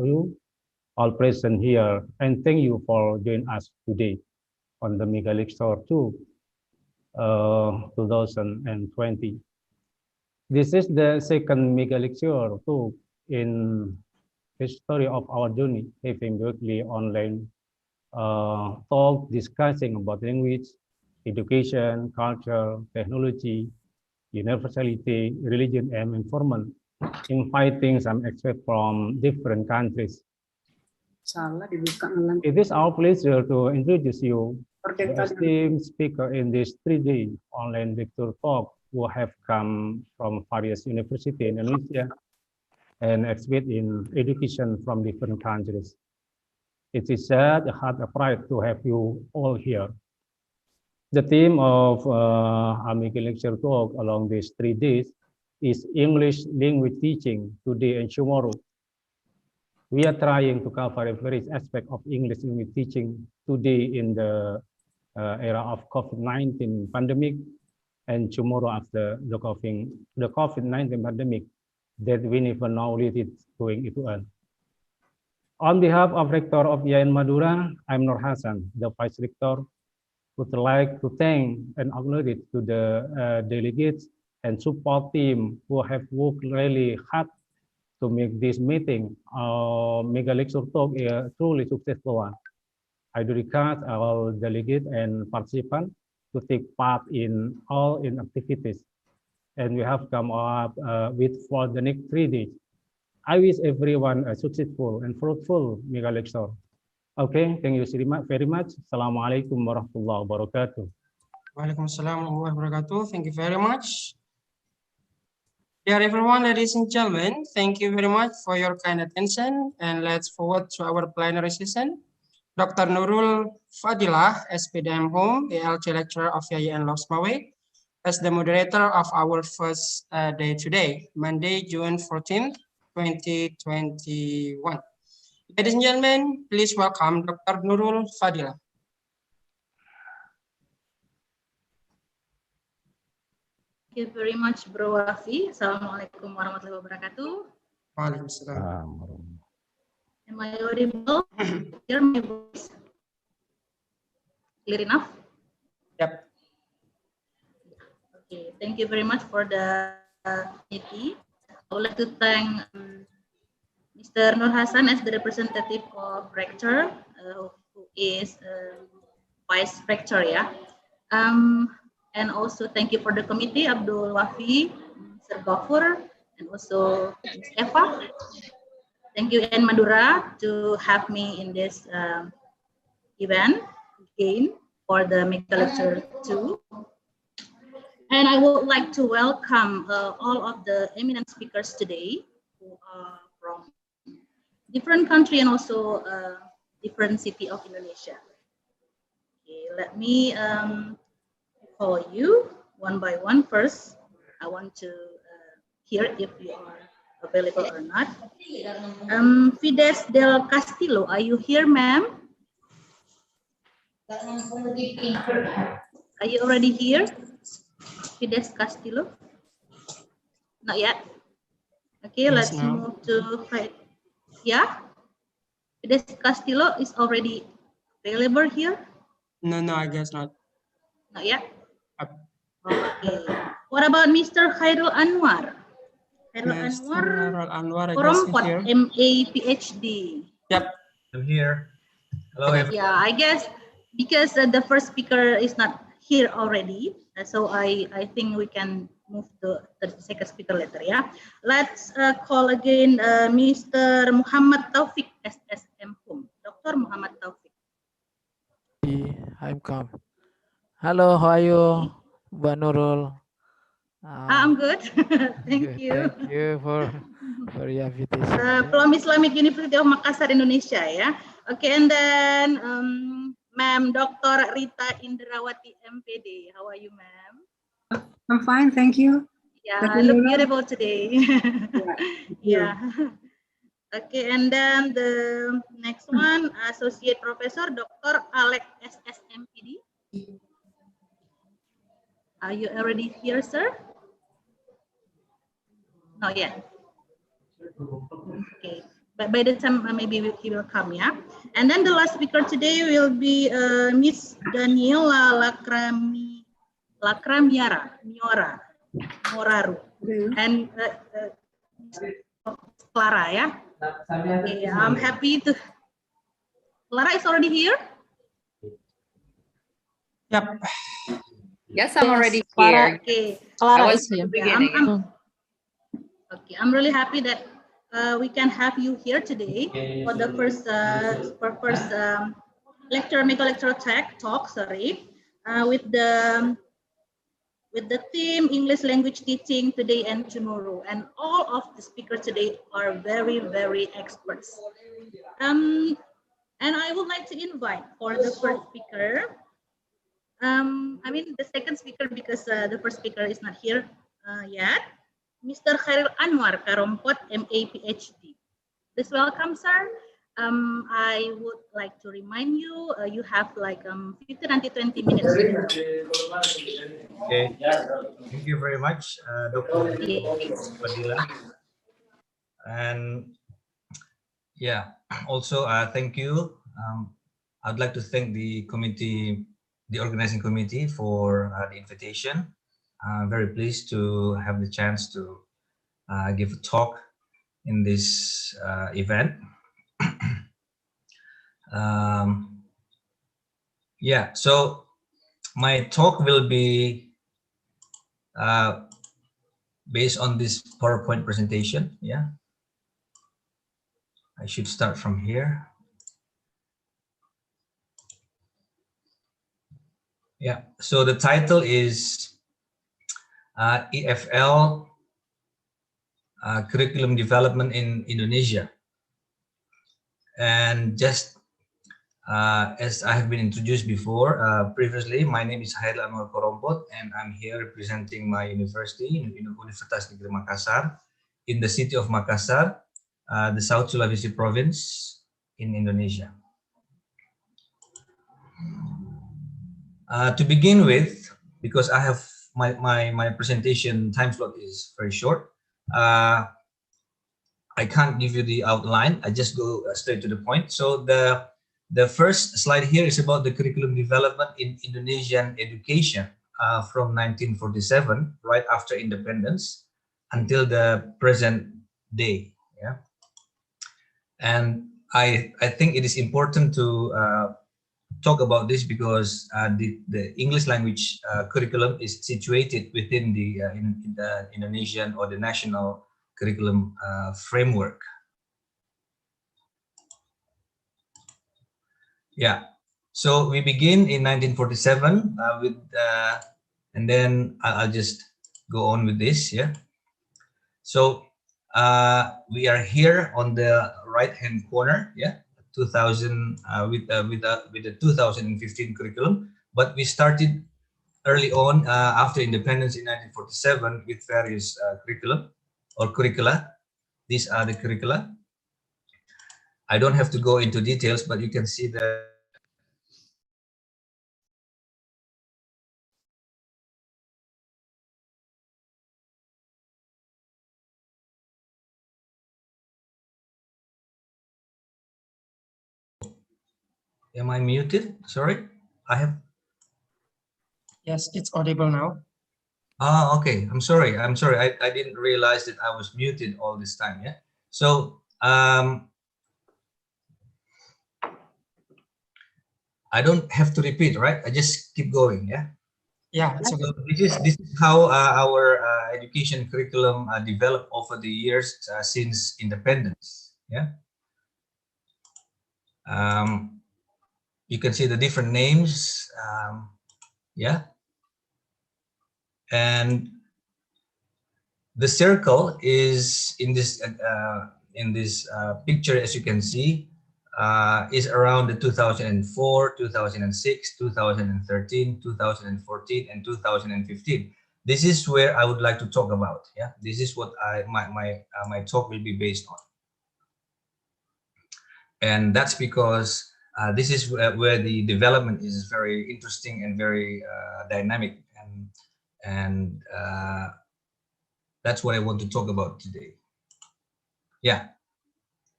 you all present here, and thank you for joining us today on the Mega Lecture 2, 2020. This is the second Mega Lecture 2 in history of our journey, having weekly online talk discussing about language, education, culture, technology, universality, religion, and environment, inviting some experts from different countries. Salah dibuka ngelang. It is our pleasure to introduce you the esteemed speaker in this 3-day online lecture talk who have come from various universities in Indonesia and expert in education from different countries. It is a heart of pride to have you all here. The theme of our lecture talk along these 3 days is English language teaching today and tomorrow. We are trying to cover various aspects of English language teaching today in the era of COVID-19 pandemic and tomorrow after the COVID-19 pandemic that we never know it is going to end. On behalf of Rector of IAIN Madura, I'm Nur Hassan, the Vice Rector, would like to thank and acknowledge to the delegates and support team who have worked really hard to make this meeting, Mega Lecture Talk, a truly successful one. I do encourage our delegates and participants to take part in all in activities, and we have come up with for the next 3 days. I wish everyone a successful and fruitful Mega Lecture. Okay, thank you very much. Assalamualaikum warahmatullahi wabarakatuh. Waalaikumsalam warahmatullahi wabarakatuh. Thank you very much. Dear everyone, ladies and gentlemen, thank you very much for your kind attention, and let's forward to our plenary session. Dr. Nurul Fadilah, S.Pd M.Hum, ALC lecturer of IAIN Luxemburg, as the moderator of our first day today, Monday, June 14th, 2021. Ladies and gentlemen, please welcome Dr. Nurul Fadilah. Thank you very much, Bro Wafi. Assalamualaikum warahmatullahi wabarakatuh. Waalaikumsalam. Am I audible? Hear my voice? Clear enough? Yep. Okay, thank you very much for the meeting. I would like to thank Mr. Nur Hassan as the representative of Rector, who is Vice Rector, yeah. And also thank you for the committee, Abdul Wafi, Mr. Gafur, and also Ms. Eva. Thank you, and Madura, to have me in this event again for the Mega Lecture 2. And I would like to welcome all of the eminent speakers today who are from different country and also different city of Indonesia. Okay, let me call you one by one. First, I want to hear if you are available or not. Fides del Castillo, are you here, ma'am? Are you already here? Fides Castillo? Not yet. Okay, yes, let's move to yeah. Fides Castillo is already available here? No, I guess not. Not yet? Okay. What about Mr. Chairil Anwar? Chairil Anwar, Korompot, M.A. Ph.D. Yep. I'm here. Hello, everyone. Yeah, I guess because the first speaker is not here already, so I think we can move to the second speaker later, yeah. Let's call again Mr. Mohammad Taufik, S.M.Hum. Dr. Mohammad Taufik. I'm come. Hello, how are you, Mbak Nurul? I'm good. Thank you. Thank you for your invitation. From Islamic University of Makassar, Indonesia, yeah. Okay, and then Ma'am Dr. Rita Indrawati, M.Pd. How are you, ma'am? I'm fine, thank you. Yeah, I look beautiful today. Yeah. Okay, and then the next one, Associate Professor Dr. Alek, S.Pd. Are you already here, sir? Not yet. Okay. but by the time maybe he will come, yeah. And then the last speaker today will be Miss Daniela Lacramiora, Moraru, and Clara, yeah. Okay, I'm happy to. Clara is already here. Yep. Yes, I'm already Clara, here. Okay, I was is here. beginning. Okay, I'm really happy that we can have you here today for the first lecture talk. Sorry, with the theme English language teaching today and tomorrow, and all of the speakers today are very experts. And I would like to invite for the first speaker. I mean the second speaker because the first speaker is not here yet. Mr. Chairil Anwar, Korompot, M.A. Ph.D. Please welcome, sir. I would like to remind you, you have like 15 until 20 minutes. Okay. Thank you very much, Dr. Madila. And yeah, also thank you. I'd like to thank the committee, the organizing committee, for the invitation. I'm very pleased to have the chance to give a talk in this event. Yeah, so my talk will be based on this PowerPoint presentation. Yeah, I should start from here. Yeah, so the title is EFL Curriculum Development in Indonesia. And just as I have been introduced before, previously, my name is Chairil Anwar Korompot, and I'm here representing my university, Universitas Negeri Makassar, in the city of Makassar, the South Sulawesi province in Indonesia. To begin with, because I have my presentation time slot is very short, I can't give you the outline. I just go straight to the point. So the first slide here is about the curriculum development in Indonesian education from 1947, right after independence, until the present day. Yeah, and I think it is important to talk about this because the English language curriculum is situated within the Indonesian or the national curriculum framework. Yeah, so we begin in 1947 with, and then I'll just go on with this. Yeah, so we are here on the right-hand corner. Yeah, 2000 with the 2015 curriculum, but we started early on after independence in 1947 with various curriculum or curricula. These are the curricula. I don't have to go into details, but you can see the Am I muted? Sorry, I have. Yes, it's audible now. Ah, okay. I'm sorry. I didn't realize that I was muted all this time. Yeah. So I don't have to repeat, right? I just keep going. Yeah. Yeah, it's okay. So this is how our education curriculum developed over the years since independence. Yeah. You can see the different names. Yeah. And the circle is in this picture, as you can see, is around the 2004, 2006, 2013, 2014, and 2015. This is where I would like to talk about. Yeah, this is what my talk will be based on, and that's because this is where the development is very interesting and very dynamic, and that's what I want to talk about today. Yeah.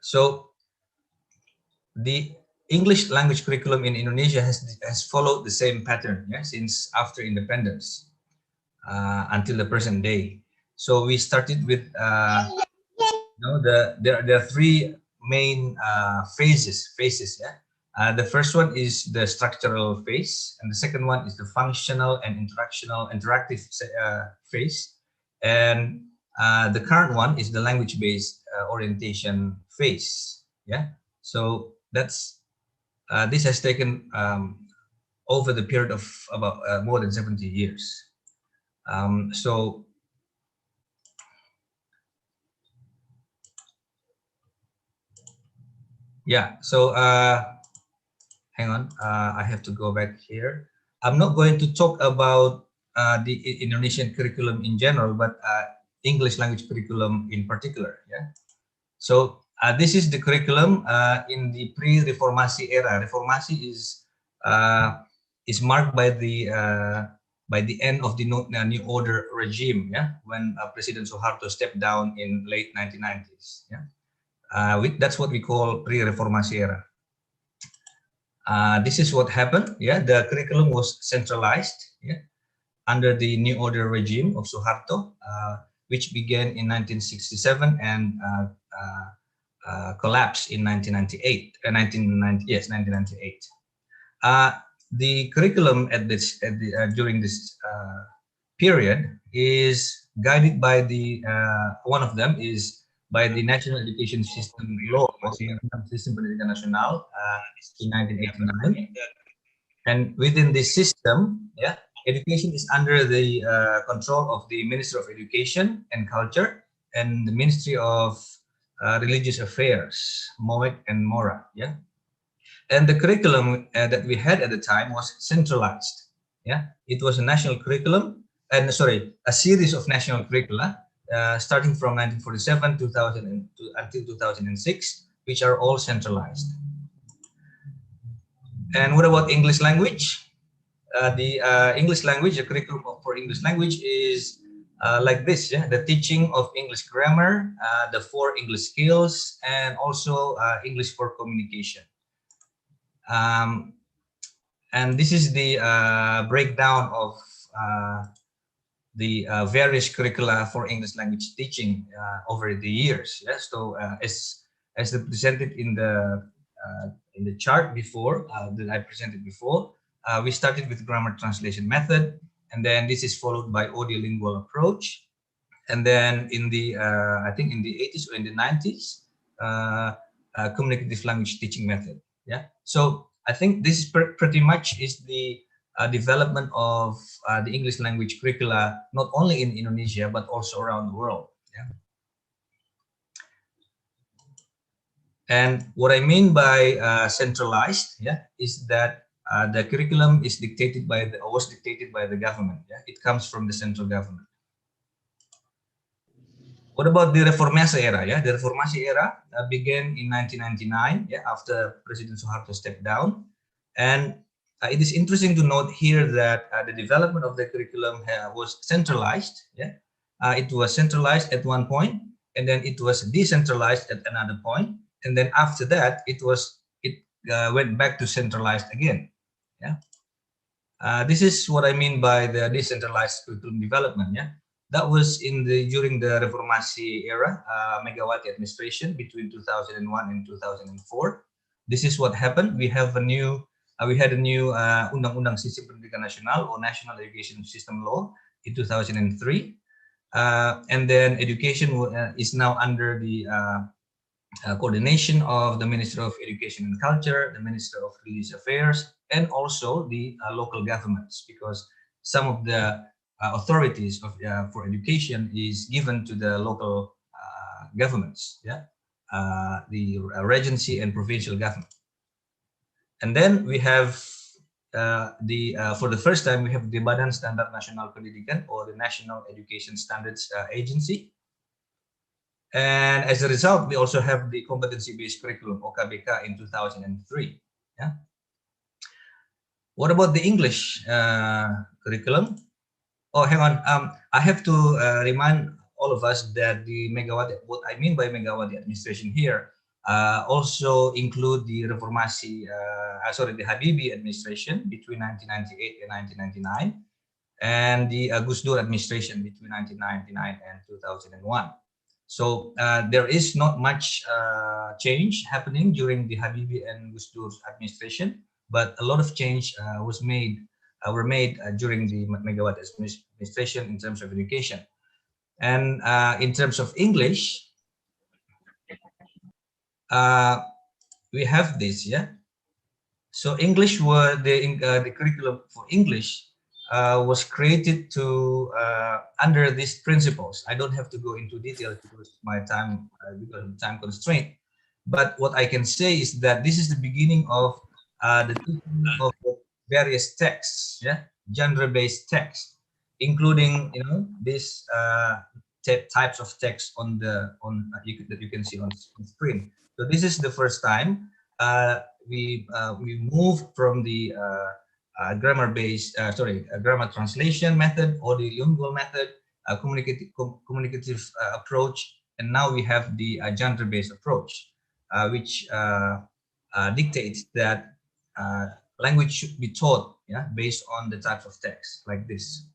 So the English language curriculum in Indonesia has followed the same pattern, yeah, since after independence until the present day. So we started with there are three main phases. Yeah. The first one is the structural phase, and the second one is the functional and interactive phase, and the current one is the language-based orientation phase. Yeah. So that's this has taken over the period of about more than 70 years. So yeah, so hang on, I have to go back here. I'm not going to talk about the Indonesian curriculum in general, but English language curriculum in particular. Yeah. So this is the curriculum in the pre-Reformasi era. Reformasi is marked by the end of the New Order regime. Yeah, when President Suharto stepped down in late 1990s. Yeah, that's what we call pre-Reformasi era. This is what happened. Yeah, the curriculum was centralized. Yeah, under the New Order regime of Suharto, which began in 1967 and collapsed in 1998. 1998. The curriculum during this period is guided by the one of them is by the National Education System Law, Sistem Pendidikan Nasional, in 1989. And within this system, yeah, education is under the control of the Ministry of Education and Culture and the Ministry of Religious Affairs, MOEC and MORA. Yeah, and the curriculum that we had at the time was centralized. Yeah, it was a national curriculum, and a series of national curricula starting from 1947 until 2006, which are all centralized. And what about English language? The English language, the curriculum for English language is like this, yeah? The teaching of English grammar, the 4 English skills, and also English for communication. And this is the breakdown of the various curricula for English language teaching over the years. Yeah? So as presented in the chart before that I presented before, we started with grammar translation method, and then this is followed by audiolingual approach, and then in the I think in the 80s or in the 90s, communicative language teaching method. Yeah, so I think this is pretty much is the development of the English language curricula, not only in Indonesia but also around the world. Yeah. And what I mean by centralized, yeah, is that the curriculum is was dictated by the government. Yeah, it comes from the central government. What about the Reformasi era? Yeah, the Reformasi era began in 1999. Yeah, after President Suharto stepped down, and it is interesting to note here that the development of the curriculum was centralized. Yeah, it was centralized at one point, and then it was decentralized at another point, and then after that, it went back to centralized again. Yeah, this is what I mean by the decentralized curriculum development. Yeah. That was during the Reformasi era, Megawati administration between 2001 and 2004. This is what happened. We had a new Undang-Undang Sistem Pendidikan Nasional or National Education System Law in 2003, and then education is now under the coordination of the Ministry of Education and Culture, the Ministry of Religious Affairs, and also the local governments, because some of the authorities for education is given to the local governments, yeah, the regency and provincial government. And then we have for the first time we have the Badan Standar Nasional Pendidikan, or the National Education Standards Agency. And as a result, we also have the competency-based curriculum, OKBK, in 2003. Yeah. What about the English curriculum? Oh, hang on. I have to remind all of us that the Megawati, what I mean by Megawati administration here, also include the the Habibie administration between 1998 and 1999, and the Gus Dur administration between 1999 and 2001. So there is not much change happening during the Habibie and Gus Dur's administration, but a lot of change were made during the Megawati administration in terms of education. And in terms of English, we have this, yeah. So English were the curriculum for English was created to under these principles. I don't have to go into detail because my time because of time constraint. But what I can say is that this is the beginning of the teaching of various texts, yeah, genre-based texts, including these types of text that you can see on screen. So this is the first time we moved from the grammar translation method or the lingual method, communicative approach, and now we have the genre-based approach, which dictates that language should be taught, yeah, based on the types of text like this.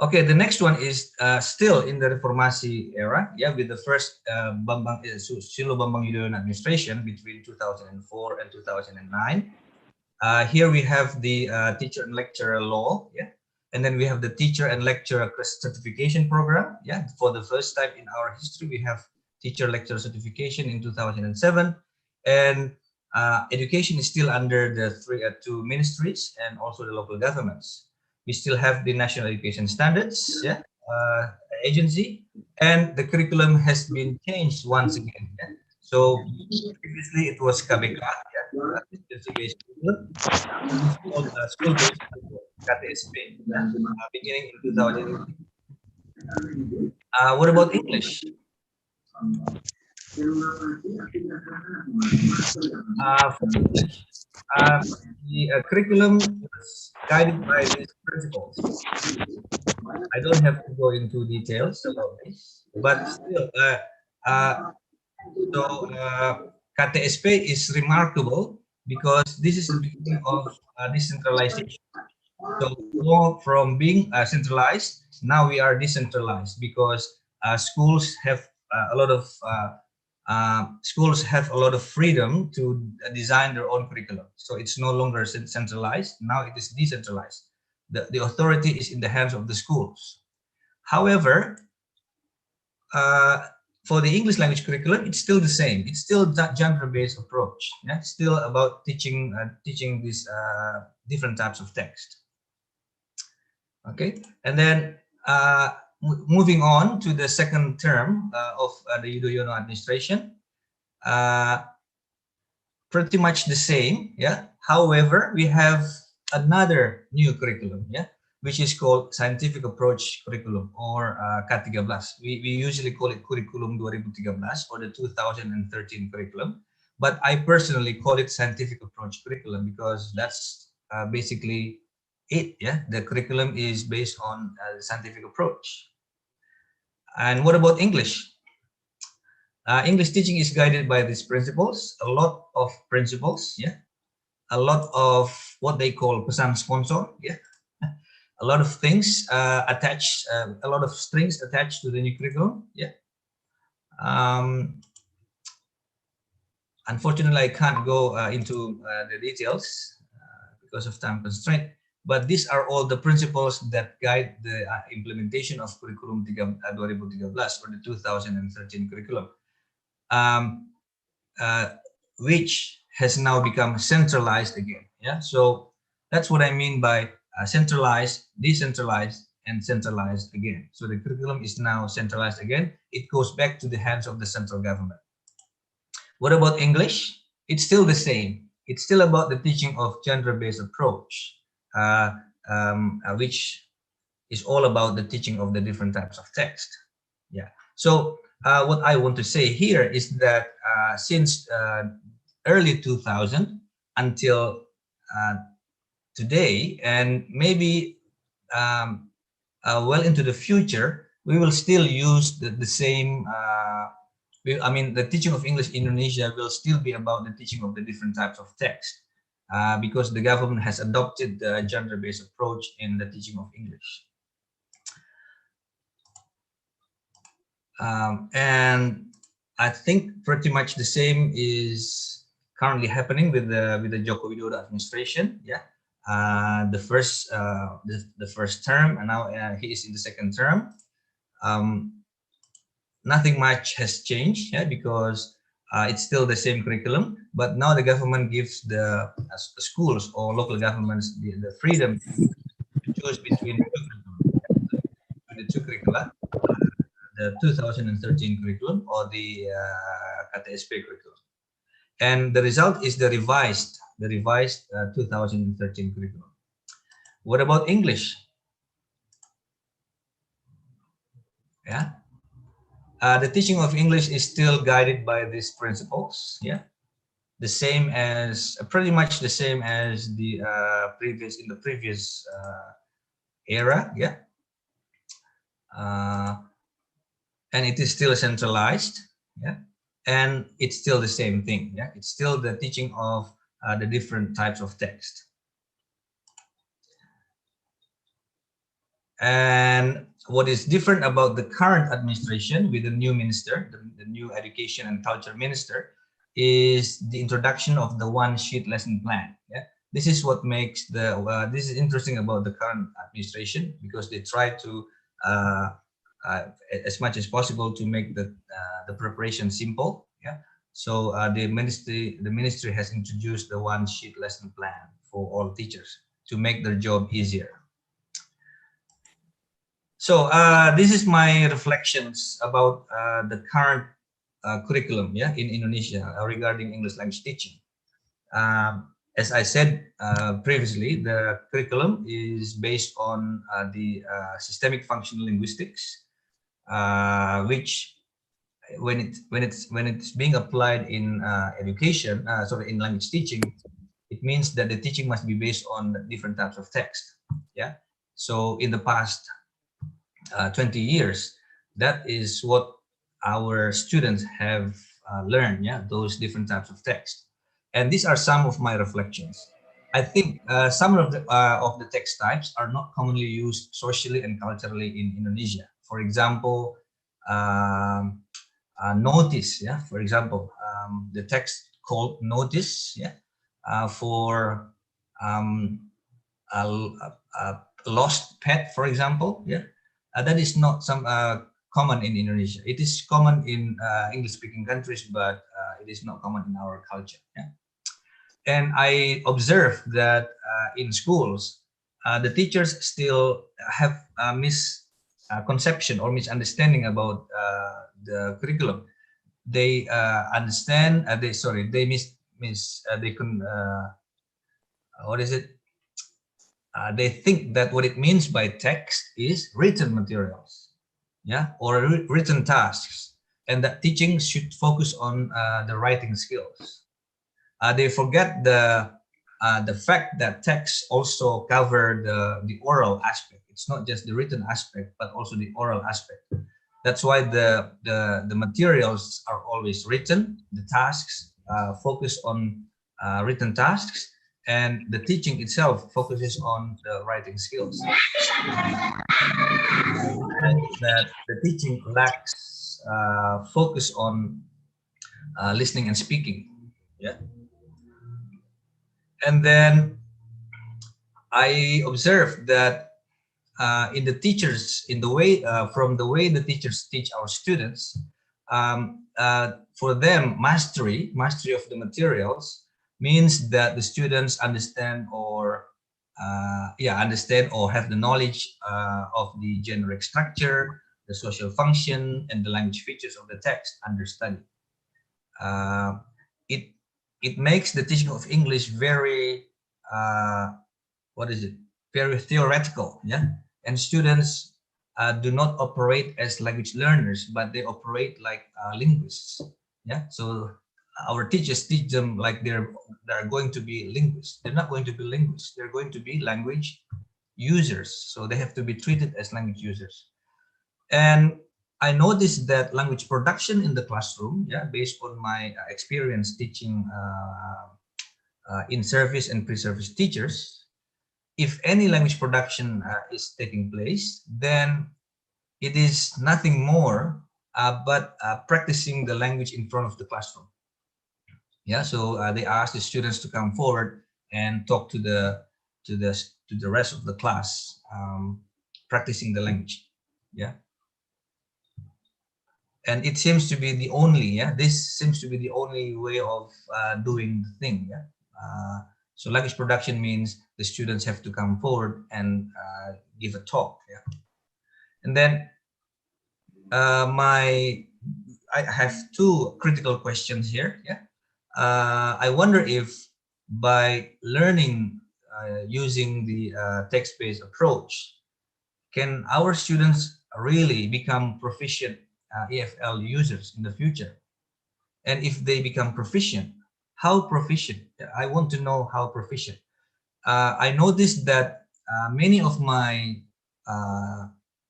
Okay, the next one is still in the Reformasi era, yeah, with the first Susilo Bambang Yudhoyono administration between 2004 and 2009. Here we have the teacher and lecturer law, yeah, and then we have the teacher and lecturer certification program, yeah. For the first time in our history, we have teacher lecturer certification in 2007, and education is still under the two ministries and also the local governments. We still have the National Education Standards, yeah, agency, and the curriculum has been changed once again. Yeah? So previously it was KBK, yeah, based curriculum, school-based KTSP, yeah, beginning in 2000. What about English? The curriculum was guided by these principles. I don't have to go into details about this, but still, KTSP is remarkable because this is the beginning of decentralization. So from being centralized, now we are decentralized because schools have a lot of freedom to design their own curriculum. So it's no longer centralized. Now it is decentralized. The authority is in the hands of the schools. However, for the English language curriculum, it's still the same. It's still that genre-based approach. Yeah? It's still about teaching these different types of text. Okay, and then moving on to the second term of the Yudhoyono administration, pretty much the same, yeah. However, we have another new curriculum, yeah, which is called Scientific Approach Curriculum, or K13. We usually call it Curriculum 2013 or the 2013 curriculum, but I personally call it Scientific Approach Curriculum because that's basically it, yeah. The curriculum is based on the scientific approach. And what about English? English teaching is guided by these principles, a lot of principles, yeah. A lot of what they call pesan sponsor, yeah. A lot of things attached, a lot of strings attached to the new curriculum, yeah. Unfortunately, I can't go into the details because of time constraint. But these are all the principles that guide the implementation of Curriculum 2013 or the 2013 curriculum, which has now become centralized again. Yeah, so that's what I mean by centralized, decentralized, and centralized again. So the curriculum is now centralized again. It goes back to the hands of the central government. What about English? It's still the same. It's still about the teaching of genre-based approach. Which is all about the teaching of the different types of text. Yeah. So what I want to say here is that since early 2000 until today, and maybe well into the future, we will still use the same I mean, the teaching of English in Indonesia will still be about the teaching of the different types of text, because the government has adopted the gender-based approach in the teaching of English. And I think pretty much the same is currently happening with the Joko Widodo administration. Yeah, the first term, and now he is in the second term. Nothing much has changed, yeah, because it's still the same curriculum, but now the government gives the schools or local governments the freedom to choose between the two curricula, the 2013 curriculum or the KTSP curriculum. And the result is the revised 2013 curriculum. What about English? Yeah. The teaching of English is still guided by these principles, yeah, the same as pretty much the same as the previous era, yeah, and it is still centralized, yeah, and it's still the same thing, yeah, it's still the teaching of the different types of text. And what is different about the current administration with the new minister, the new education and culture minister, is the introduction of the one-sheet lesson plan. Yeah, this is what makes the this is interesting about the current administration, because they try to as much as possible to make the preparation simple. Yeah, so the ministry has introduced the one-sheet lesson plan for all teachers to make their job easier. So this is my reflections about the current curriculum, yeah, in Indonesia regarding English language teaching. As I said previously, the curriculum is based on the systemic functional linguistics, which when it's being applied in education, in language teaching, it means that the teaching must be based on different types of text. Yeah. So in the past 20 years, that is what our students have learned, yeah, those different types of text. And these are some of my reflections. I think some of the text types are not commonly used socially and culturally in Indonesia. For example, notice, yeah, for example, the text called notice, yeah, for a lost pet, for example, yeah. That is not some common in Indonesia. It is common in English-speaking countries, but it is not common in our culture. Yeah? And I observed that in schools, the teachers still have a misconception or misunderstanding about the curriculum. They understand. What is it? They think that what it means by text is written materials, yeah, or written tasks, and that teaching should focus on the writing skills. They forget the fact that texts also cover the oral aspect. It's not just the written aspect, but also the oral aspect. That's why the materials are always written. The tasks focus on written tasks, and the teaching itself focuses on the writing skills. That the teaching lacks focus on listening and speaking. Yeah. And then I observed that in the teachers, from the way the teachers teach our students, for them, mastery of the materials means that the students understand or have the knowledge of the generic structure, the social function, and the language features of the text under study. It makes the teaching of English very very theoretical, yeah. And students do not operate as language learners, but they operate like linguists, yeah. So our teachers teach them like they're going to be linguists. They're not going to be linguists. They're going to be language users. So they have to be treated as language users. And I noticed that language production in the classroom, yeah, based on my experience teaching in-service and pre-service teachers, if any language production is taking place, then it is nothing more but practicing the language in front of the classroom. Yeah, so they ask the students to come forward and talk to the rest of the class, practicing the language. Yeah. And it seems to be the only, this seems to be the only way of doing the thing. So language production means the students have to come forward and give a talk. And then I have two critical questions here. I wonder if by learning using the text-based approach, can our students really become proficient EFL users in the future? And if they become proficient, how proficient? I want to know how proficient. I noticed that many of my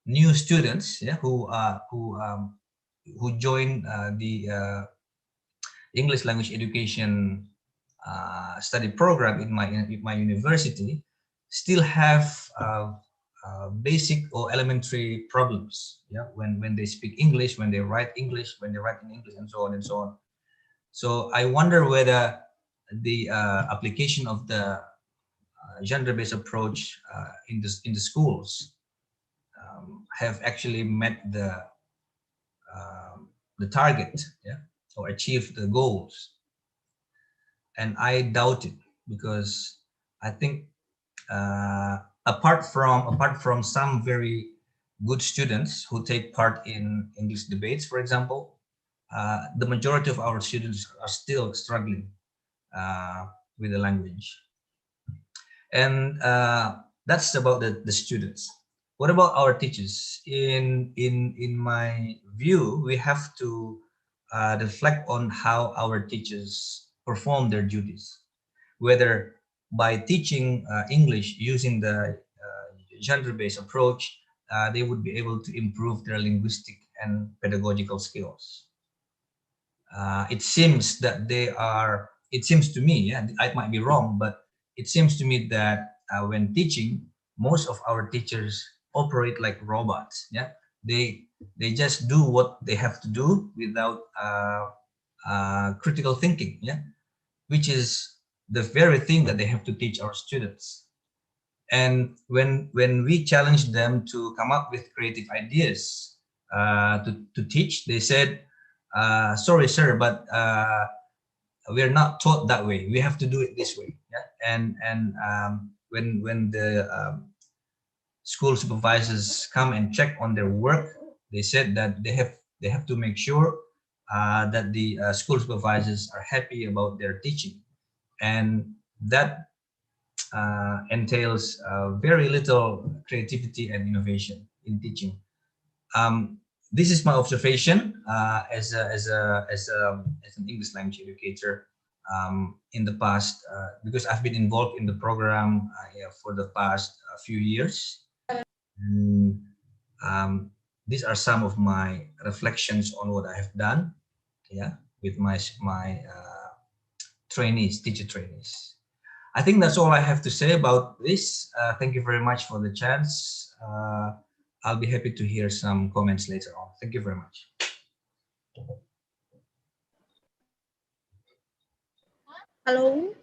new students, who join the English language education study program in my university, still have basic or elementary problems, when they speak English, when they write English, when they write in English, and so on and so on. So I wonder whether the application of the gender-based approach in the schools have actually met the target, or achieved the goals. And I doubt it, because I think apart from some very good students who take part in English debates, for example, the majority of our students are still struggling with the language. And that's about the students. What about our teachers? In my view, we have to reflect on how our teachers perform their duties, whether by teaching English using the gender-based approach, they would be able to improve their linguistic and pedagogical skills. It seems that it seems to me, I might be wrong, but it seems to me that when teaching, most of our teachers operate like robots. They just do what they have to do without critical thinking, which is the very thing that they have to teach our students. And when we challenge them to come up with creative ideas to teach, they said, sorry, sir, but we're not taught that way. We have to do it this way. And when the school supervisors come and check on their work, they said that they have to make sure that the school supervisors are happy about their teaching, and that entails very little creativity and innovation in teaching. This is my observation as an English language educator in the past, because I've been involved in the program for the past few years. And, these are some of my reflections on what I have done, with my teacher trainees. I think that's all I have to say about this. Thank you very much for the chance. I'll be happy to hear some comments later on. Thank you very much. Hello.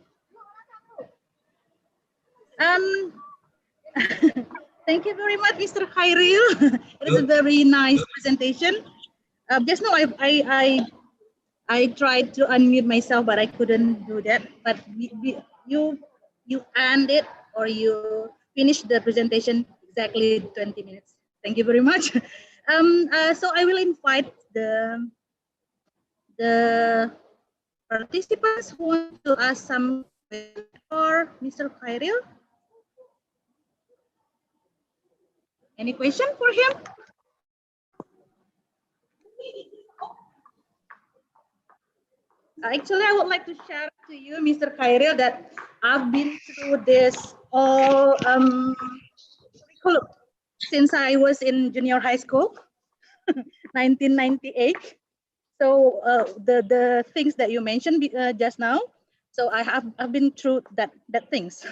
Thank you very much, Mr. Chairil. It is a very nice presentation. Just now, I tried to unmute myself, but I couldn't do that. But you ended, or you finished the presentation exactly 20 minutes. Thank you very much. So I will invite the participants who want to ask some questions for Mr. Chairil. Any question for him? Actually, I would like to share to you, Mr. Chairil, that I've been through this all curriculum since I was in junior high school. 1998. So the things that you mentioned just now, so I've been through that things.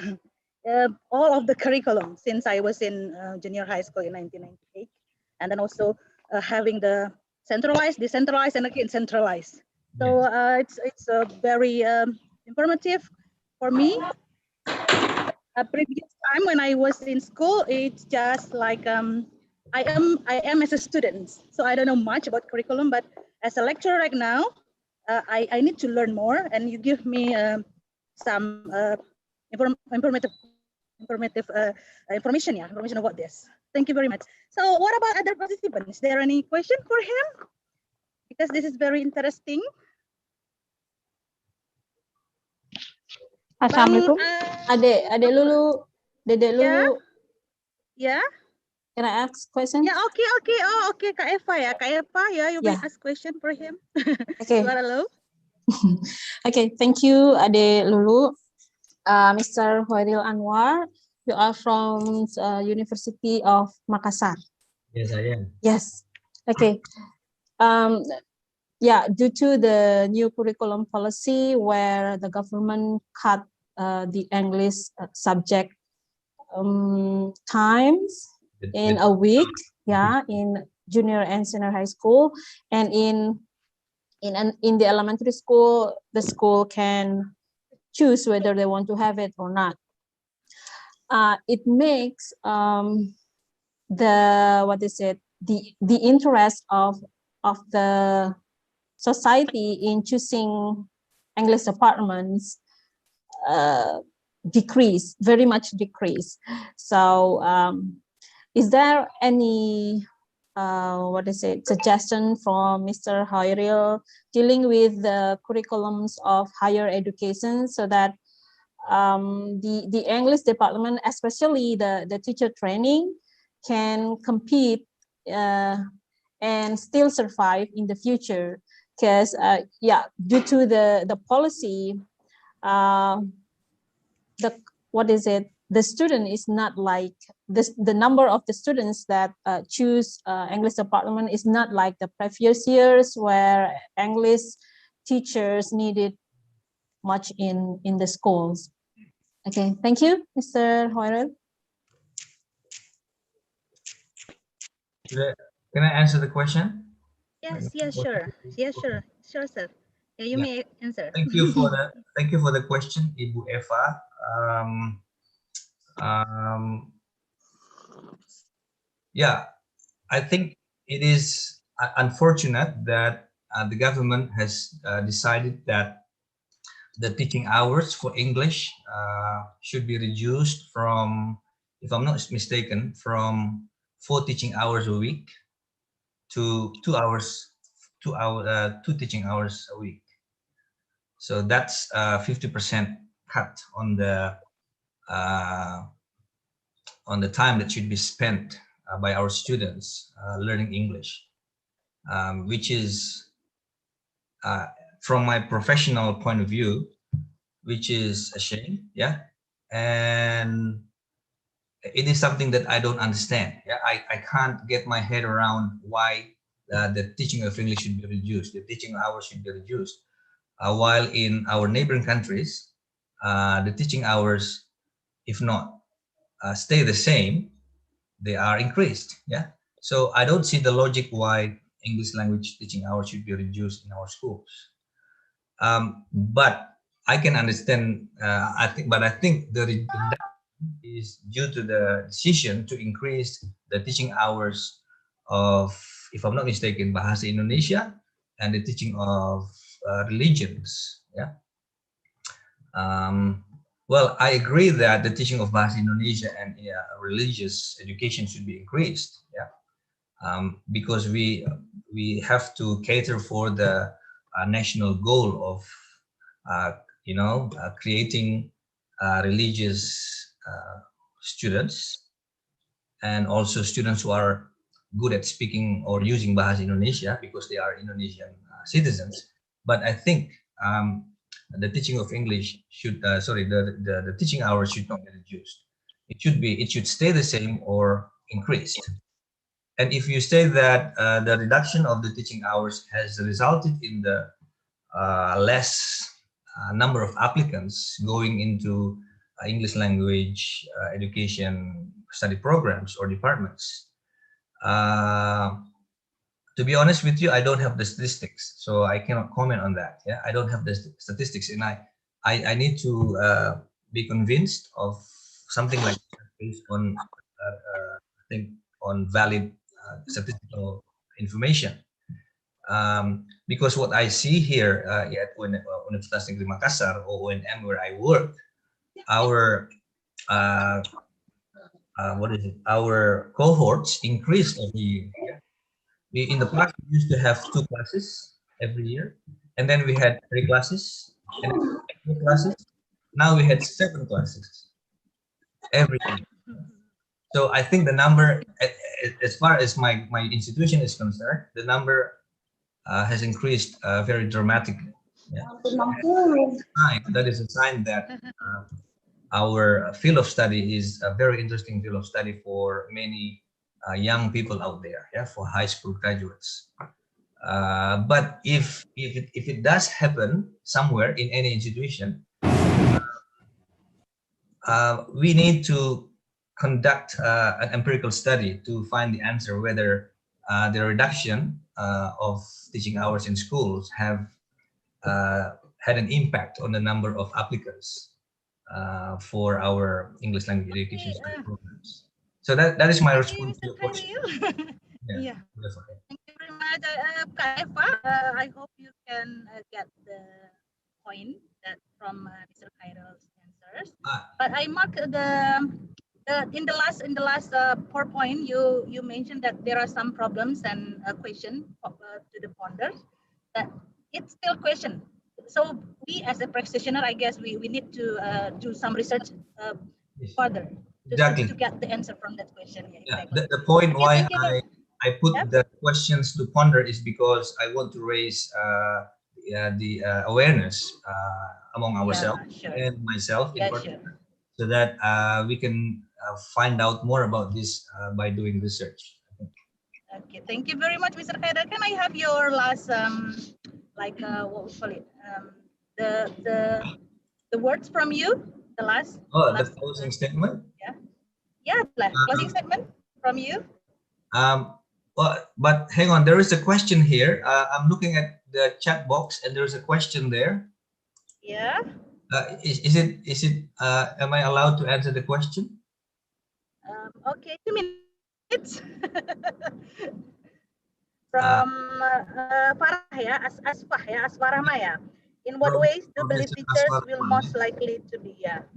All of the curriculum since I was in junior high school in 1998, and then also having the centralized, decentralized, and again centralized. So it's very informative for me. A previous time when I was in school, it's just like I am as a student, so I don't know much about curriculum, but as a lecturer right now, I need to learn more, and you give me some informative information about this. Thank you very much. So what about other participants? Is there any question for him? Because this is very interesting. Assalamualaikum. Adek Lulu, Dedek Lulu. Yeah. Can I ask questions? Yeah, okay. Oh, okay, Kak Eva ya. Kak Eva ya, you may ask question for him. Okay. You are alone. Okay, thank you, Adek Lulu. Mr. Chairil Anwar, you are from University of Makassar. Yes, I am. Yes. Okay. Yeah, due to the new curriculum policy where the government cut the English subject times in a week, in junior and senior high school, and in the elementary school, the school can choose whether they want to have it or not. It makes the interest of the society in choosing English departments very much decrease. So is there any suggestion from Mr. Chairil dealing with the curriculums of higher education so that the English department, especially the teacher training, can compete and still survive in the future? Because due to the policy, the student is not like the number of the students that choose English department is not like the previous years where English teachers needed much in the schools. Okay, thank you, Mr. Chairil. Can I answer the question? Yes, sure. Sure, sir. Yeah, you may answer. Thank you for the question, Ibu Eva. I think it is unfortunate that the government has decided that the teaching hours for English should be reduced from, if I'm not mistaken, from 4 teaching hours a week to 2 teaching hours a week. So that's 50% cut on the time that should be spent by our students learning English, which is, from my professional point of view, which is a shame, and it is something that I don't understand. I can't get my head around why the teaching of English should be reduced, the teaching hours should be reduced, while in our neighboring countries, the teaching hours, if not stay the same, they are increased. So I don't see the logic why English language teaching hours should be reduced in our schools. But I can understand. I think the reduction is due to the decision to increase the teaching hours of, if I'm not mistaken, Bahasa Indonesia and the teaching of religions. Well, I agree that the teaching of Bahasa Indonesia and religious education should be increased. Because we have to cater for the national goal of creating religious students, and also students who are good at speaking or using Bahasa Indonesia because they are Indonesian citizens. But I think the teaching of English should, the teaching hours should not be reduced. It should stay the same or increased. And if you say that the reduction of the teaching hours has resulted in the less number of applicants going into English language education study programs or departments, to be honest with you, I don't have the statistics, so I cannot comment on that. Yeah, I don't have the statistics, and I need to be convinced of something like that based on I think on valid statistical information. Because what I see here at Universitas Negeri Makassar or UNM where I work, our our cohorts increased every year. Yeah? In the past, we used to have 2 classes every year, and then we had 3 classes, and then 4 classes. Now we had 7 classes every year. So I think the number, as far as my institution is concerned, the number has increased very dramatically. Yeah. That is a sign that our field of study is a very interesting field of study for many young people out there, yeah, for high school graduates. But if it does happen somewhere in any institution, we need to conduct an empirical study to find the answer whether the reduction of teaching hours in schools have had an impact on the number of applicants for our English language education study programs. So that is my response to your question. Yeah. Thank you very much, Kak Eva. I hope you can get the point that from Mr. Chairil's answers. But I marked in the last PowerPoint you mentioned that there are some problems and a question to the ponders that it's still question. So we as a practitioner, I guess we need to do some research further Exactly. to get the answer from that question. Yeah, Yeah. exactly. The point why I put Yep. the questions to ponder is because I want to raise the awareness among ourselves and myself in particular, so that we can find out more about this by doing research. Okay, thank you very much, Mr. Khairil. Can I have your last like what we call it, the words from you, the last The closing statement. Yeah, closing statement from you. Well, but hang on, there is a question here. I'm looking at the chat box, and there is a question there. Yeah. Is it? Am I allowed to answer the question? Okay, 2 minutes. From Farah ya, Asfah ya, Aswarama ya. In what ways do believe teachers will most likely to be? Yeah.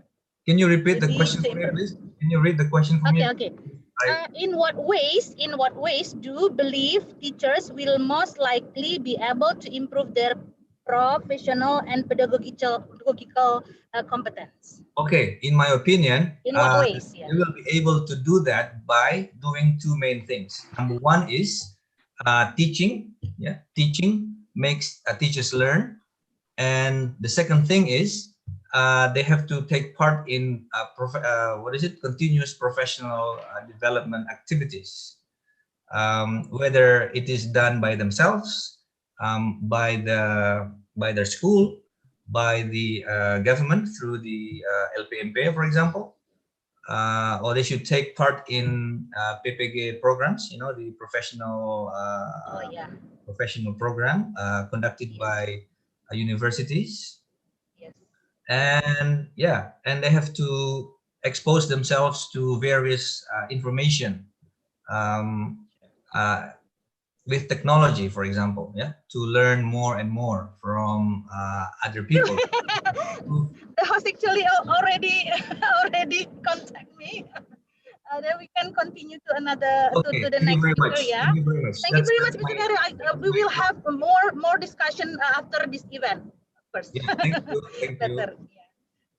Can you repeat the question for me, please? Can you read the question for me? Okay. In what ways do believe teachers will most likely be able to improve their professional and pedagogical competence? Okay, in my opinion, in what ways? we will be able to do that by doing 2 main things. Number 1 is teaching. Yeah, teaching makes teachers learn, and the second thing is they have to take part in continuous professional development activities, whether it is done by themselves, by their school, by the government through the LPMP, for example, or they should take part in PPG programs, you know, the professional professional program conducted by universities. And and they have to expose themselves to various information with technology, for example, to learn more and more from other people. The host actually already contact me. Then we can continue to another to the next speaker. Yeah. Thank you very much. Thank you very much, Mr. Chairil. We will have more discussion after this event. First. Yeah, thank you. Thank you. Yeah.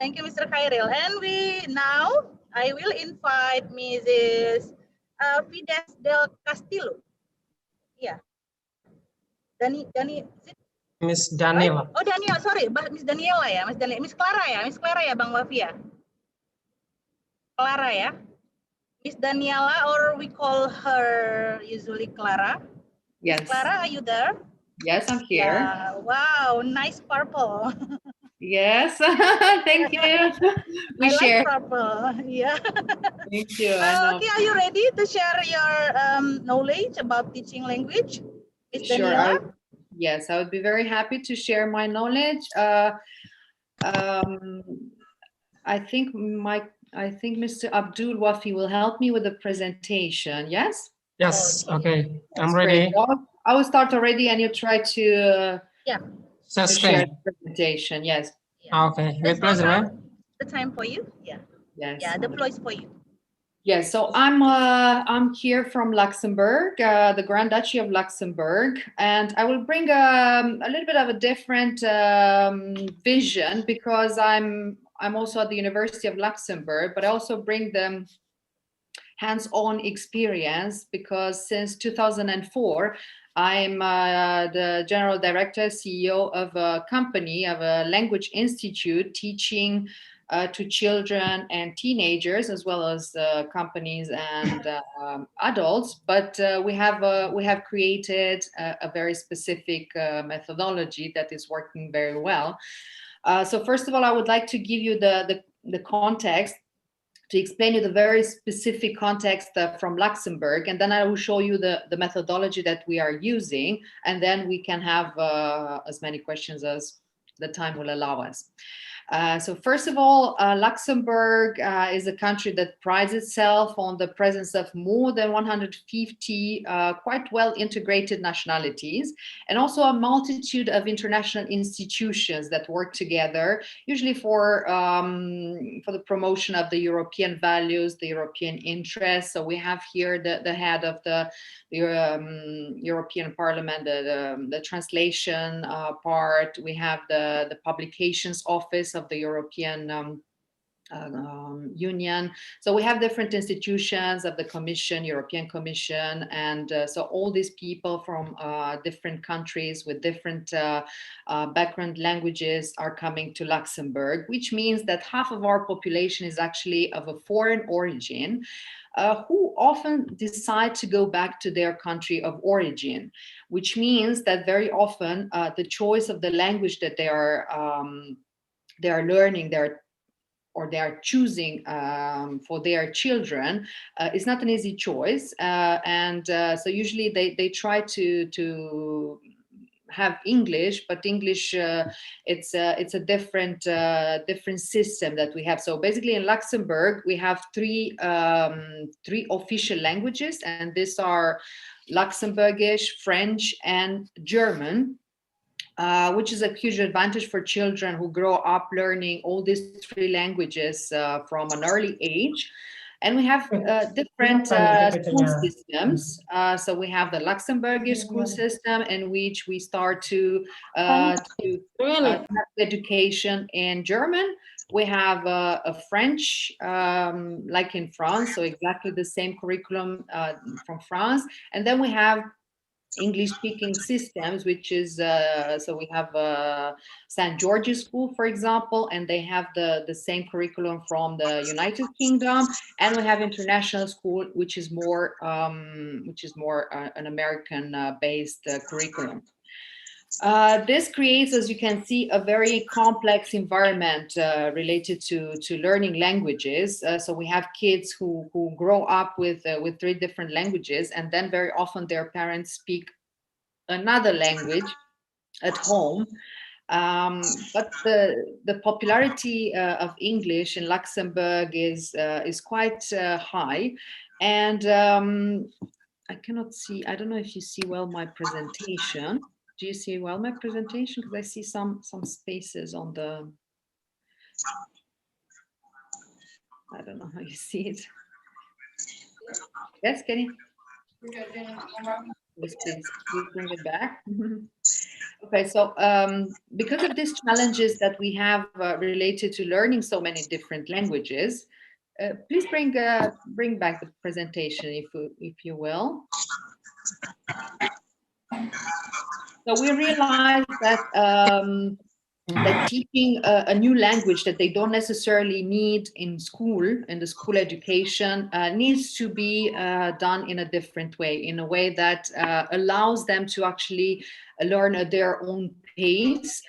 Thank you, Mr. Chairil. And I will invite Mrs. Fides del Castillo. Yeah. Miss Daniela. Oh, Daniela, sorry, Miss Daniela ya, Miss Clara ya, Bang Wafi ya. Clara ya. Miss Daniela, or we call her usually Clara. Yes. Miss Clara, are you there? Yes, I'm here. Wow, nice purple. Yes. Thank you. We I share. like purple. Yeah. Thank you. I know. Okay, are you ready to share your knowledge about teaching language, Miss Sure. Daniela? Yes, I would be very happy to share my knowledge. I think Mr. Abdul Wafi will help me with the presentation. Yes. Yes, okay. I'm That's great. ready. Well, I will start already, and you try to Yeah. Share to share screen. the presentation. Yes. Okay, with pleasure, ma'am. The time for you. Yeah. Yes. Yeah, the floor is for you. Yes, so I'm here from Luxembourg, the Grand Duchy of Luxembourg, and I will bring a little bit of a different vision because I'm also at the University of Luxembourg, but I also bring them hands-on experience because since 2004 I'm the general director, CEO of a company, of a language institute teaching to children and teenagers, as well as companies and adults. But we have created a very specific methodology that is working very well. So first of all, I would like to give you the context, to explain you the very specific context from Luxembourg, and then I will show you the methodology that we are using, and then we can have as many questions as the time will allow us. So first of all, Luxembourg is a country that prides itself on the presence of more than 150 quite well integrated nationalities, and also a multitude of international institutions that work together, usually for the promotion of the European values, the European interests. So we have here the head of the European Parliament, the translation part. We have the publications office of the European Union. So we have different institutions of the Commission, European Commission, and so all these people from different countries with different background languages are coming to Luxembourg, which means that half of our population is actually of a foreign origin, who often decide to go back to their country of origin, which means that very often the choice of the language that they are learning, they are choosing for their children is not an easy choice, and so usually they try to have English, but English it's a different system that we have. So basically in Luxembourg we have three official languages, and these are Luxembourgish, French, and German. Which is a huge advantage for children who grow up learning all these three languages from an early age. And we have different school systems. So we have the Luxembourgish school system, in which we start to have education in German. We have a French, like in France, so exactly the same curriculum from France. And then we have English-speaking systems, which is so we have St. George's School, for example, and they have the same curriculum from the United Kingdom, and we have international school, which is more an American-based curriculum. This creates, as you can see, a very complex environment related to learning languages. So we have kids who grow up with three different languages, and then very often their parents speak another language at home. But the popularity of English in Luxembourg is quite high, and I cannot see. I don't know if you see well my presentation. Do you see well my presentation? Because I see some spaces on the. I don't know how you see it. Yes, can you? Yes, please bring it back. Okay, so because of these challenges that we have related to learning so many different languages, please bring back the presentation if you will. So we realized that that teaching a new language that they don't necessarily need in school, in the school education, needs to be done in a different way, in a way that allows them to actually learn at their own pace.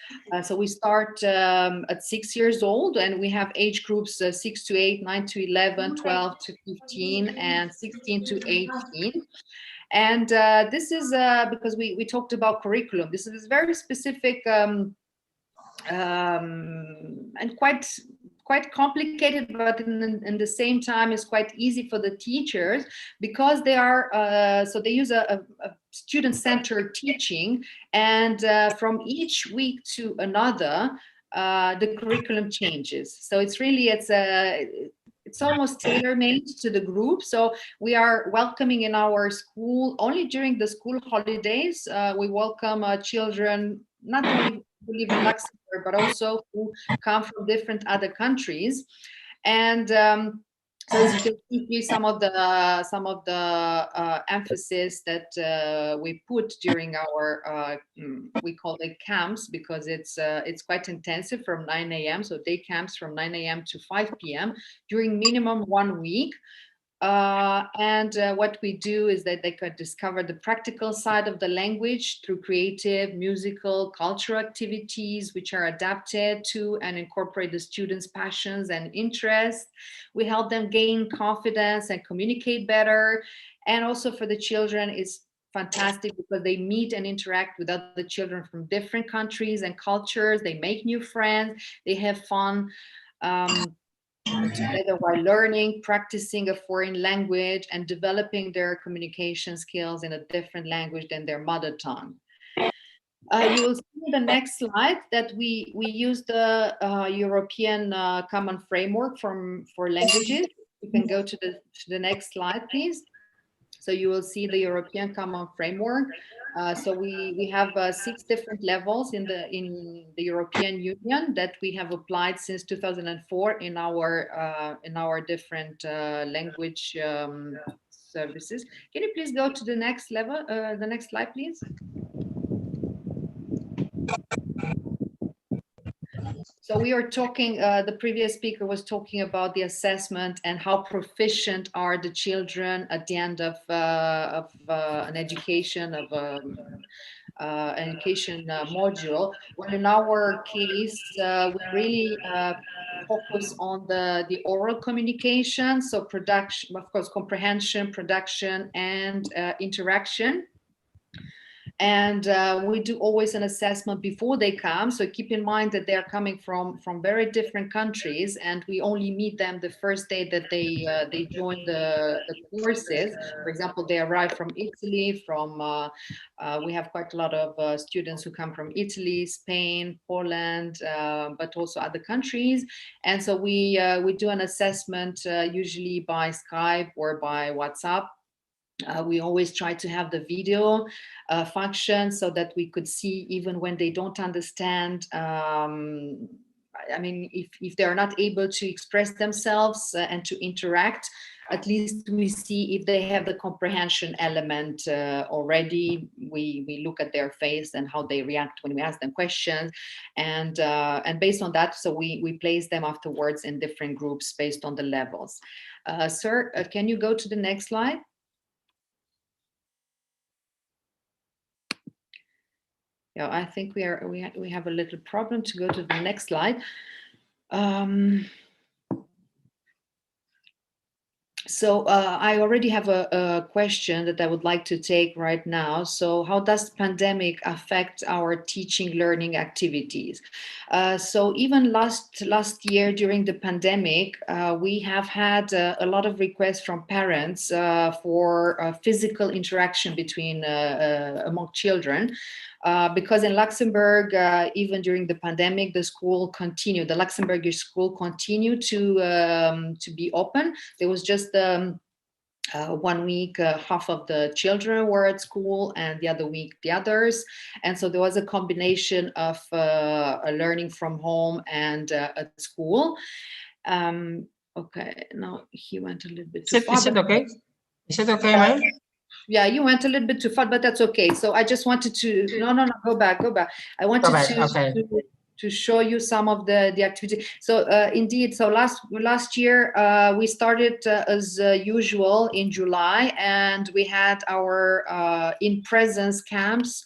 So we start at 6 years old, and we have age groups 6 to 8, 9 to 11, 12 to 15, and 16 to 18. And this is because we talked about curriculum. This is very specific and quite complicated, but in the same time is quite easy for the teachers, because they are so they use a student-centered teaching, and from each week to another the curriculum changes. So it's really it's almost tailor-made to the group. So we are welcoming in our school only during the school holidays. We welcome children not only who live in Luxembourg, but also who come from different other countries. And so as you can see, some of the emphasis that we put during our we call it camps, because it's quite intensive from 9 a.m. So day camps from 9 a.m. to 5 p.m. during minimum 1 week. What we do is that they could discover the practical side of the language through creative, musical, cultural activities, which are adapted to and incorporate the students' passions and interests. We help them gain confidence and communicate better. And also for the children, it's fantastic because they meet and interact with other children from different countries and cultures. They make new friends, they have fun. Together while learning, practicing a foreign language, and developing their communication skills in a different language than their mother tongue. You will see in the next slide that we use the European Common Framework for languages. You can go to the next slide, please. So you will see the European Common Framework. So we have 6 different levels in the European Union that we have applied since 2004 in our different language services. Can you please go to the next level, the next slide, please? So we are talking, the previous speaker was talking about the assessment and how proficient are the children at the end of an education, module. Well, in our case, we really focus on the oral communication, so production, of course, comprehension, production, and interaction. And we do always an assessment before they come. So keep in mind that they're coming from very different countries, and we only meet them the first day that they join the courses. For example, they arrive from Italy, we have quite a lot of students who come from Italy, Spain, Poland, but also other countries. And so we do an assessment usually by Skype or by WhatsApp. We always try to have the video function so that we could see even when they don't understand. I mean, if they're not able to express themselves and to interact, at least we see if they have the comprehension element already. We look at their face and how they react when we ask them questions, and based on that, so we place them afterwards in different groups based on the levels. Sir, can you go to the next slide? Yeah, I think we have a little problem to go to the next slide. So I already have a question that I would like to take right now. So how does pandemic affect our teaching learning activities? So even last year during the pandemic, we have had a lot of requests from parents for physical interaction between among children. Because in Luxembourg, even during the pandemic, the Luxembourgish school continued to be open. There was just 1 week, half of the children were at school, and the other week the others. And so there was a combination of learning from home and at school. Okay, now he went a little bit too far. Is it okay? Is it okay, ma'am? Yeah, you went a little bit too far, but that's okay. So I just wanted to, no, go back. I wanted show you some of the activity. So indeed, so last year we started as usual in July, and we had our in-presence camps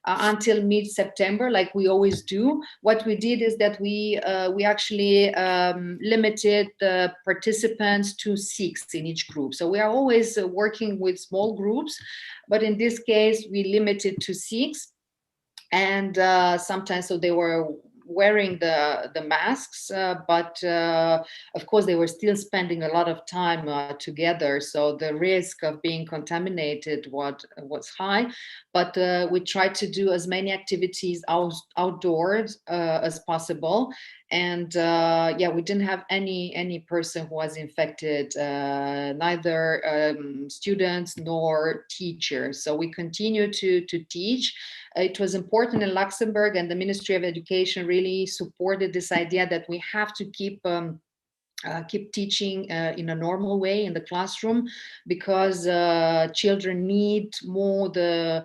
until mid-September, like we always do. What we did is that we actually limited the participants to 6 in each group. So we are always working with small groups, but in this case we limited to 6. And sometimes, so they were wearing the masks, but of course they were still spending a lot of time together, so the risk of being contaminated was high. But we tried to do as many activities outdoors as possible. And yeah, we didn't have any person who was infected, neither students nor teachers. So we continued to teach. It was important in Luxembourg, and the Ministry of Education really supported this idea that we have to keep teaching in a normal way in the classroom, because children need more the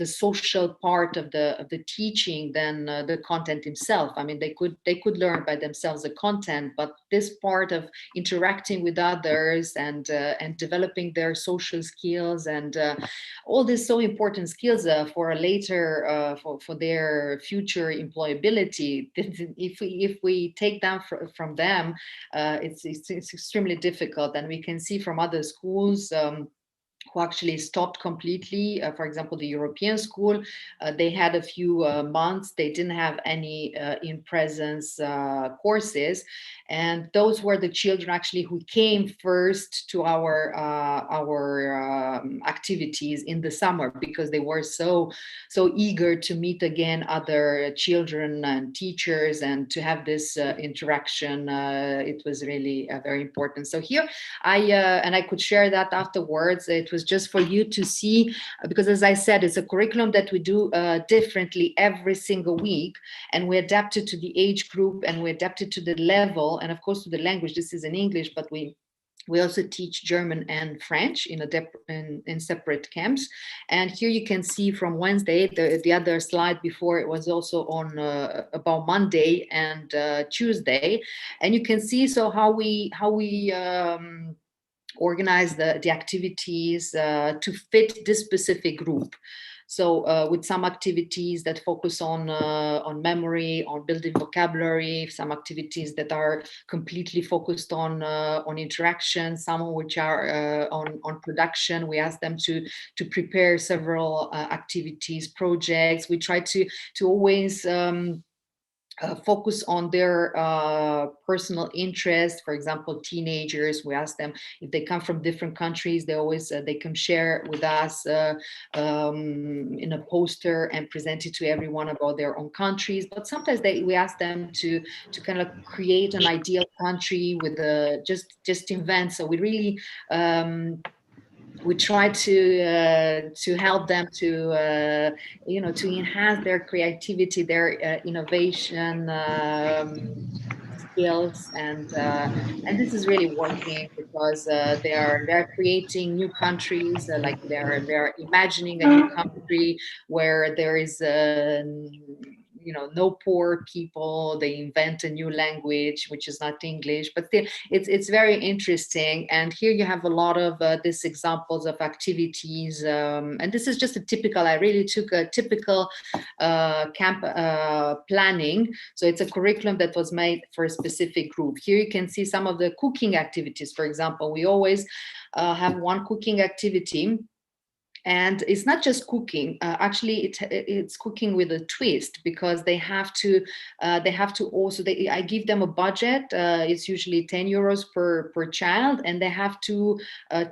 social part of the teaching than the content itself. I mean, they could learn by themselves the content, but this part of interacting with others and developing their social skills and all these so important skills for a later for their future employability. If we take them from them, it's extremely difficult, and we can see from other schools who actually stopped completely. For example, the European school, they had a few months, they didn't have any in-presence courses. And those were the children actually who came first to our activities in the summer, because they were so eager to meet again other children and teachers and to have this interaction. It was really very important. So here I could share that afterwards. It was just for you to see, because as I said, it's a curriculum that we do differently every single week, and we adapt it to the age group, and we adapt it to the level, and of course to the language. This is in English, but we also teach German and French in separate camps. And here you can see from Wednesday, the other slide before, it was also on about Monday and Tuesday, and you can see so how we organize the activities to fit this specific group. So with some activities that focus on memory, on building vocabulary, some activities that are completely focused on interaction, some which are on production. We ask them to prepare several activities, projects. We try to always focus on their personal interest. For example, teenagers, we ask them if they come from different countries, they can share with us in a poster and present it to everyone about their own countries. But sometimes we ask them to kind of create an ideal country with just invent. So we really we try to help them to enhance their creativity, their innovation skills, and this is really working, because they're creating new countries, like they're imagining a new country where there is no poor people. They invent a new language which is not English, but still it's very interesting. And here you have a lot of these examples of activities, and this is just a typical, I really took a typical camp planning. So it's a curriculum that was made for a specific group. Here you can see some of the cooking activities. For example, we always have one cooking activity. And it's not just cooking. Actually, it's cooking with a twist, because they have to also. I give them a budget. It's usually 10 euros per child, and they have to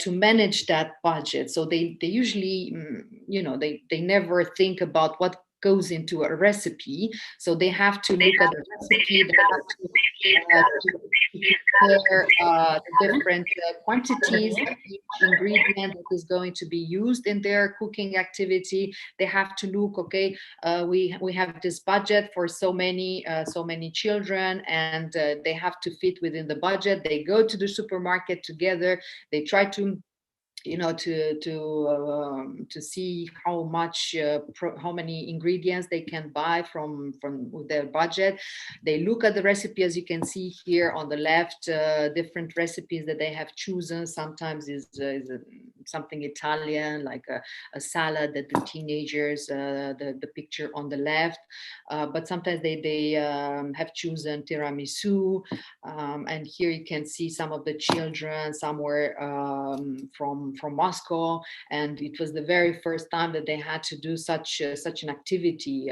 manage that budget. So they usually, they never think about what goes into a recipe. So they have to look at the recipe. They have to prepare the different quantities of each ingredient that is going to be used in their cooking activity. They have to look, okay, we have this budget for so many children, and they have to fit within the budget. They go to the supermarket together. They try to you know, to see how much, how many ingredients they can buy from their budget. They look at the recipe, as you can see here on the left, different recipes that they have chosen. Sometimes is something Italian, like a salad that the teenagers, the picture on the left, but sometimes they have chosen tiramisu, and here you can see some of the children. Some were from Moscow, and it was the very first time that they had to do such an activity,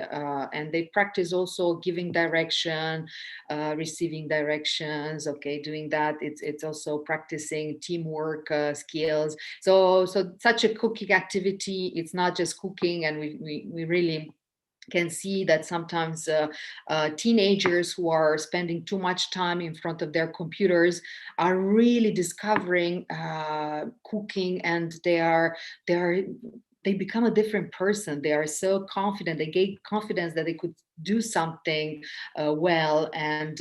and they practice also giving direction, receiving directions. Okay, doing that, it's also practicing teamwork skills. So such a cooking activity, it's not just cooking, and we really can see that sometimes teenagers who are spending too much time in front of their computers are really discovering cooking, and they become a different person. They are so confident. They gain confidence that they could do something well, and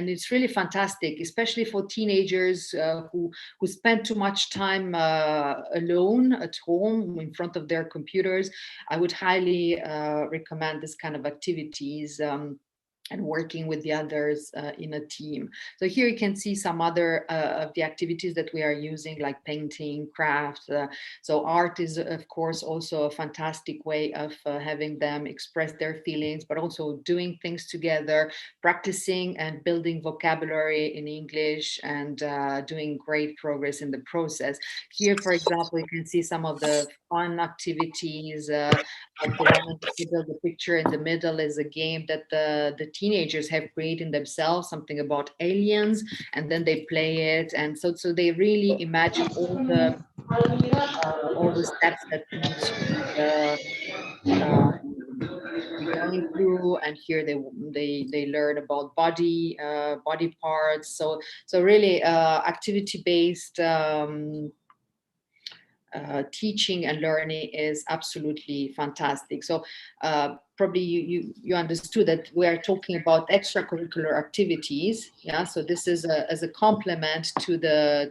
it's really fantastic, especially for teenagers who spend too much time alone at home in front of their computers. I would highly recommend this kind of activities. And working with the others in a team. So here you can see some other of the activities that we are using, like painting, craft. So art is, of course, also a fantastic way of having them express their feelings, but also doing things together, practicing and building vocabulary in English, and doing great progress in the process. Here, for example, you can see some of the fun activities, like the one in the middle. The picture in the middle is a game that the teenagers have created themselves, something about aliens, and then they play it, and so they really imagine all the steps that we need to be going through. And here they learn about body parts. So really activity based teaching and learning is absolutely fantastic. So probably you understood that we are talking about extracurricular activities. Yeah, so this is as a complement to the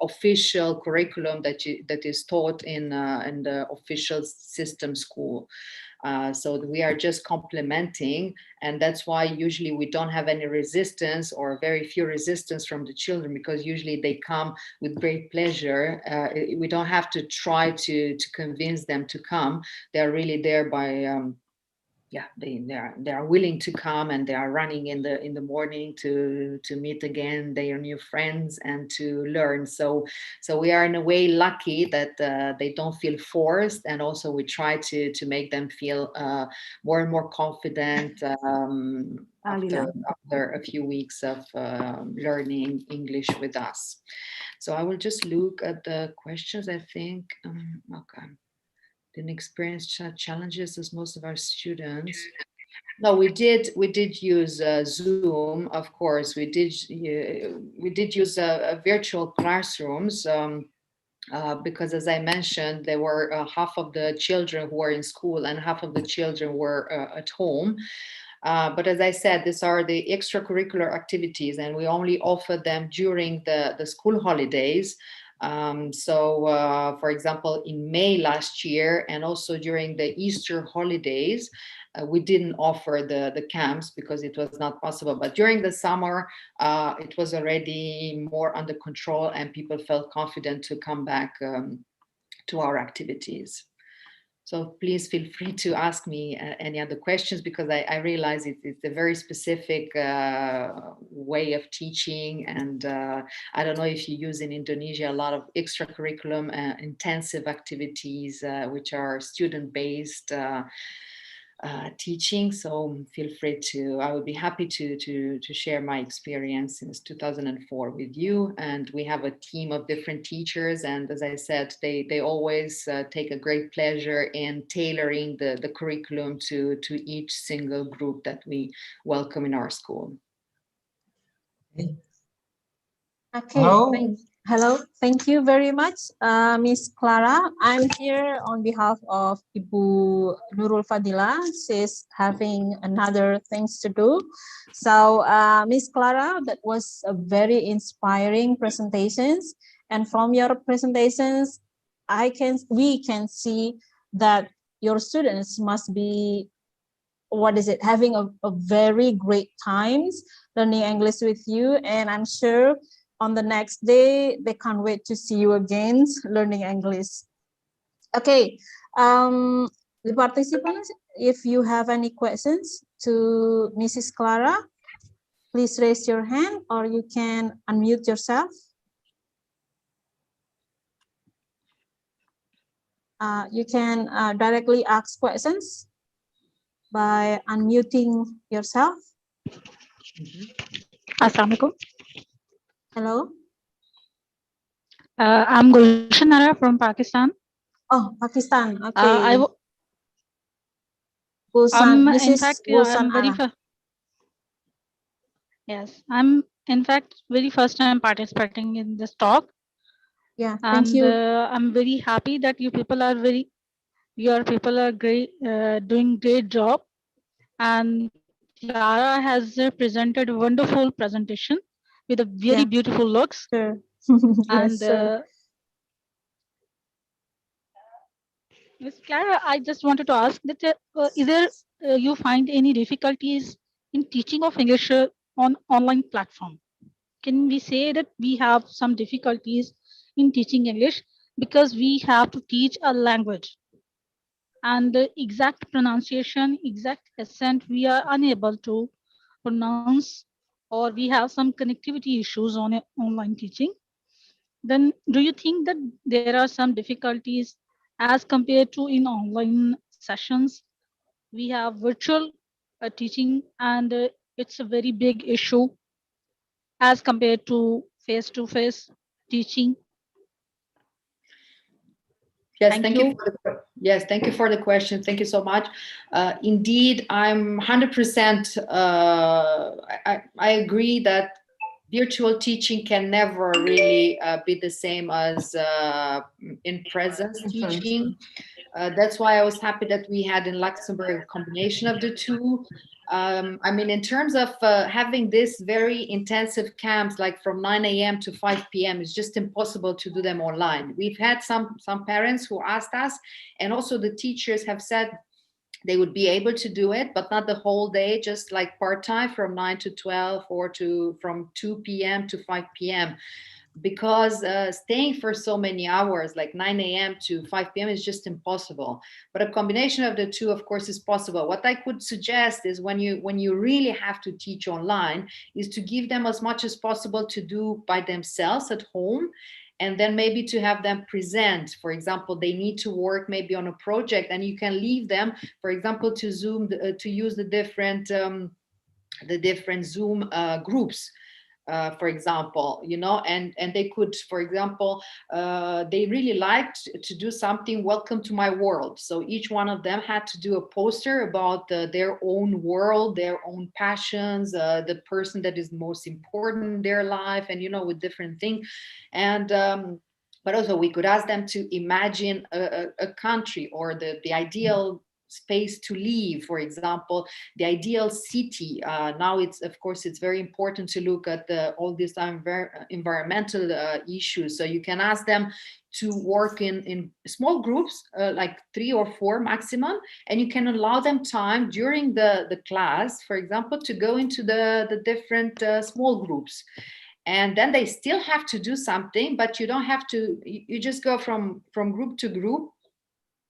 official curriculum that is taught in the official system school. So we are just complementing, and that's why usually we don't have any resistance, or very few resistance from the children, because usually they come with great pleasure. We don't have to try to convince them to come. They're really there by they are willing to come, and they are running in the morning to meet again their new friends and to learn. So we are in a way lucky that they don't feel forced, and also we try to make them feel more and more confident after a few weeks of learning English with us. So I will just look at the questions. I think okay. Didn't experience challenges as most of our students. No, we did use Zoom, of course. We did use virtual classrooms because, as I mentioned, there were half of the children who were in school and half of the children were at home. But as I said, these are the extracurricular activities, and we only offer them during the school holidays. For example, in May last year, and also during the Easter holidays, we didn't offer the camps because it was not possible. But during the summer, it was already more under control, and people felt confident to come back to our activities. So please feel free to ask me any other questions, because I realize it's a very specific way of teaching. And I don't know if you use in Indonesia a lot of extracurriculum intensive activities, which are student-based teaching. So feel free to, I would be happy to share my experience since 2004 with you. And we have a team of different teachers. And as I said, they always take a great pleasure in tailoring the curriculum to each single group that we welcome in our school. Okay. Hello, thank you very much, Miss Clara. I'm here on behalf of Ibu Nurul Fadila. She's having another things to do. So, Miss Clara, that was a very inspiring presentations, And from your presentations, we can see that your students must be, having a very great times learning English with you. And I'm sure on the next day, they can't wait to see you again learning English. Okay, the participants, if you have any questions to Mrs. Clara, please raise your hand or you can unmute yourself. You can directly ask questions by unmuting yourself. Assalamualaikum. Hello. I'm Gulshan Ara from Pakistan. Oh, Pakistan. Okay. I'm in fact yes, I'm in fact very first time participating in this talk. Yeah, thank you. I'm very happy that your people are great, doing great job. And Clara has presented a wonderful presentation with a very beautiful looks. Sure. And sure. Ms. Clara, I just wanted to ask that either you find any difficulties in teaching of English on online platform? Can we say that we have some difficulties in teaching English because we have to teach a language and the exact pronunciation, exact accent we are unable to pronounce, or we have some connectivity issues on online teaching? Then do you think that there are some difficulties as compared to in online sessions? We have virtual teaching and it's a very big issue as compared to face-to-face teaching. Yes, thank you. Thank you for the question. Thank you so much. Indeed, I'm 100%. I agree that virtual teaching can never really be the same as in presence teaching. That's why I was happy that we had in Luxembourg a combination of the two. I mean, in terms of having this very intensive camps, like from 9 a.m. to 5 p.m., it's just impossible to do them online. We've had some parents who asked us, and also the teachers have said they would be able to do it, but not the whole day, just like part-time from 9 to 12 or from 2 p.m. to 5 p.m. Because staying for so many hours, like 9 a.m. to 5 p.m. is just impossible. But a combination of the two, of course, is possible. What I could suggest is when you really have to teach online is to give them as much as possible to do by themselves at home, and then maybe to have them present. For example, they need to work maybe on a project, and you can leave them, for example, to Zoom, to use the different Zoom groups. For example, and they could, for example, they really liked to do something, welcome to my world. So each one of them had to do a poster about their own world, their own passions, the person that is most important in their life, and, with different things. And, but also we could ask them to imagine a country or the ideal space to live, for example, the ideal city. Now it's, of course, it's very important to look at all these environmental issues. So you can ask them to work in small groups, like 3 or 4 maximum, and you can allow them time during the class, for example, to go into the different small groups. And then they still have to do something, but you don't have to, you just go from group to group.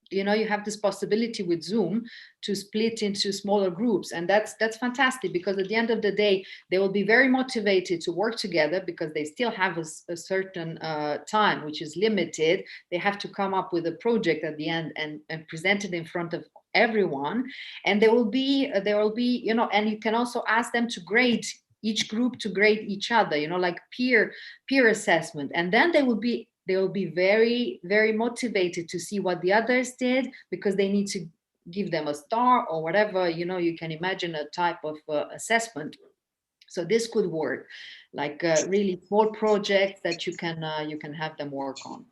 You have this possibility with Zoom to split into smaller groups, and that's fantastic, because at the end of the day they will be very motivated to work together, because they still have a certain time which is limited. They have to come up with a project at the end and present it in front of everyone, and there will be and you can also ask them to grade each group, to grade each other, like peer assessment, and then they will be very, very motivated to see what the others did, because they need to give them a star or whatever, you can imagine a type of assessment. So this could work, like really small projects that you can have them work on.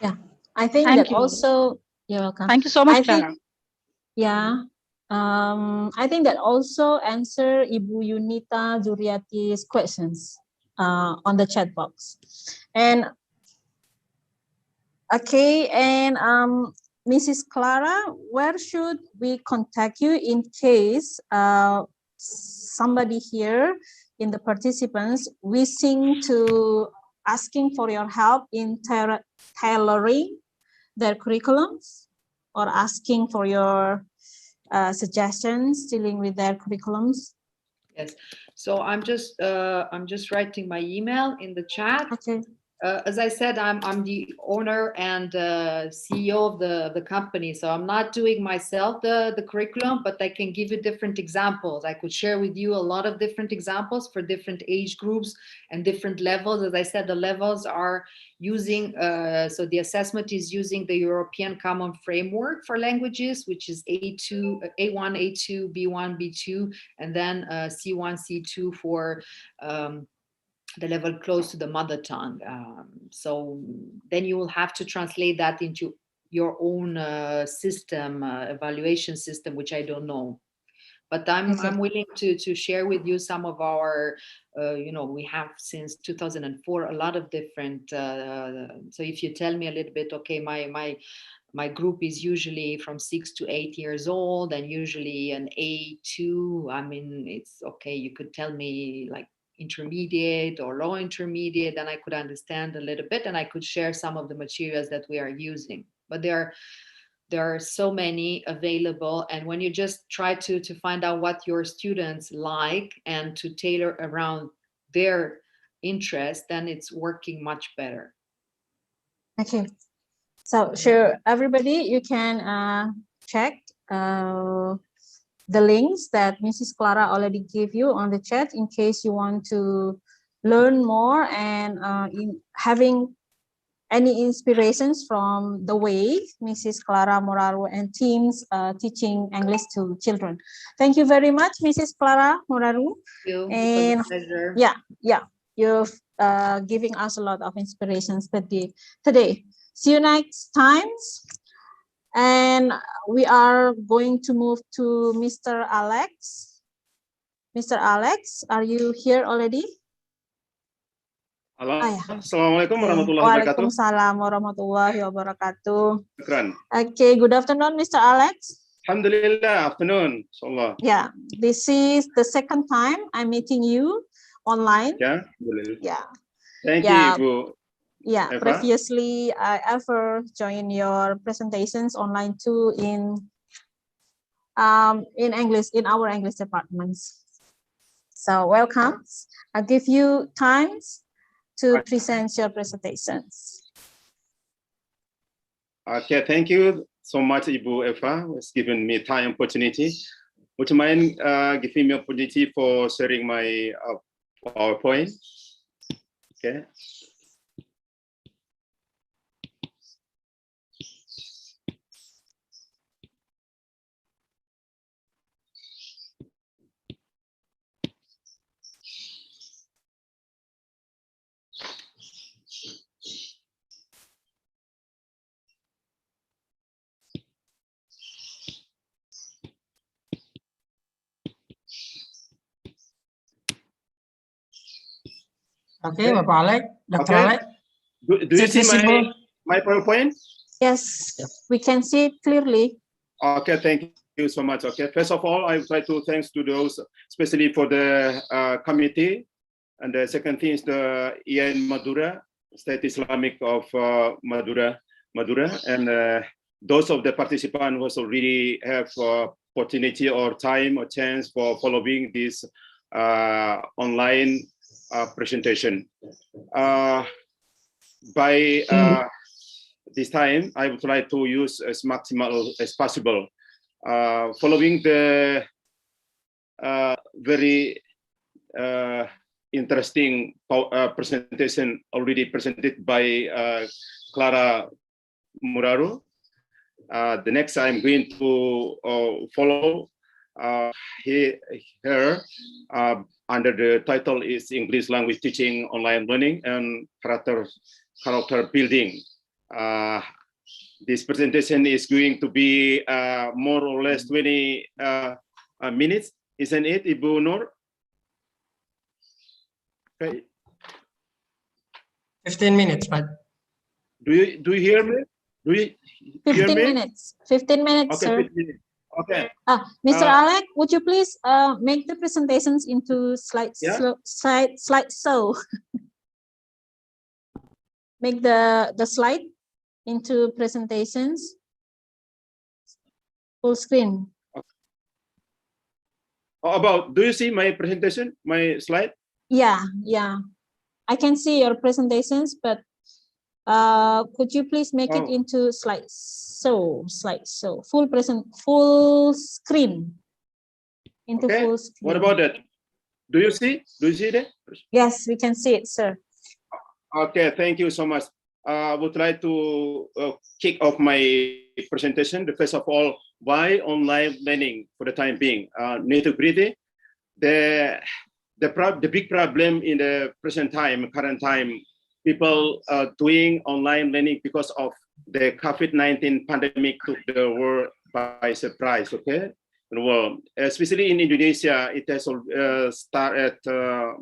Yeah, I think that also, you're welcome. Thank you so much, Clara. Yeah. I think that also answer Ibu Yunita Zuriati's questions on the chat box. And Okay, and Mrs. Clara, where should we contact you in case somebody here in the participants wishing to asking for your help in tailoring their curriculums or asking for your suggestions dealing with their curriculums? Yes. So I'm just writing my email in the chat. Okay. As I said, I'm the owner and CEO of the company, so I'm not doing myself the curriculum, but I can give you different examples. I could share with you a lot of different examples for different age groups and different levels. As I said, the levels are using, so the assessment is using the European Common Framework for Languages, which is A1, A2, B1, B2, and then C1, C2 for the level close to the mother tongue. So then you will have to translate that into your own system, evaluation system, which I don't know. But I'm willing to share with you some of our, we have since 2004 a lot of different. So if you tell me a little bit, okay, my group is usually from 6 to 8 years old, and usually an A2. I mean, it's okay. You could tell me like intermediate or low intermediate, then I could understand a little bit, and I could share some of the materials that we are using. But there are so many available, and when you just try to find out what your students like and to tailor around their interest, then it's working much better. Okay. So sure, everybody, you can check the links that Mrs. Clara already gave you on the chat in case you want to learn more and in having any inspirations from the way Mrs. Clara Moraru and teams teaching English to children. Thank you very much, Mrs. Clara Moraru. And it was a pleasure. Yeah, you've giving us a lot of inspirations today. See you next time. And we are going to move to Mr. Alex. Mr. Alex, are you here already? Halo, Assalamualaikum warahmatullahi wabarakatuh. Waalaikumsalam warahmatullahi wabarakatuh. Okay, good afternoon, Mr. Alex. Alhamdulillah, afternoon. Inshallah. Yeah, this is the second time I'm meeting you online. Yeah, yeah. Thank you, Ibu. Yeah, Eva. Previously I ever joined your presentations online too in English, in our English departments. So welcome. I'll give you time to present your presentations. Okay, thank you so much, Ibu Eva, for giving me time opportunity. Would you mind giving me opportunity for sharing my PowerPoint? Okay. Okay, Bapak Alek, Dr. Alek. Do you see my PowerPoint? Yes, we can see it clearly. Okay, thank you so much. Okay, first of all, I would like to thanks to those, especially for the committee, and the second thing is the IAIN Madura, State Islamic of Madura, and those of the participants who also really have opportunity or time or chance for following this online presentation. By this time, I would like to use as maximal as possible. Following the very interesting presentation already presented by Clara Moraru, the next I'm going to follow here under the title is English Language Teaching, Online Learning, and Character Building. This presentation is going to be more or less 20 minutes, isn't it, Ibu Nur? Okay. 15 minutes, right? Do you hear me? Do you hear 15 me? minutes. 15 minutes, Okay, sir. 15 minutes. Okay. Mr. Alek, would you please make the presentations into slide show? Make the slide into presentations full screen. Do you see my presentation, my slide? Yeah. I can see your presentations, but could you please make it into slide show, full screen, into full screen. What about that? Do you see that? Yes, we can see it, sir. Okay, thank you so much. I would like to kick off my presentation. First of all, why online learning for the time being? Nitty-gritty. The big problem in the present time, current time, people doing online learning because of the COVID-19 pandemic took the world by surprise. Okay, well, especially in Indonesia, it has started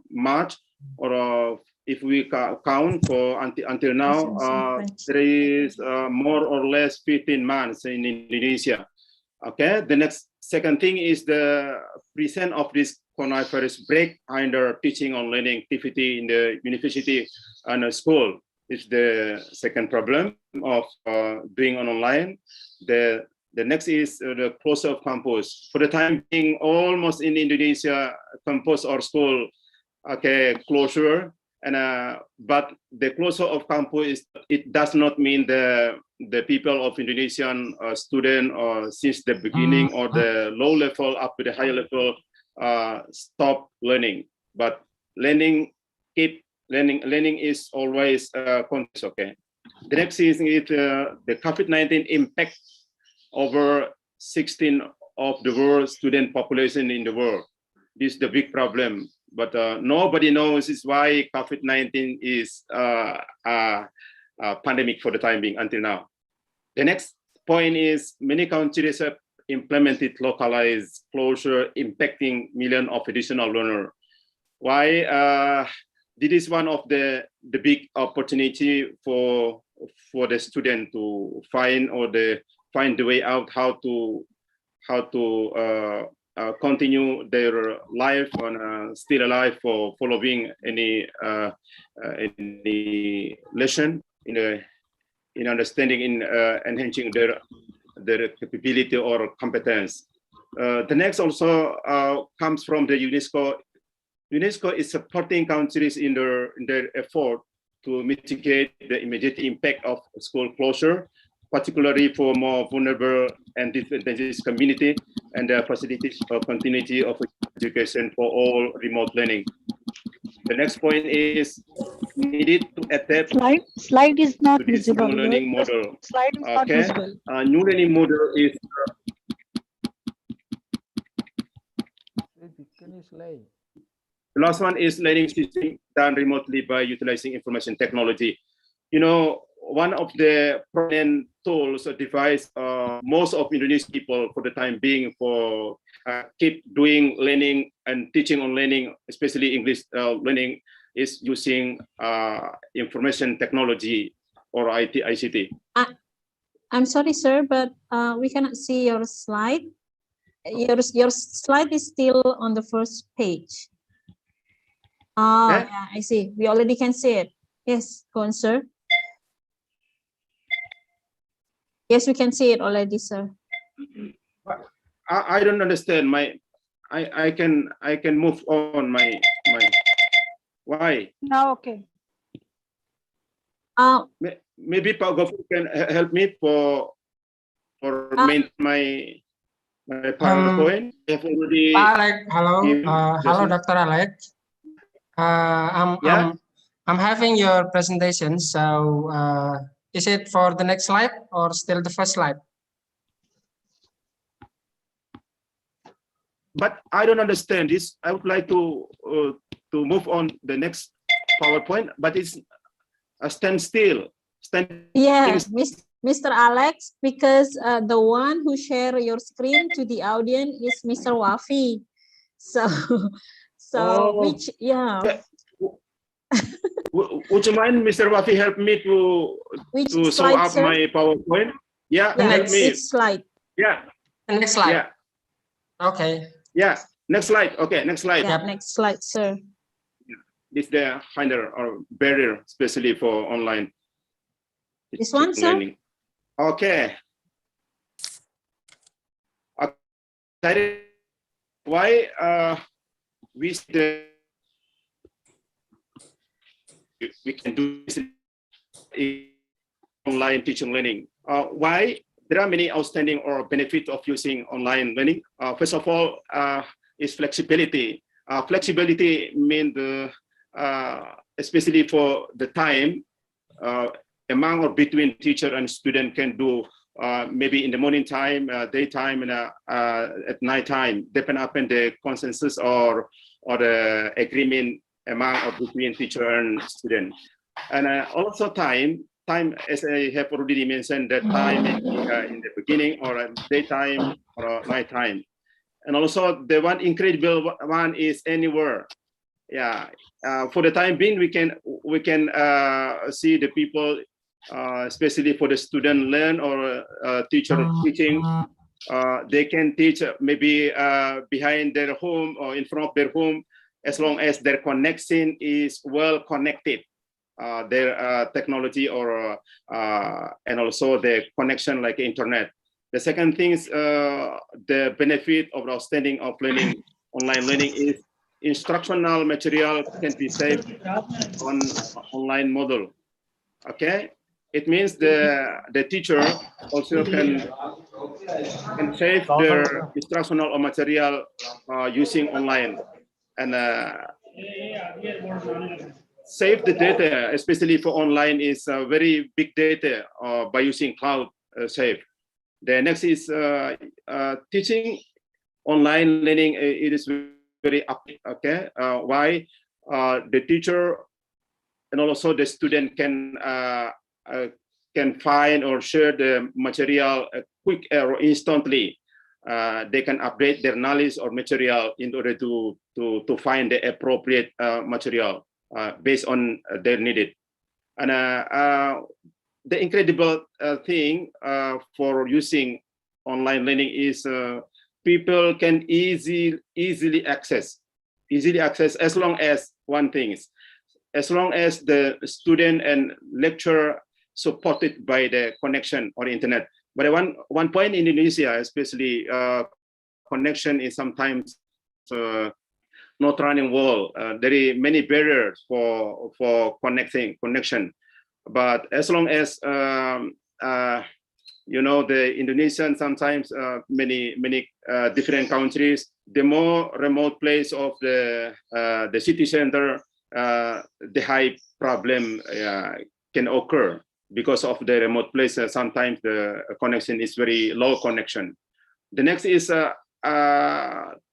March, or if we count for until now, there is more or less 15 months in Indonesia. Okay, the second thing is the present of this coronavirus break under teaching and learning activity in the university and school is the second problem of doing online. The next is the closure of campus. For the time being, almost in Indonesia, campus or school, okay, closure. And but the closure of campus, it does not mean the people of Indonesian student or since the beginning or the low level up to the higher level stop learning. But learning is always continuous. Okay. The next is the COVID-19 impact over 16 of the world student population in the world. This is the big problem. But nobody knows is why COVID-19 is a pandemic for the time being until now. The next point is many countries have implemented localized closure impacting millions of additional learners. Why? This is one of the big opportunity for the student to find the way out how to continue their life and still alive for following any lesson in understanding, in enhancing their capability or competence. The next also comes from the UNESCO. UNESCO is supporting countries in their effort to mitigate the immediate impact of school closure, particularly for more vulnerable and disadvantaged community, and the facilities for continuity of education for all remote learning. The next point is needed to adapt. Slide is not to this visible. new learning model. Slide is not visible. New learning model is. The last one is learning system done remotely by utilizing information technology. You know, one of the prominent tools or device most of Indonesian people for the time being for keep doing learning and teaching on learning, especially English learning, is using information technology or ICT. I'm sorry, sir, but we cannot see your slide. Your slide is still on the first page. Yeah, I see. We already can see it. Yes, go on, sir. Yes, we can see it already, sir. I don't understand. I can move on my why? Now okay. Maybe Pak Gofur can help me for my PowerPoint. I've already. Alek, hello, hello, Dr. Alek. I'm having your presentation. So is it for the next slide or still the first slide? But I don't understand this. I would like to move on the next PowerPoint, but it's a standstill. Yeah, Mr. Alex, because the one who share your screen to the audience is Mr. Wafi. So which, yeah. Would you mind, Mr. Wafi, help me to show slide, up sir? my PowerPoint? Yeah, help me. Which slide? Yeah. Next slide. Yeah. Okay. Yeah. Next slide. Okay. Next slide. Yeah, next slide, sir. This is the hinder or barrier, especially for online. This one, sir? Learning. Okay. Why we can do this in online teaching learning? Why there are many outstanding or benefit of using online learning? First of all, is flexibility. Flexibility means especially for the time among or between teacher and student can do maybe in the morning time, daytime, and at night time, depend upon the consensus or the agreement among or between teacher and student. And also time, as I have already mentioned, that time in the beginning or daytime or night time. And also the one incredible one is anywhere. Yeah, for the time being, we can see the people, especially for the student learn or teacher teaching. They can teach maybe behind their home or in front of their home, as long as their connection is well connected. Their technology or and also the connection like internet. The second thing is the benefit of outstanding of learning, online learning is instructional material can be saved on online model. Okay, it means the teacher also can save their instructional material using online and save the data, especially for online, is very big data by using cloud save. The next is teaching online learning. It is very up. Okay, why the teacher and also the student can find or share the material quick or instantly. They can update their knowledge or material in order to find the appropriate material based on their needed. And the incredible thing for using online learning is people can easily access as long as one thing is, as long as the student and lecturer supported by the connection or internet. But one point in Indonesia, especially connection is sometimes not running well. There are many barriers for connection. But as long as you know, the Indonesian sometimes many different countries, the more remote place of the city center, the high problem can occur because of the remote place. Sometimes the connection is very low connection. The next is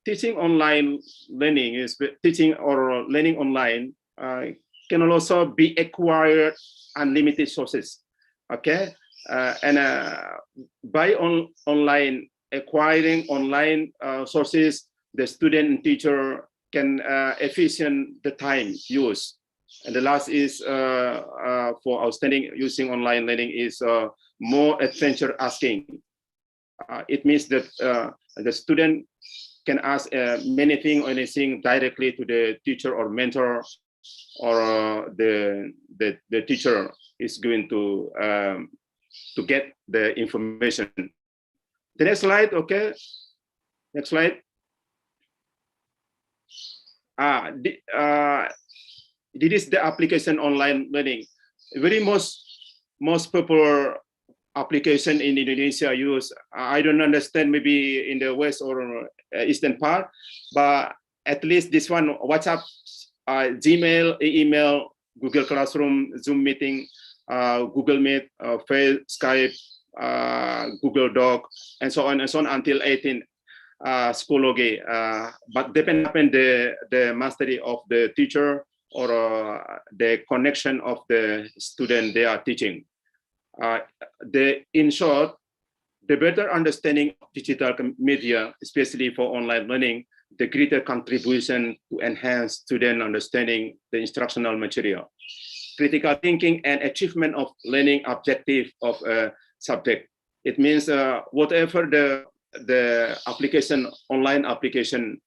teaching online learning is teaching or learning online can also be acquired unlimited sources. Okay, and by online acquiring online sources, the student and teacher can efficient the time used. And the last is for outstanding using online learning is more adventure asking. It means that the student can ask many things or anything directly to the teacher or mentor, or the teacher is going to get the information. The next slide, okay. Next slide. This is the application online learning. Very most popular application in Indonesia use. I don't understand maybe in the west or eastern part, but at least this one, WhatsApp, Gmail, email, Google Classroom, Zoom meeting, Google Meet, Skype, Google Doc, and so on until 18 Schoology. But depend upon the mastery of the teacher or the connection of the student they are teaching. In short, the better understanding of digital media, especially for online learning, the greater contribution to enhance student understanding the instructional material. Critical thinking and achievement of learning objective of a subject. It means whatever the application, online application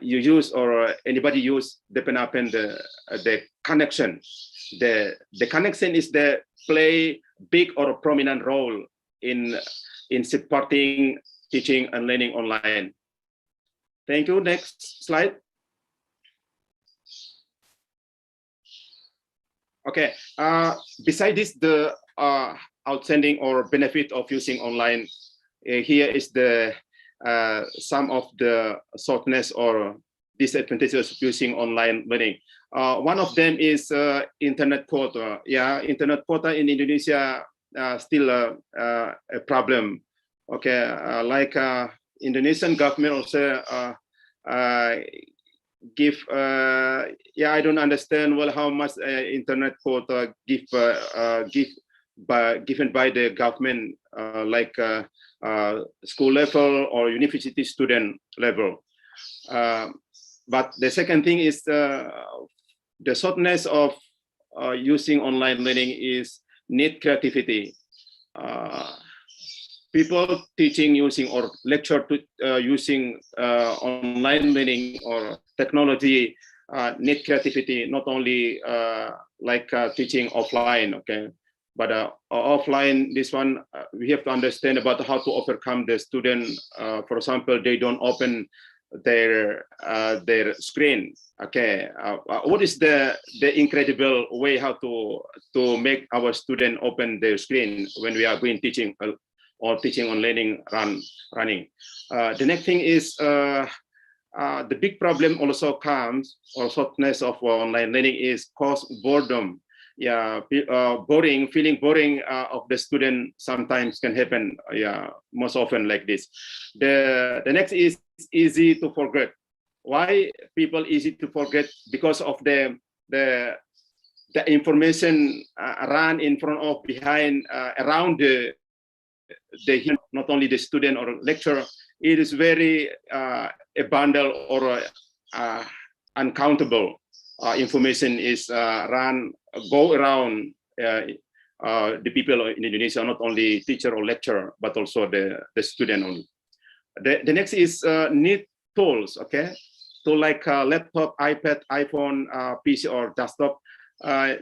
you use or anybody use, depend upon the connection. The connection is the play big or prominent role in supporting teaching and learning online. Thank you. Next slide. Okay. Besides this, the outstanding or benefit of using online, here is the some of the shortness or disadvantages of using online learning. One of them is internet quota. Yeah, internet quota in Indonesia still a problem. Okay, like Indonesian government also give. Yeah, I don't understand well how much internet quota given by the government, like school level or university student level. But the second thing is the shortness of using online learning is need creativity. People teaching using or lecture to using online learning or technology need creativity, not only like teaching offline, okay? But offline, this one, we have to understand about how to overcome the student. For example, they don't open their screen. Okay, what is the incredible way how to make our student open their screen when we are going teaching or teaching on learning running? The next thing is the big problem also comes, or shortness of online learning is cause boredom. Yeah, feeling boring of the student sometimes can happen. Yeah, most often like this. The next is easy to forget. Why people easy to forget? Because of the information run in front of, behind, around the not only the student or lecturer. It is very a bundle or uncountable information is go around the people in Indonesia, not only teacher or lecturer, but also the student only. The next is need tools, okay? So like laptop, iPad, iPhone, PC or desktop.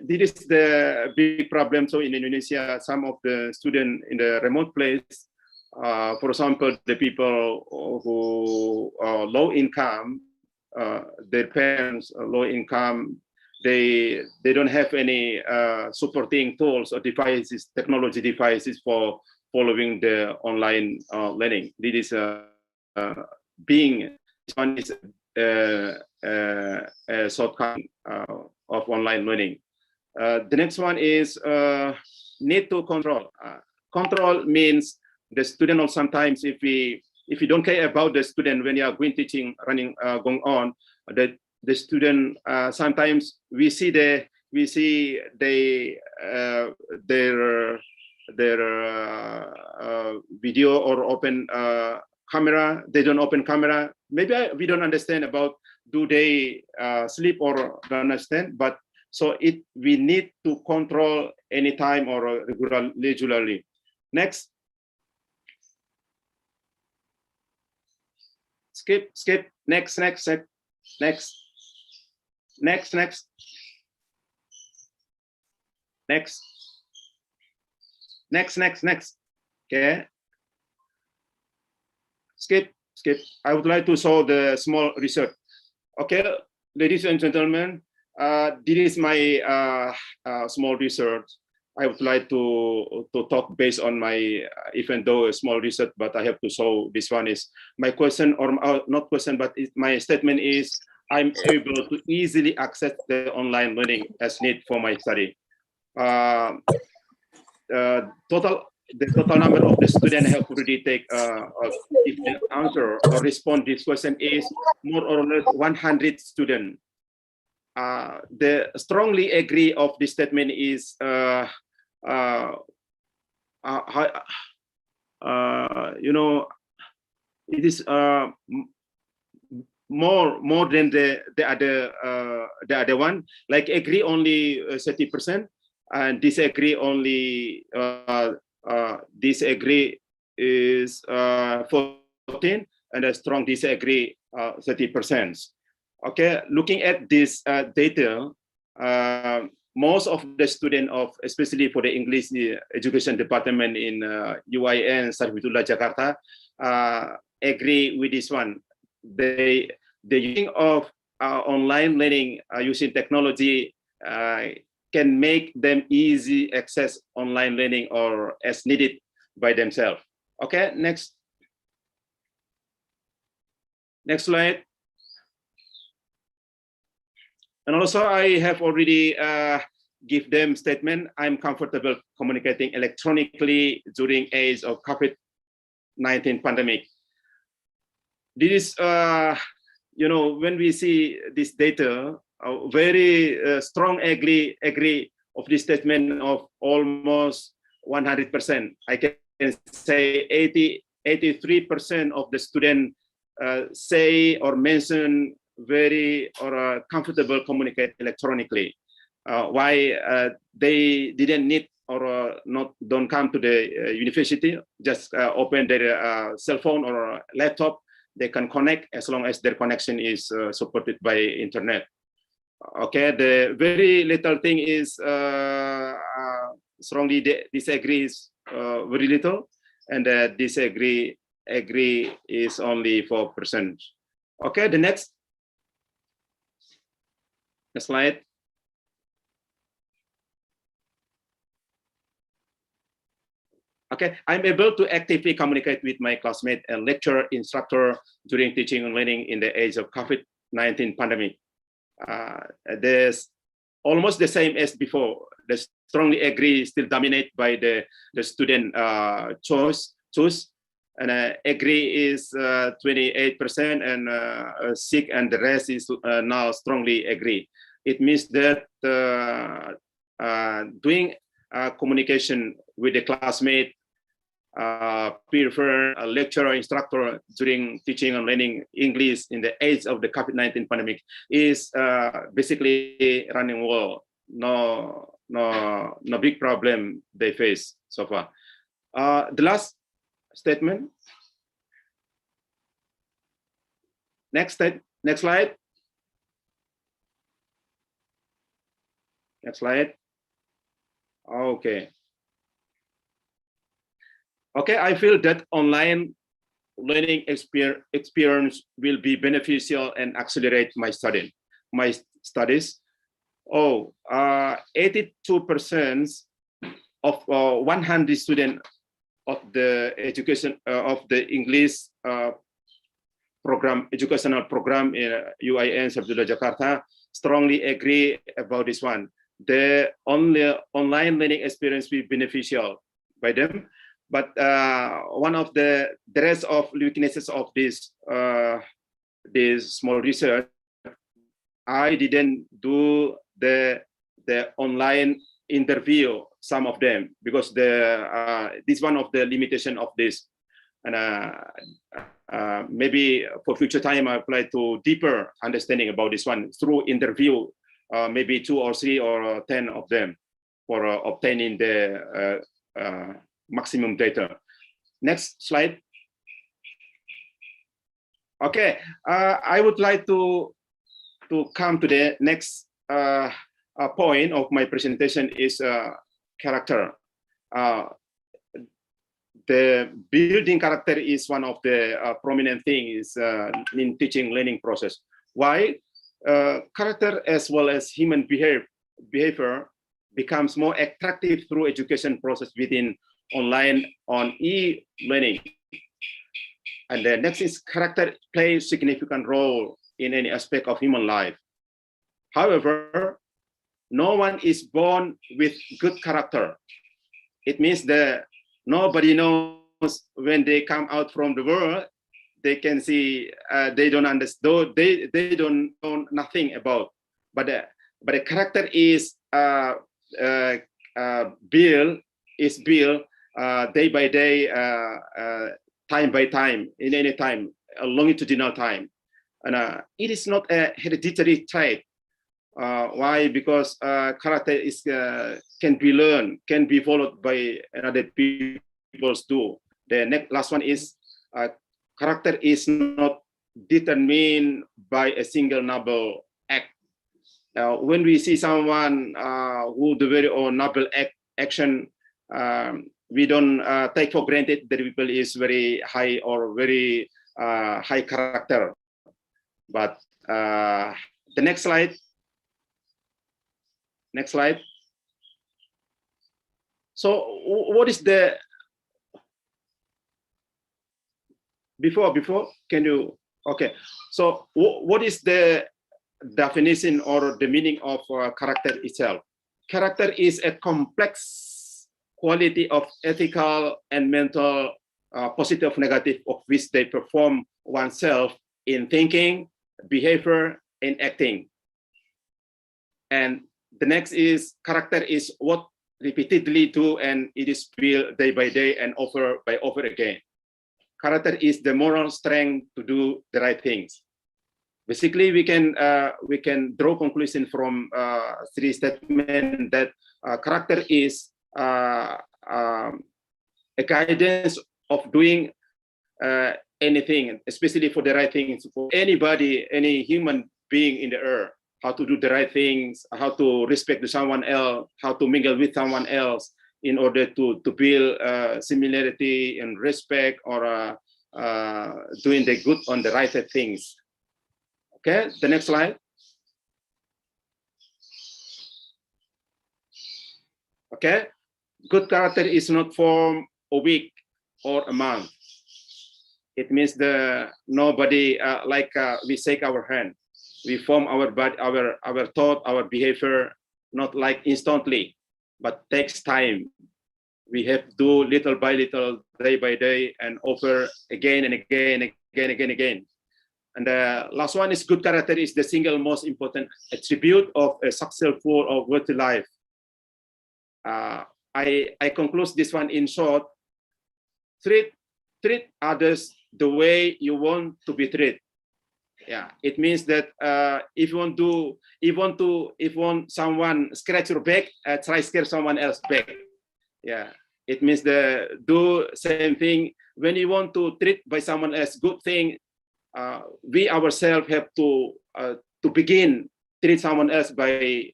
This is the big problem. So in Indonesia, some of the students in the remote place, for example, the people who are low income, their parents are low income, they don't have any supporting tools or devices, technology devices for following the online learning. This is this one is a shortcut of online learning. The next one is need to control. Control means the student, or sometimes if you don't care about the student when you are going teaching, running, going on, the student sometimes we see their video or open camera. They don't open camera. Maybe we don't understand about do they sleep or don't understand. But so we need to control anytime or regularly. Next. Skip. Next. Okay. Skip. I would like to show the small research. Okay, ladies and gentlemen, this is my small research. I would like to talk based on my, even though a small research, but I have to show this one is my question, or not question, but my statement is I'm able to easily access the online learning as need for my study. The total number of the students have already take if the answer or respond this question is more or less 100 students. The strongly agree of this statement is you know, it is more than the other one. Like agree only 30%, and disagree only disagree is 14, and a strong disagree 30%. Okay, looking at this data, most of the students of, especially for the English education department in UIN Sarjabullah Jakarta, agree with this one. The using of online learning using technology can make them easy access online learning or as needed by themselves. Okay, next slide. And also I have already give them statement. I'm comfortable communicating electronically during age of COVID-19 pandemic. This is, you know, when we see this data, very strong agree of this statement of almost 100%. I can say 83% of the student say or mention very or comfortable communicate electronically. Why they didn't need or don't come to the university, just open their cell phone or laptop. They can connect as long as their connection is supported by internet. Okay, the very little thing is strongly disagree is very little, and agree is only 4%. Okay, the next slide. Okay, I'm able to actively communicate with my classmate and lecturer, instructor during teaching and learning in the age of COVID-19 pandemic. There's almost the same as before. The strongly agree still dominate by the student choice, and agree is 28%, and sick and the rest is now strongly agree. It means that doing communication with the classmate, prefer a lecturer, instructor during teaching and learning English in the age of the COVID-19 pandemic is basically running well. No big problem they face so far. The last statement. Next slide. Next slide. Okay. Okay, I feel that online learning experience will be beneficial and accelerate my studies. 82% of 100 students of the education of the English program, educational program in UIN Sarjabullah Jakarta strongly agree about this one. The online learning experience will be beneficial by them. But one of the rest of weaknesses of this small research, I didn't do the online interview some of them because this one of the limitation of this, and maybe for future time I apply to deeper understanding about this one through interview, maybe 2 or 3 or 10 of them for obtaining the maximum data. Next slide. Okay, I would like to come to the next point of my presentation is character. The building character is one of the prominent things in teaching learning process. Why? Character as well as human behavior becomes more attractive through education process within online on e-learning. And the next is character plays significant role in any aspect of human life. However, no one is born with good character. It means that nobody knows when they come out from the world, they can see, they don't understand, they don't know nothing about. But the character is built day by day, time by time, in any time, a longitudinal time. And it is not a hereditary trait. Why? Because character is can be learned, can be followed by other people too. The next last one is character is not determined by a single noble act. When we see someone who do very own noble action, we don't take for granted that people is very high or very high character. But the next slide. Next slide. So what is the before can you okay, so what is the definition or the meaning of character itself? Character is a complex quality of ethical and mental positive negative of which they perform oneself in thinking, behavior, and acting. And the next is character is what repeatedly do, and it is built day by day and over again. Character is the moral strength to do the right things. Basically, we can draw conclusion from three statements that character is a guidance of doing anything, especially for the right things for anybody, any human being in the earth. How to do the right things, how to respect someone else, how to mingle with someone else in order to build similarity and respect, or doing the good on the right things. Okay, the next slide. Okay, good character is not formed a week or a month. It means nobody we shake our hand. We form our body, our thought, our behavior, not like instantly, but takes time. We have to do little by little, day by day, and over again and again. And the last one is good character is the single most important attribute of a successful or worthy life. I conclude this one in short. Treat others the way you want to be treated. Yeah, it means that if you want someone scratch your back, try scare someone else back. Yeah, it means do same thing when you want to treat by someone else good thing. We ourselves have to begin treat someone else by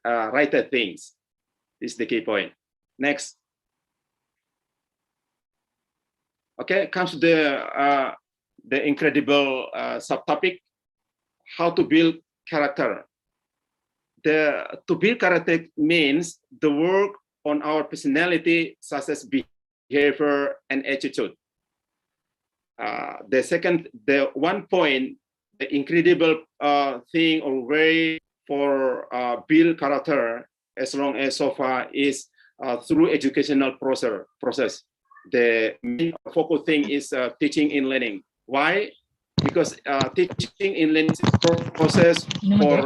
right things. This is the key point. Next. Okay, comes to the incredible subtopic, how to build character. To build character means the work on our personality, such as behavior and attitude. The one point, the incredible thing or way for build character, as long as so far, is through educational process. The main focal thing is teaching and learning. Why? Because teaching and learning process for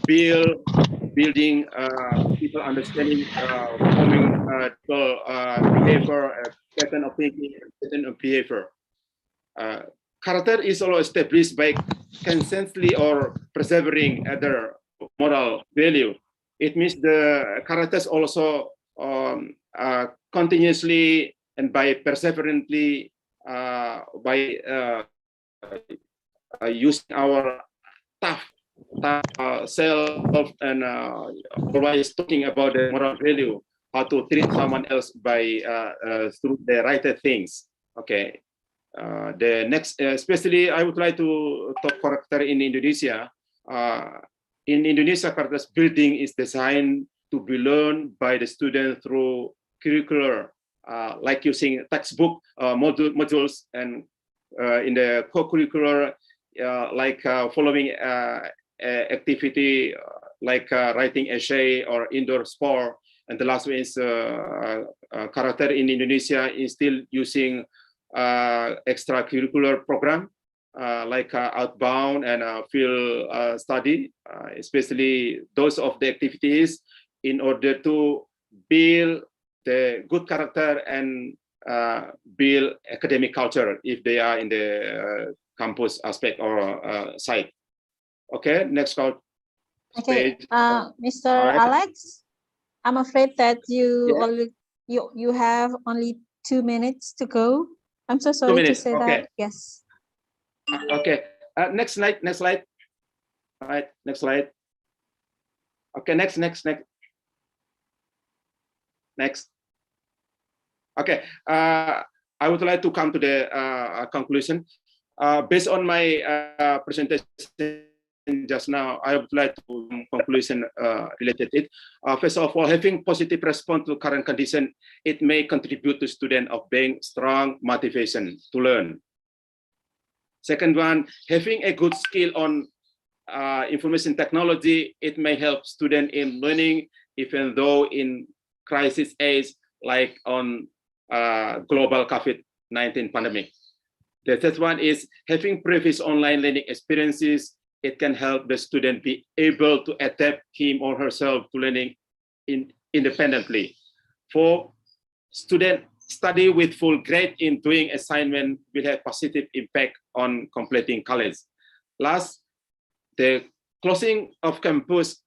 building people understanding, forming behavior, pattern of thinking, pattern of behavior. Character is also established by constantly or persevering other moral value. It means the characters also continuously and by perseverantly using our tough self and always talking about the moral value, how to treat someone else by through the right things. Okay. The next, especially I would like to talk character in Indonesia. In Indonesia, character building is designed to be learned by the student through curricular, like using textbook modules, and in the co-curricular, like following activity like writing essay or indoor sport. And the last one is character in Indonesia is still using extracurricular program like outbound and field study, especially those of the activities in order to build the good character and build academic culture if they are in the campus aspect or site. Okay, next call. Okay, Page. Mr. Alright. Alex, I'm afraid that you Yeah. only you have only 2 minutes to go. I'm so sorry to minutes, say okay. that. Yes. Okay, next slide, next slide. All right, next slide. Okay, next. Okay, I would like to come to the conclusion. Based on my presentation just now, I would like to conclusion related to it. First of all, having positive response to current condition, it may contribute to student of being strong motivation to learn. Second one, having a good skill on information technology, it may help student in learning, even though in crisis age, like on global COVID-19 pandemic. The third one is having previous online learning experiences. It can help the student be able to adapt him or herself to learning independently. For student study with full grade in doing assignment will have positive impact on completing college. Last, the closing of campus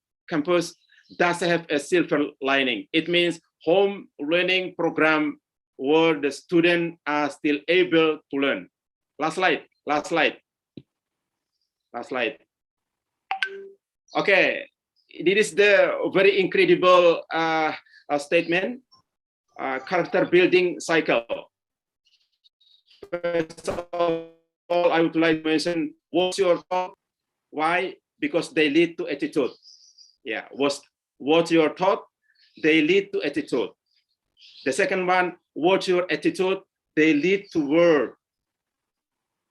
does have a silver lining. It means home learning program where the students are still able to learn. Last slide. Okay, this is the very incredible statement, character building cycle. First of all, I would like to mention what's your thought. Why? Because they lead to attitude. Yeah, what's your thought? They lead to attitude. The second one, what's your attitude? They lead to word.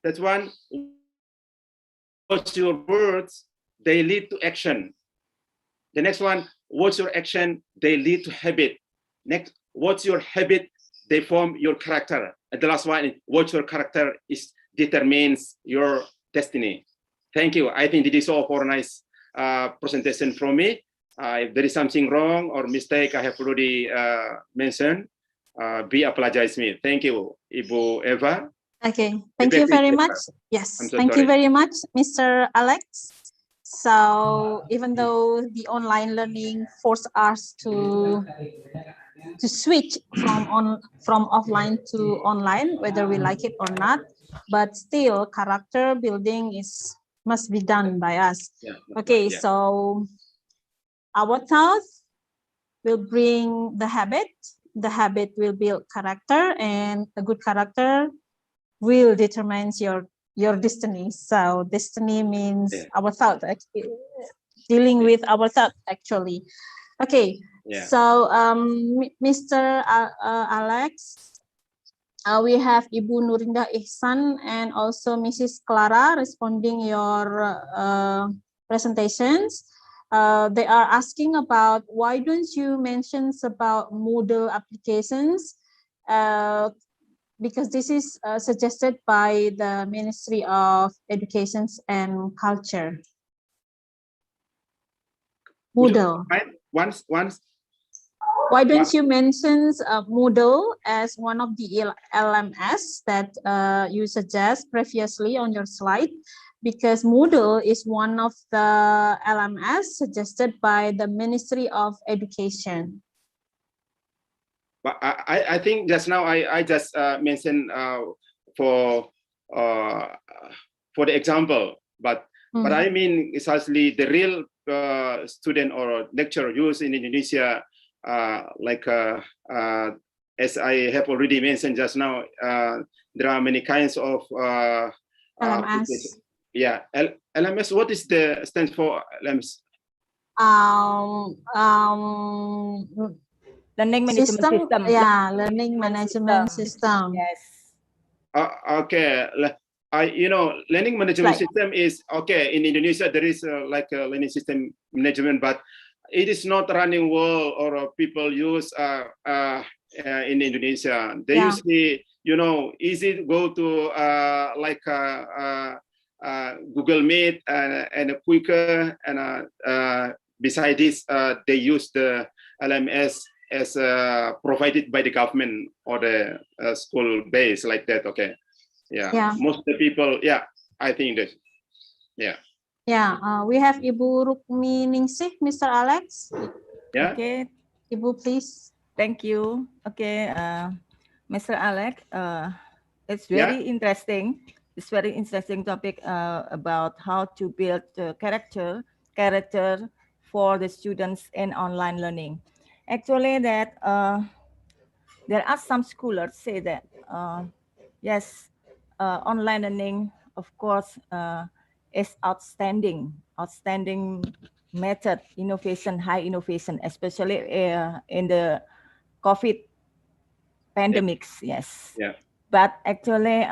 That one, what's your words? They lead to action. The next one, what's your action? They lead to habit. Next, what's your habit? They form your character. And the last one, what's your character is determines your destiny. Thank you. I think this is all for a nice presentation from me. If there is something wrong or mistake I have already mentioned, be apologize me. Thank you, Ibu Eva. Okay, thank you very much. Yes, thank you very much, Mr. Alex. So even though the online learning forced us to switch from offline to online, whether we like it or not, but still character building must be done by us. Okay, so our thoughts will bring the habit will build character, and a good character will determine your destiny. So destiny means our thought, dealing with our thought actually. Okay, so Mr. Alex, we have Ibu Nurinda Ihsan and also Mrs. Clara responding your presentations. They are asking about why don't you mention about Moodle applications, because this is suggested by the Ministry of Education and Culture. Moodle. Once. Why don't you mention Moodle as one of the LMS that you suggest previously on your slide? Because Moodle is one of the LMS suggested by the Ministry of Education. But I think just now I just mentioned for the example, but I mean it's actually the real student or lecturer used in Indonesia, as I have already mentioned just now, there are many kinds of LMS. LMS. What is the stands for LMS? Learning management system. Yeah, learning management system. Yes. Okay. Learning management system is okay. In Indonesia, there is like a learning system management, but it is not running well or people use in Indonesia. They usually, easy to go to Google Meet and quicker. And beside this, they use the LMS as provided by the government or the school base like that. Okay. Yeah. Most of the people, I think that, yeah. Yeah, we have Ibu Rukmi Ningsih, Mr. Alex. Yeah. Okay. Ibu, please. Thank you. Okay, Mr. Alek, it's Yeah. very interesting. It's very interesting topic about how to build character for the students in online learning. Actually, that there are some scholars say that yes, online learning, of course, is outstanding method, innovation, high innovation, especially in the COVID pandemics, yes. Yeah. But actually,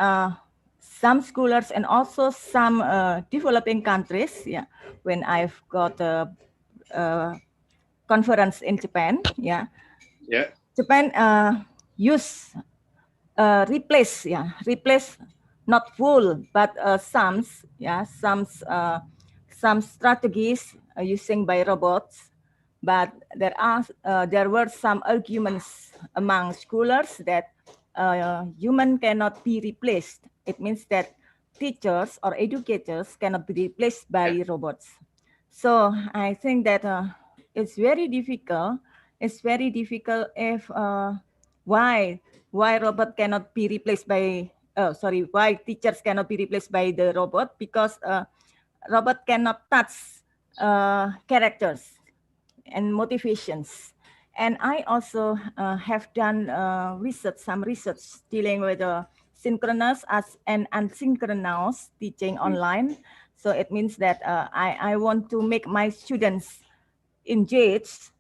some scholars and also some developing countries, yeah, when I've got a conference in Japan, yeah, Yeah. Japan use replace not full, but some strategies using by robots. But there were some arguments among scholars that human cannot be replaced. It means that teachers or educators cannot be replaced by robots. So I think that it's very difficult. It's very difficult if why robot cannot be replaced by why teachers cannot be replaced by the robot, because robot cannot touch characters and motivations. And I also have done some research dealing with synchronous and asynchronous teaching online. So it means that I want to make my students engaged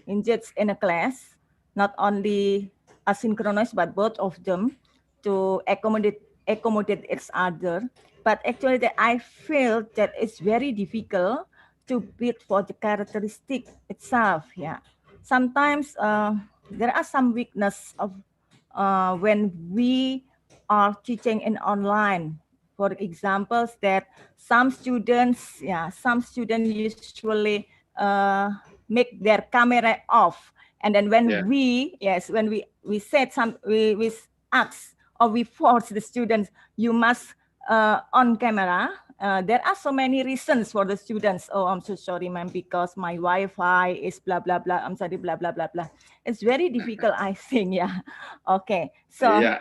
in a class, not only asynchronous, but both of them to accommodate each other. But actually I feel that it's very difficult to build for the characteristic itself. Yeah, sometimes there are some weakness of when we are teaching in online. For examples, that some students usually make their camera off, and then when we said we ask or we force the students, you must on camera. There are so many reasons for the students. Oh, I'm so sorry, ma'am, because my Wi-Fi is blah blah blah. I'm sorry, blah blah blah blah. It's very difficult, I think. Yeah. Okay. So I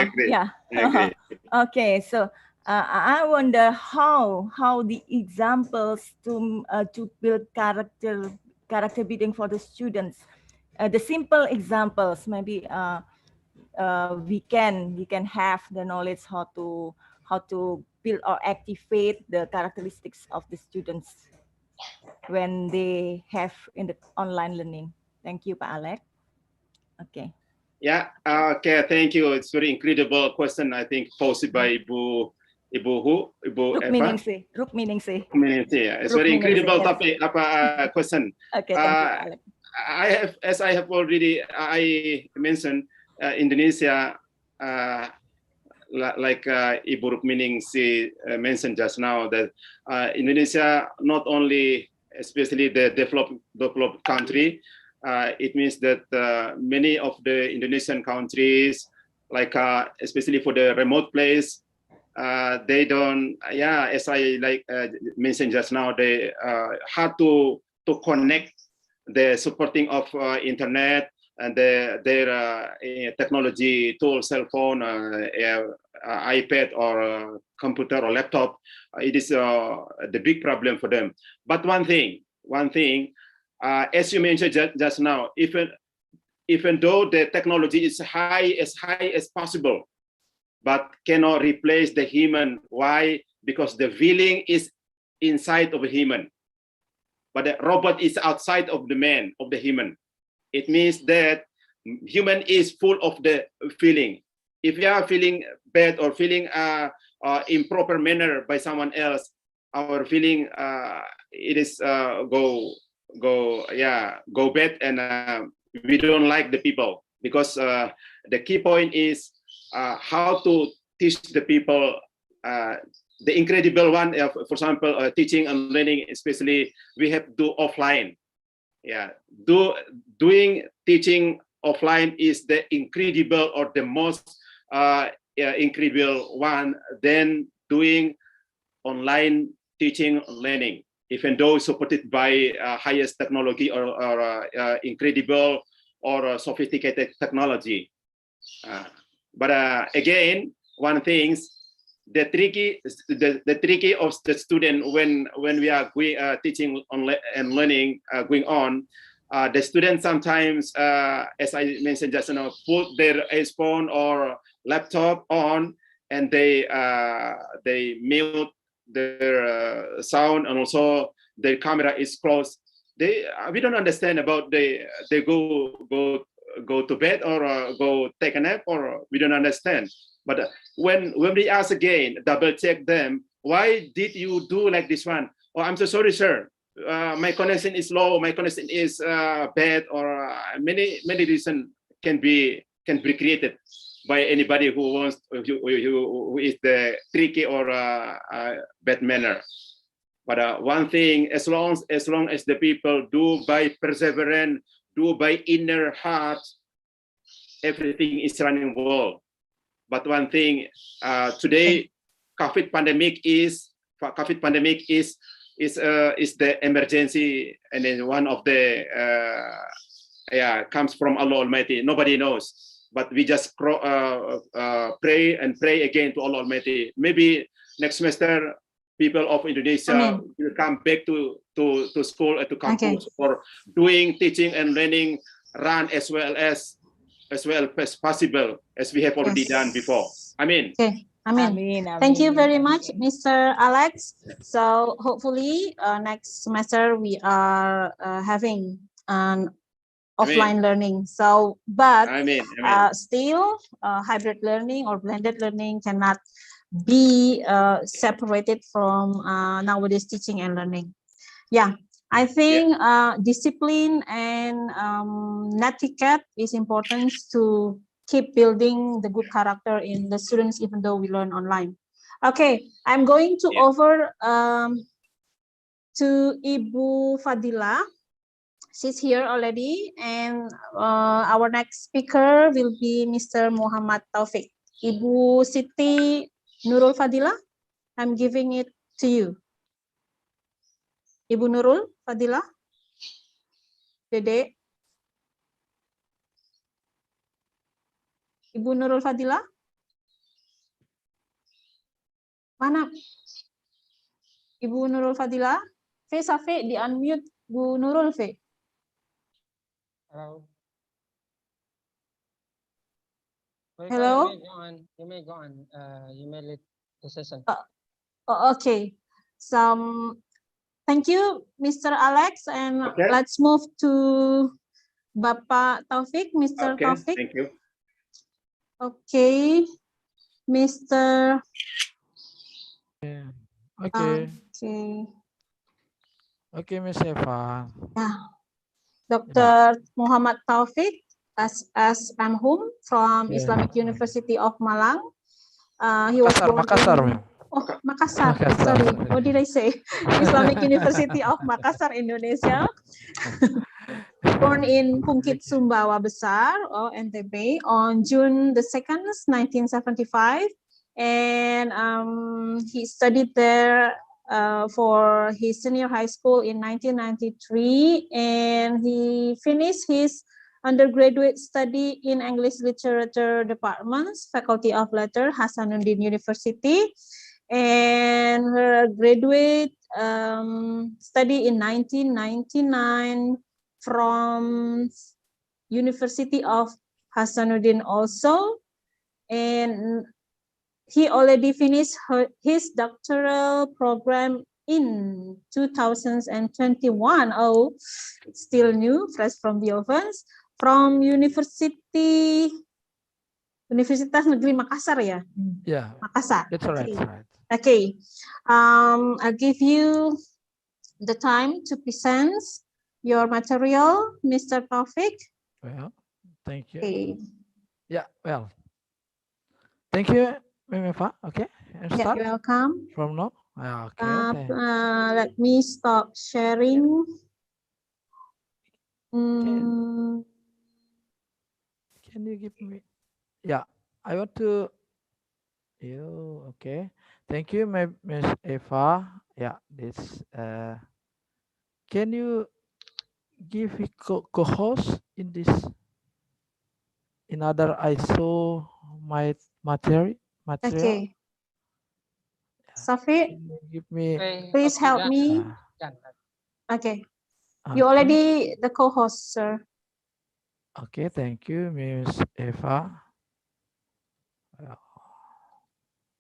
agree. yeah. I agree. Okay. So I wonder how the examples to build character building for the students. The simple examples, maybe we can have the knowledge how to build or activate the characteristics of the students when they have in the online learning. Thank you, Pak Alek. Okay. Yeah. Okay. Thank you. It's very incredible question. I think posed by Ibu Rukmi Eva. Ningsih. It's very incredible topic. Question. Okay. Thank you, Alek. I have already mentioned Indonesia, like Ibu Rukmi Ningsih mentioned just now, that Indonesia not only, especially the developed country, it means that many of the Indonesian countries, like especially for the remote place, they don't, as I mentioned just now, they hard to connect the supporting of internet and their technology tool, cell phone, iPad or computer or laptop. It is the big problem for them. But one thing, as you mentioned just now, even though the technology is as high as possible, but cannot replace the human. Why? Because the feeling is inside of a human, but the robot is outside of the man, of the human. It means that human is full of the feeling. If you are feeling bad or feeling improper manner by someone else, our feeling it is go bad, and we don't like the people, because the key point is how to teach the people. The incredible one, for example, teaching and learning, especially we have to do offline. Doing teaching offline is the incredible or the most incredible one. Then doing online teaching and learning, even though supported by highest technology or incredible or sophisticated technology. But again, one thing, the tricky of the student when we are teaching and learning going on, the students sometimes, as I mentioned just now, put their phone or laptop on, and they mute their sound, and also their camera is closed. We don't understand about they go to bed or go take a nap, or we don't understand. But when we ask again, double check them, why did you do like this one? Oh, I'm so sorry, sir. My connection is low. My connection is bad, or many reasons can be created by anybody who wants who is the tricky or bad manner. But one thing, as long as the people do by perseverance, do by inner heart, everything is running well. But one thing, today, COVID pandemic is the emergency, and then one of the comes from Allah Almighty. Nobody knows, but we just pray and pray again to Allah Almighty. Maybe next semester, people of Indonesia will come back to school and to campus for doing teaching and learning run as well as possible as we have already done before. Amen. Okay. Amen. Thank you very much, Mr. Alex. So hopefully next semester we are having an offline learning. So, but still hybrid learning or blended learning cannot be separated from nowadays teaching and learning. Yeah, I think discipline and netiquette is important to keep building the good character in the students, even though we learn online. Okay, I'm going to over to Ibu Fadila. She's here already, and our next speaker will be Mr. Mohammad Taufik. Ibu Siti Nurul Fadila, I'm giving it to you. Ibu Nurul Fadila, Dede. Ibu Nurul Fadila, mana? Ibu Nurul Fadila, Safi di unmute Bu Nurul Fe. Hello. Hello. You may go on. You may lead the session. Okay. So, thank you, Mr. Alex, and let's move to Bapak Taufik, Mr. Taufik. Thank you. Okay, Mr. Okay, Miss Eva. Dr. Muhammad Taufik, as M.Hum from Islamic University of Malang. He was born in Makassar. Sorry, what did I say? Islamic University of Makassar, Indonesia. Born in Bukit Sumbawa Besar, or NTB, on June the 2nd, 1975, and he studied there for his senior high school in 1993, and he finished his undergraduate study in English Literature Departments, Faculty of Letters, Hasanuddin University, and her graduate study in 1999 from University of Hasanuddin also, and he already finished his doctoral program in 2021. Oh, it's still new, fresh from the ovens, from Universitas Negeri Makassar, ya? Yeah, Makassar. that's right. That's right. Okay, I'll give you the time to present your material, Mr. Taufik. Well, thank you. Okay. Yeah, well, thank you, Eva. Okay, and start. You're welcome. From now. Okay. Let me stop sharing. Can you give me? Yeah, I want to. Okay. Thank you, Miss Eva. Yeah, this. Can you give a co-host in this? In other, I saw my material. Okay. Sophie, Can you give me? please help me. Okay. You Okay. already the co-host, sir. Okay, thank you, Miss Eva.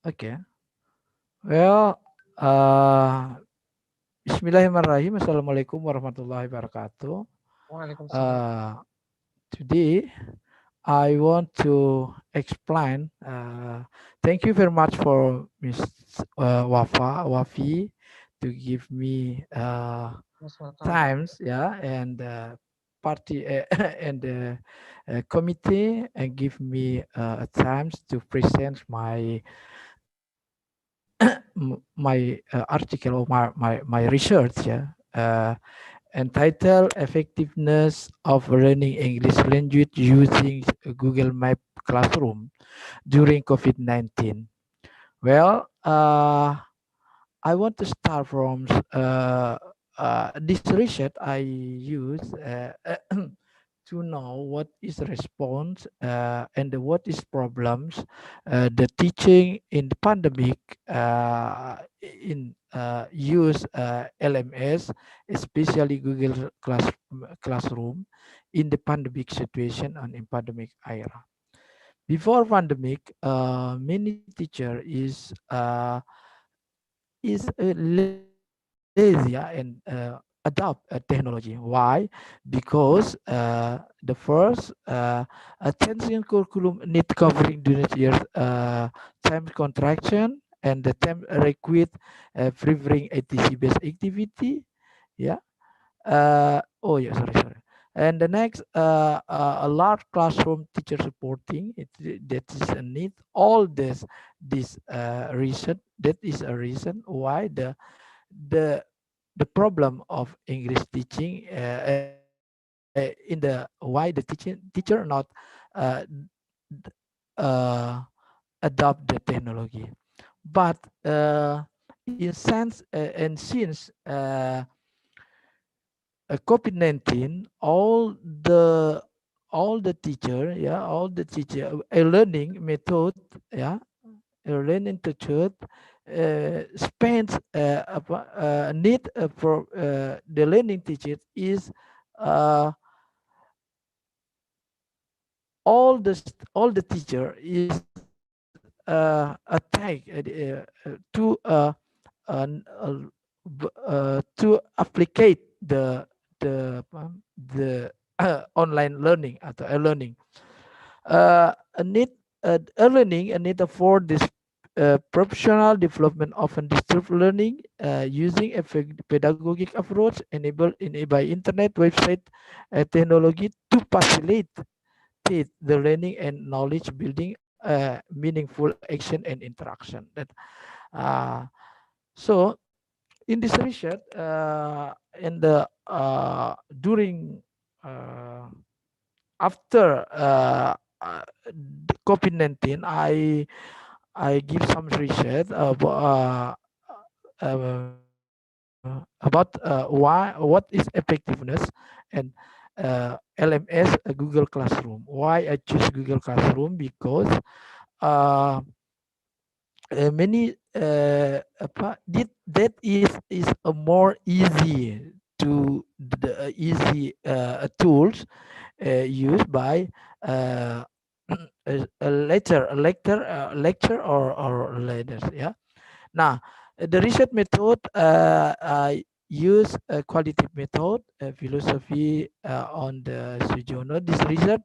Okay. Well, Bismillahirrahmanirrahim. Assalamualaikum warahmatullahi wabarakatuh. Today, I want to explain. Thank you very much for Miss Wafi to give me times, yeah, and party and committee and give me times to present my my article or my research, yeah, entitled "Effectiveness of Learning English Language Using Google Map Classroom During COVID-19." Well, I want to start from this research I use to know what is the response and what is problems the teaching in the pandemic in use LMS, especially Google Classroom in the pandemic situation and in pandemic era. Before pandemic, many teacher is lazy and adopt technology. Why? Because the first attention curriculum need covering during years time contraction and the time required favoring ATC based activity. Yeah. Oh yeah, sorry. And the next, a large classroom teacher supporting it. That is a need. All this reason. That is a reason why the the problem of English teaching in the why the teacher not uh, uh, adopt the technology. But in sense and since COVID-19, all the teacher, yeah, all the teacher, a learning method, yeah, a learning method spends need for the learning teacher is uh, all the teacher is attack to applicate the online learning atau e-learning need e-learning and need for this professional development of distance learning using a pedagogic approach enabled by internet website technology to facilitate the learning and knowledge building meaningful action and interaction. That so in this research in the during after COVID-19, I give some research about what is effectiveness and LMS Google Classroom. Why I choose Google Classroom? Because many that is a more easy to the easy tools used by a lecture or leaders. Yeah. Now, the research method use a qualitative method, philosophy on the Sujono. This research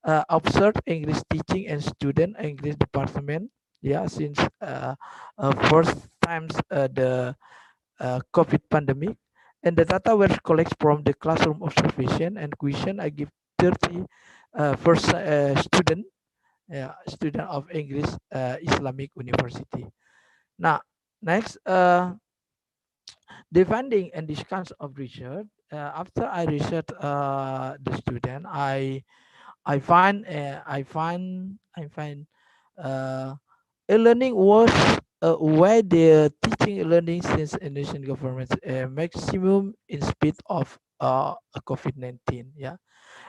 observed English teaching and student English department. Yeah, since first times the COVID pandemic, and the data were collected from the classroom observation and question. I give 30 first student of English Islamic University. Now, next, the funding and this kinds of research. After I research the student, I find uh, e-learning was why the teaching and learning since Indonesian government maximum in speed of COVID-19. Yeah,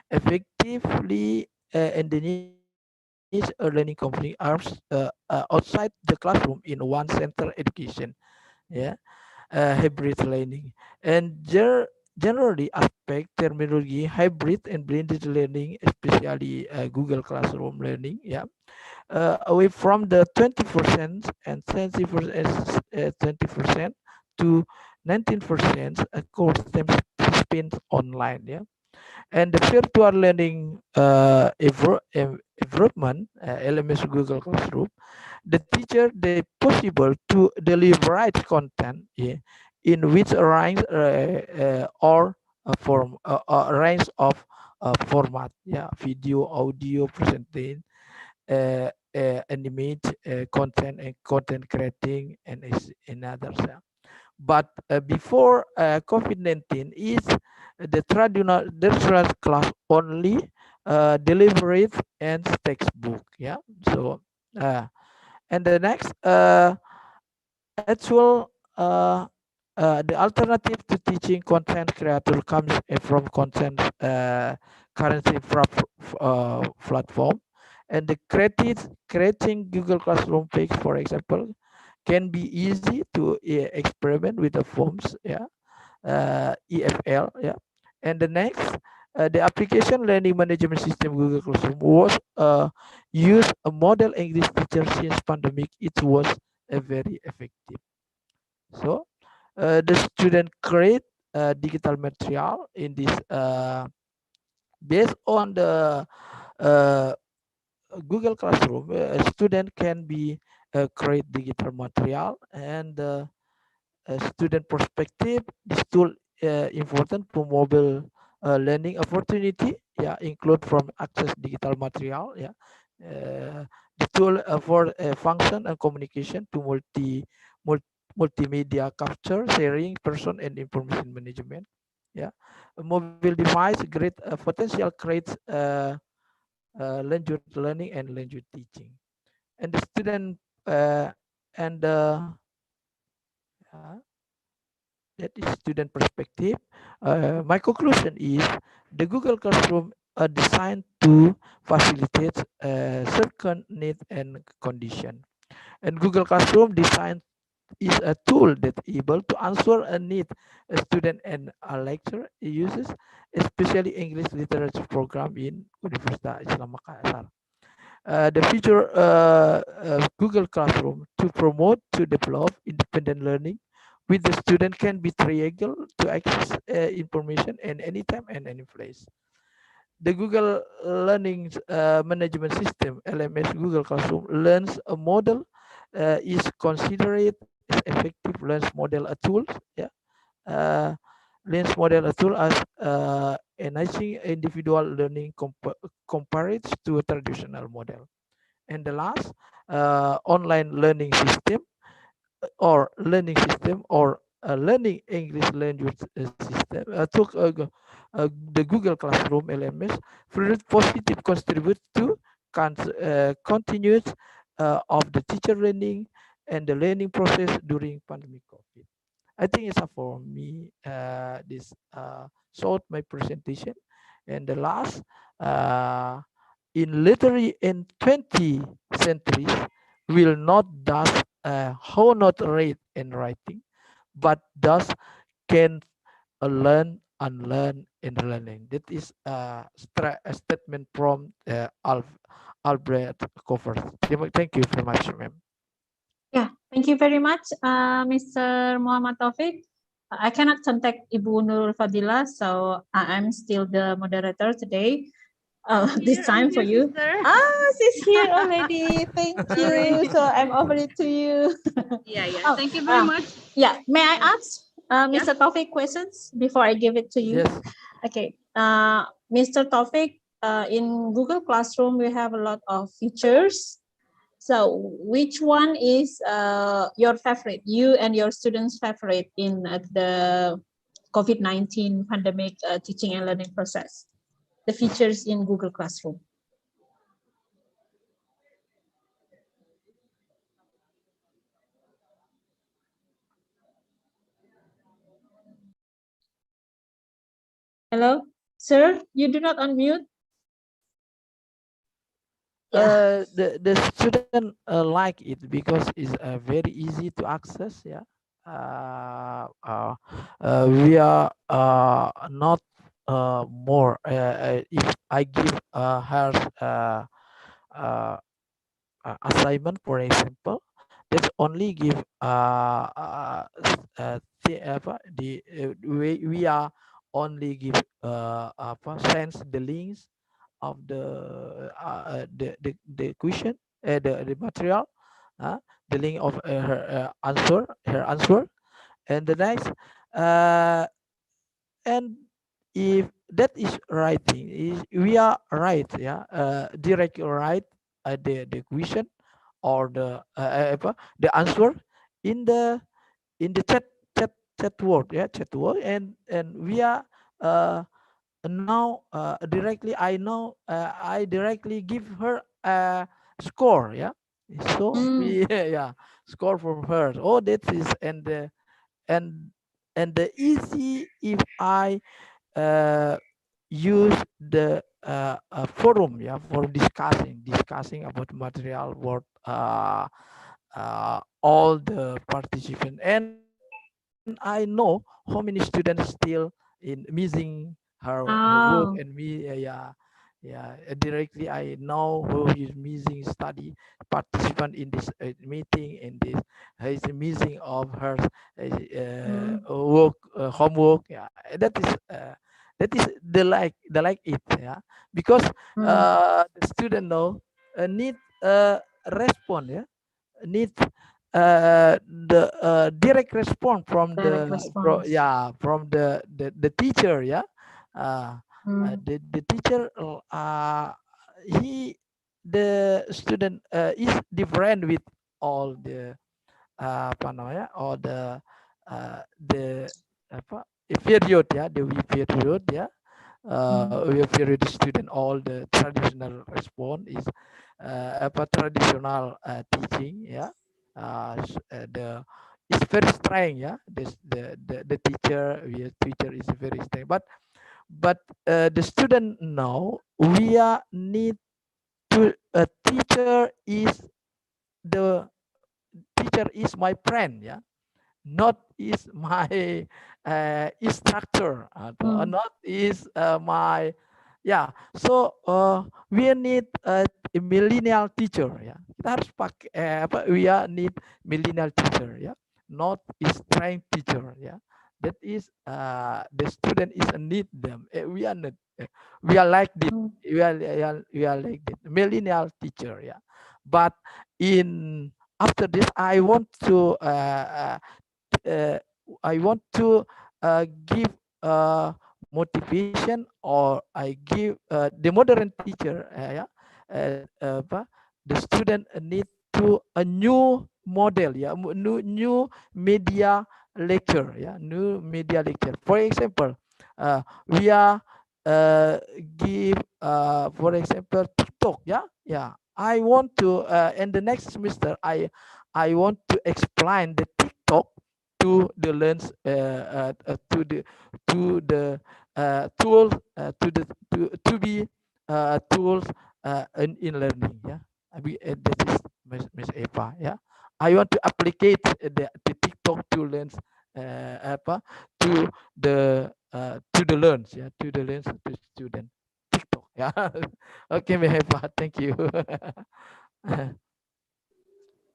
effectively Indonesian learning company arms outside the classroom in one center education. Yeah, hybrid learning and generally aspect terminology hybrid and blended learning, especially Google Classroom learning. Yeah, away from the 20% and 20% to 19% course time spent online. Yeah, and the virtual learning environment, LMS Google Classroom, the teacher they possible to deliver content, yeah, in which range or form range of format, yeah, video, audio, presenting, animate content and content creating and others. Yeah. But before COVID-19 is the traditional class only delivered and textbook. Yeah. So and the next actual the alternative to teaching content creator comes from content currency platform, and the creating Google Classroom page, for example, can be easy to experiment with the forms. Yeah, EFL. Yeah, and the next. The application learning management system Google Classroom was used a model English teacher since pandemic. It was very effective. So the student create digital material in this based on the uh, Google Classroom. A student can be create digital material and student perspective. This tool important for mobile learning opportunity. Yeah, include from access digital material. Yeah, the tool for function and communication to multimedia capture, sharing, person and information management. Yeah, a mobile device great potential creates language learning and language teaching, and the student and that is student perspective. My conclusion is the Google Classroom are designed to facilitate certain need and condition. And Google Classroom design is a tool that able to answer a need a student and a lecturer uses, especially English literature program in Universitas Islam Makassar. The future Google Classroom to promote to develop independent learning with the student can be triangle to access information in anytime and any place. The Google Learning Management System (LMS) Google Classroom learns a model is considered as effective learns model a tool. Yeah, uh, learns model a tool as enhancing individual learning compared to a traditional model. And the last, online learning system or learning English language system took the Google Classroom LMS for positive contribute to continuous of the teacher learning and the learning process during pandemic COVID. I think it's for me this short my presentation. And the last, in literally in 20 centuries will not thus how not read and writing, but thus can learn, unlearn, and learning. That is a statement from Albert Covers. Thank you very much, ma'am. Yeah, thank you very much, Mr. Muhammad Taufik. I cannot contact Ibu Nurul Fadila, so I'm still the moderator today. This time for you. Sister. She's here already. Thank you. So I'm over it to you. Yeah. Thank you very much. Yeah, may I ask Mr. Taufik questions before I give it to you? Yes. Okay. Mr. Taufik, in Google Classroom, we have a lot of features. So which one is your favorite, you and your students' favorite in the COVID-19 pandemic teaching and learning process? The features in Google Classroom. Hello, sir, you do not unmute. The student like it because it's very easy to access. Yeah, we are not more. If I give her uh, assignment, for example, that's only give we are only give sends the links of the question, the material, the link of her answer, and the next, uh, and if that is writing, is we are right, yeah, direct write the question or the answer in the chat word, yeah, chat word, and we are now directly I directly give her a score, yeah, so we yeah, score from her. Oh, that is, and and the easy if I uh, use the forum, yeah, for discussing about material what all the participants, and I know how many students still in missing her work, and Oh. me directly I know who is missing study participant in this meeting, in this is missing of her work, homework, yeah, that is the like it, yeah, because the student know need respond, yeah, need the direct response from Direct response. from the teacher, yeah, the teacher he the student is different with all the apa namanya, all the apa period, ya, the period, ya, we period student, all the traditional response is apa traditional teaching, ya, the it's very strong, yeah, this the teacher is very strong, but the student know we are need to a teacher is the teacher is my friend, yeah, not is my instructor, atau not is my, yeah, so we need a millennial teacher, ya, kita harus pakai apa, we are need millennial teacher, ya, not is trying teacher, ya, that is the student is a need them, we are not, we are like this, we are like this millennial teacher, ya, but in after this I want to uh, I want to give motivation, or I give the modern teacher, yeah, apa, the student need to a new model, yeah, new media lecture, yeah, new media lecture. For example, we are give for example TikTok, yeah, yeah. I want to in the next semester I want to explain the TikTok to the learns to the tool to be tools in learning, yeah. That is Miss Eva, yeah. I want to applicate the TikTok to learns apa to the learns, yeah, to the learns to student TikTok, yeah. Okay, Miss Eva, thank you.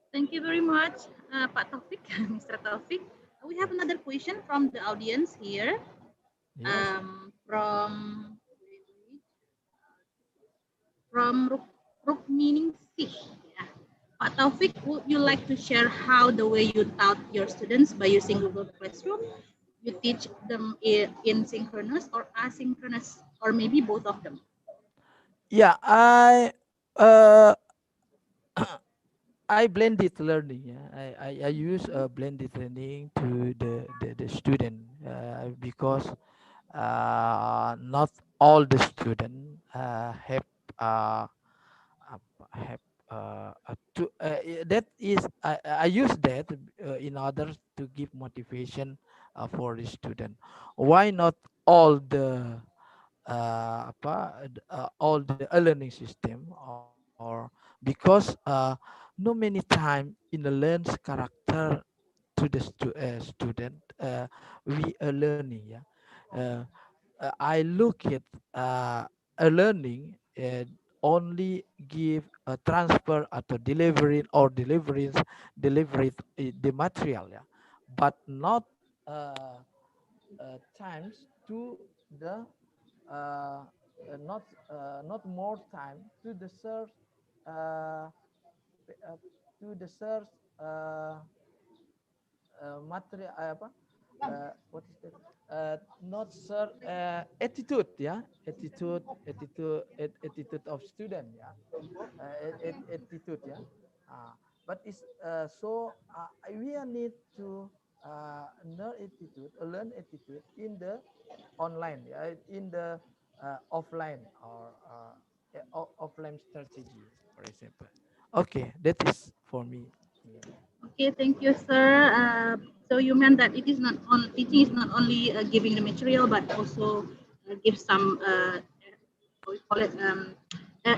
Thank you very much, Pak Taufik, Mr. Taufik. We have another question from the audience here. Yes. From Rukmining Sih. Yeah. Pak Taufik, would you like to share how the way you taught your students by using Google Classroom? You teach them in synchronous or asynchronous, or maybe both of them? Yeah, I blended learning. Yeah, I use blended learning to the student because not all the student have that is I use that in order to give motivation for the student. Why not all the all the learning system, or because no many time in the learns character to the student we are learning. Yeah, I look at a learning only give a transfer atau delivery the material, yeah, but not times to the not more time to the search uh, to the search material what is that not sir attitude, yeah, attitude of student, yeah, attitude, yeah, but it's we need to learn attitude in the online, yeah, in the offline or offline strategy, for example. Okay, that is for me. Okay, thank you, sir. So you meant that it is not on teaching is not only giving the material, but also give some what we call it uh,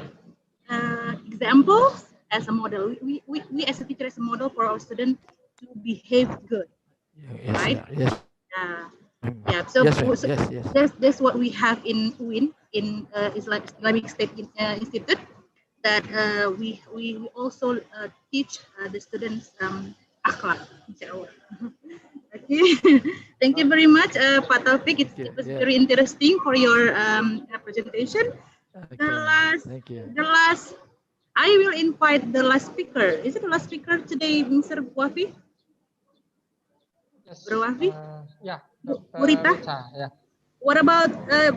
examples as a model. We as a teacher as a model for our students to behave good, Yes, right? sir. Yes. Yeah. So, Yes, ma'am. so Yes. that's what we have in UIN in Islamic State Institute. That we also teach the students akhlak. Okay, thank you very much, Pak Taufik. It was very interesting for your presentation. Okay, thank you. The last, I will invite the last speaker. Is it the last speaker today, Mr. Wafi? Yes. Bro Wafi? Yeah, Bu Rita? yeah. What about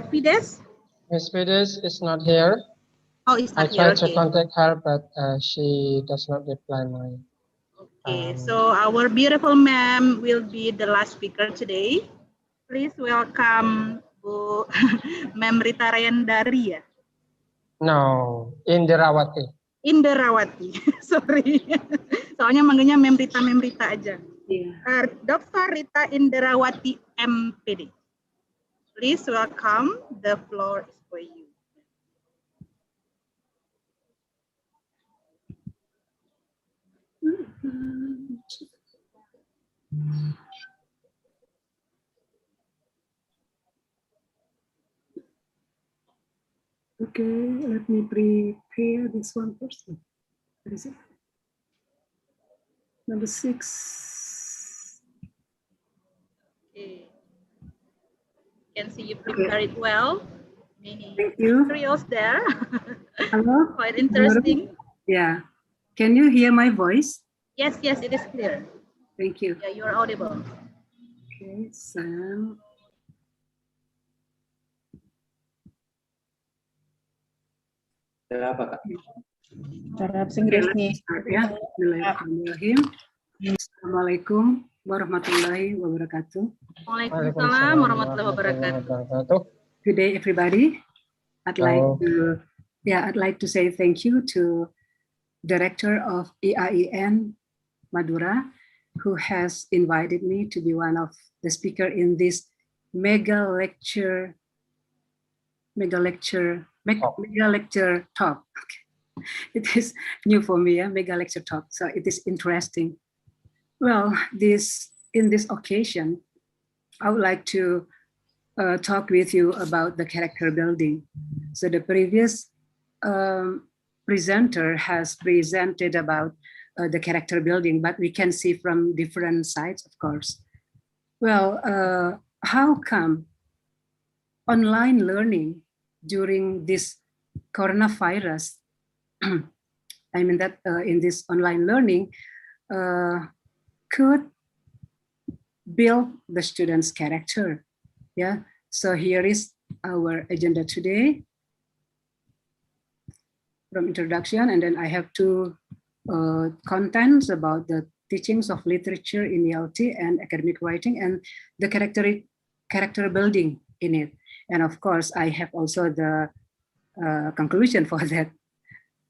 Fides? Ms. Fides is not here. Oh, it's I not here. tried to Okay. contact her, but she does not reply my. Okay, so our beautiful ma'am will be the last speaker today. Please welcome Bu Ma'am Rita Rayandari ya. No, Indirawati. Inderawati, sorry. Soalnya manggilnya Ma'am Rita aja. Yeah. Dr. Rita Inderawati M.Pd. Please welcome. The floor is for you. Okay, let me prepare this one first. What is it? Number 6. Okay. Can see you prepare it well. Many Thank you. materials there. Hello? Quite interesting. Yeah. Can you hear my voice? Yes, it is clear. Thank you. Yeah, you are audible. Okay, so Bismillahirrahmanirrahim. Assalamualaikum warahmatullahi wabarakatuh. Waalaikumsalam warahmatullahi wabarakatuh. Good day, everybody. I'd like to say thank you to Director of IAIN Madura, who has invited me to be one of the speaker in this mega lecture talk. Okay. It is new for me, mega lecture talk. So it is interesting. Well, in this occasion, I would like to talk with you about the character building. So the previous presenter has presented about the character building, but we can see from different sides, of course. Well, how come online learning during this coronavirus, I mean that in this online learning could build the student's character? Yeah, so here is our agenda today from introduction, and then I have two contents about the teachings of literature in ELT and academic writing and the character building in it. And of course, I have also the conclusion for that.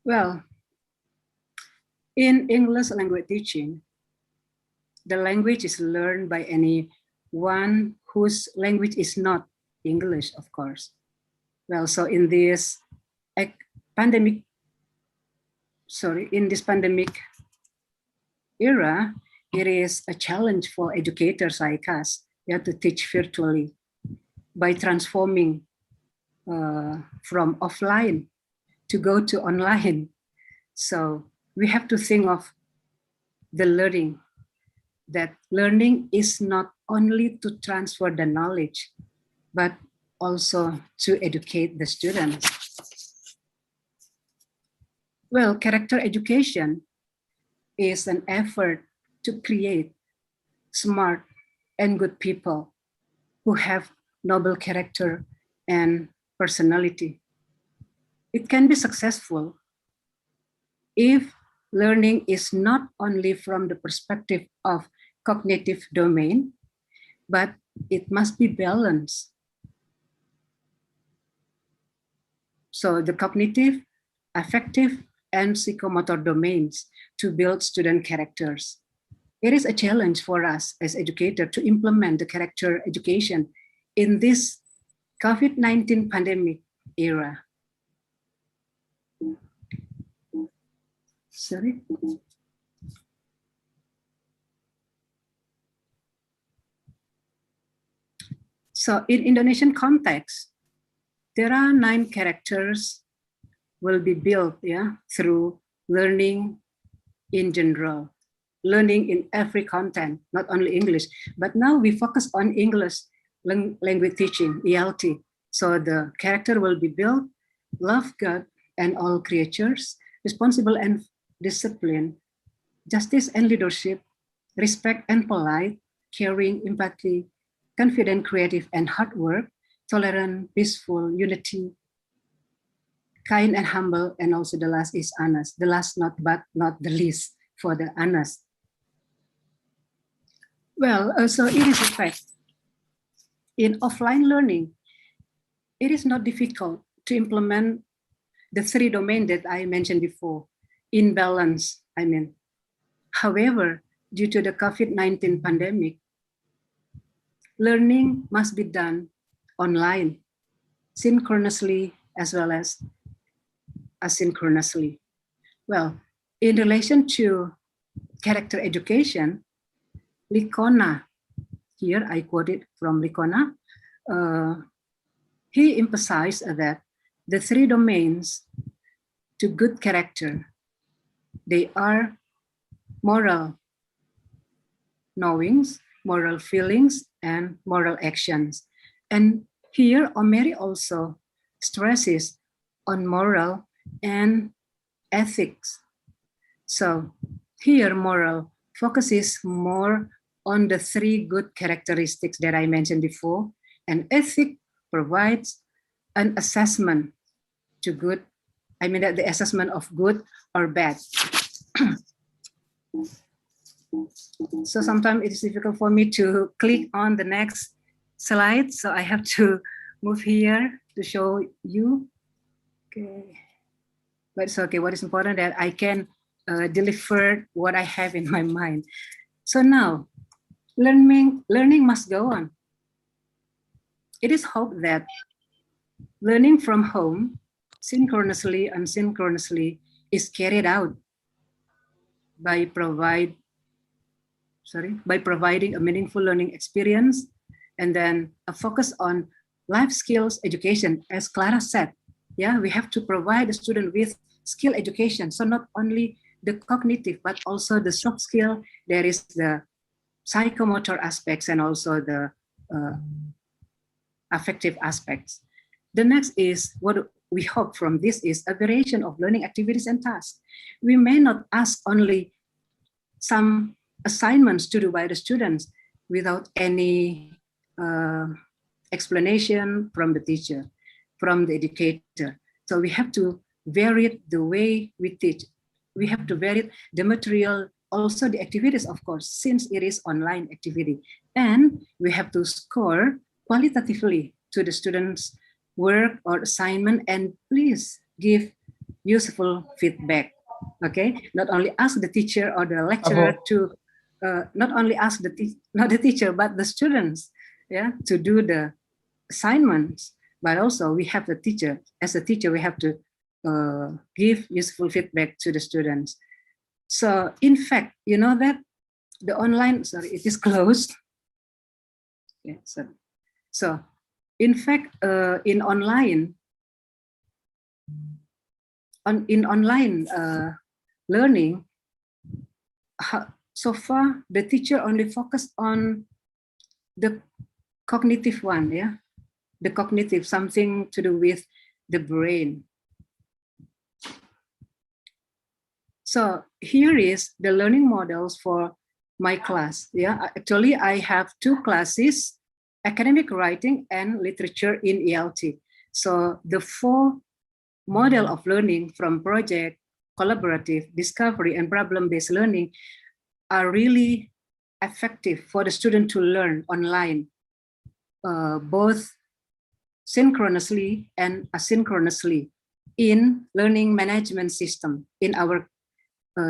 Well, in English language teaching, the language is learned by anyone whose language is not English, of course. Well, so in this pandemic era, it is a challenge for educators like us, to teach virtually by transforming from offline to go to online. So we have to think of the learning, that learning is not only to transfer the knowledge, but also to educate the students. Well, character education is an effort to create smart and good people who have noble character and personality. It can be successful if learning is not only from the perspective of cognitive domain, but it must be balanced. So the cognitive, affective, and psychomotor domains to build student characters. It is a challenge for us as educators to implement the character education in this COVID-19 pandemic era. Sorry. So in Indonesian context, there are 9 characters will be built through learning in general, learning in every content, not only English, but now we focus on English language teaching, ELT. So the character will be built, love God and all creatures, responsible and disciplined, justice and leadership, respect and polite, caring, empathy, confident, creative, and hard work, tolerant, peaceful, unity, kind and humble, and also the last is honest. The last but not the least for the honest. Well, so it is a fact. In offline learning, it is not difficult to implement the 3 domains that I mentioned before, in balance, I mean. However, due to the COVID-19 pandemic, learning must be done online, synchronously as well as asynchronously. Well, in relation to character education, Licona, here I quote it from Licona, he emphasized that the 3 domains to good character, they are moral knowings, moral feelings, and moral actions. And here, Omeri also stresses on moral and ethics. So here, moral focuses more on the 3 good characteristics that I mentioned before, and ethic provides an assessment to good, I mean that the assessment of good or bad. So sometimes it is difficult for me to click on the next slide, so I have to move here to show you. Okay, but it's okay. What is important that I can deliver what I have in my mind. So now, learning must go on. It is hoped that learning from home, synchronously and asynchronously, is carried out by providing a meaningful learning experience, and then a focus on life skills education, as Clara said. Yeah, we have to provide the student with skill education. So not only the cognitive, but also the soft skill. There is the psychomotor aspects and also the affective aspects. The next is what we hope from this is a variation of learning activities and tasks. We may not ask only some assignments to do by the students without any explanation from the teacher, from the educator. So we have to vary the way we teach. We have to vary the material, also the activities, of course, since it is online activity. And we have to score qualitatively to the students' work or assignment, and please give useful feedback. Okay, not only ask the teacher or the lecturer to, not only ask not the teacher, but the students, to do the assignments, but also we have the teacher. As a teacher, we have to give useful feedback to the students. So in fact, you know that the online, sorry, it is closed. Okay, so in fact, in online learning, so far the teacher only focused on the cognitive one, yeah, the cognitive, something to do with the brain. So here is the learning models for my class. Yeah, actually I have 2 classes, academic writing and literature in ELT. So the 4 model of learning from project, collaborative, discovery, and problem-based learning are really effective for the student to learn online, both synchronously and asynchronously in learning management system. In our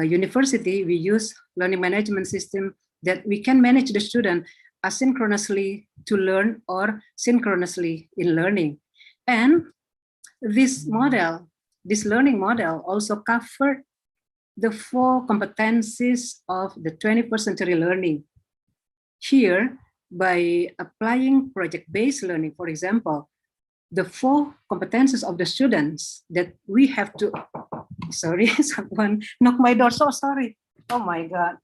university, we use learning management system that we can manage the student asynchronously to learn or synchronously in learning. And this model, this learning model also covered the 4 competencies of the 21st century learning. Here, by applying project-based learning, for example, the 4 competencies of the students that we have to, sorry, someone knocked my door, so sorry. Oh my God.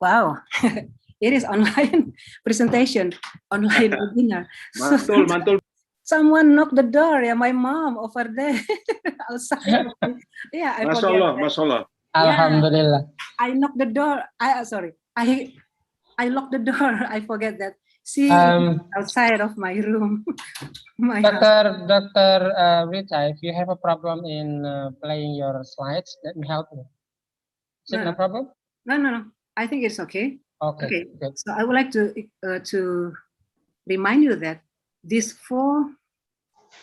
Wow, it is online presentation, online webinar. Mantul, mantul. Someone knocked the door. Yeah, my mom over there outside. Yeah, I forget. Mashallah, mashallah. Alhamdulillah. I knocked the door. Sorry, I locked the door. I forget that. She outside of my room. My Dr. Rita, if you have a problem in playing your slides, let me help you. Is it no problem? No. I think it's okay. Okay. So I would like to remind you that these 4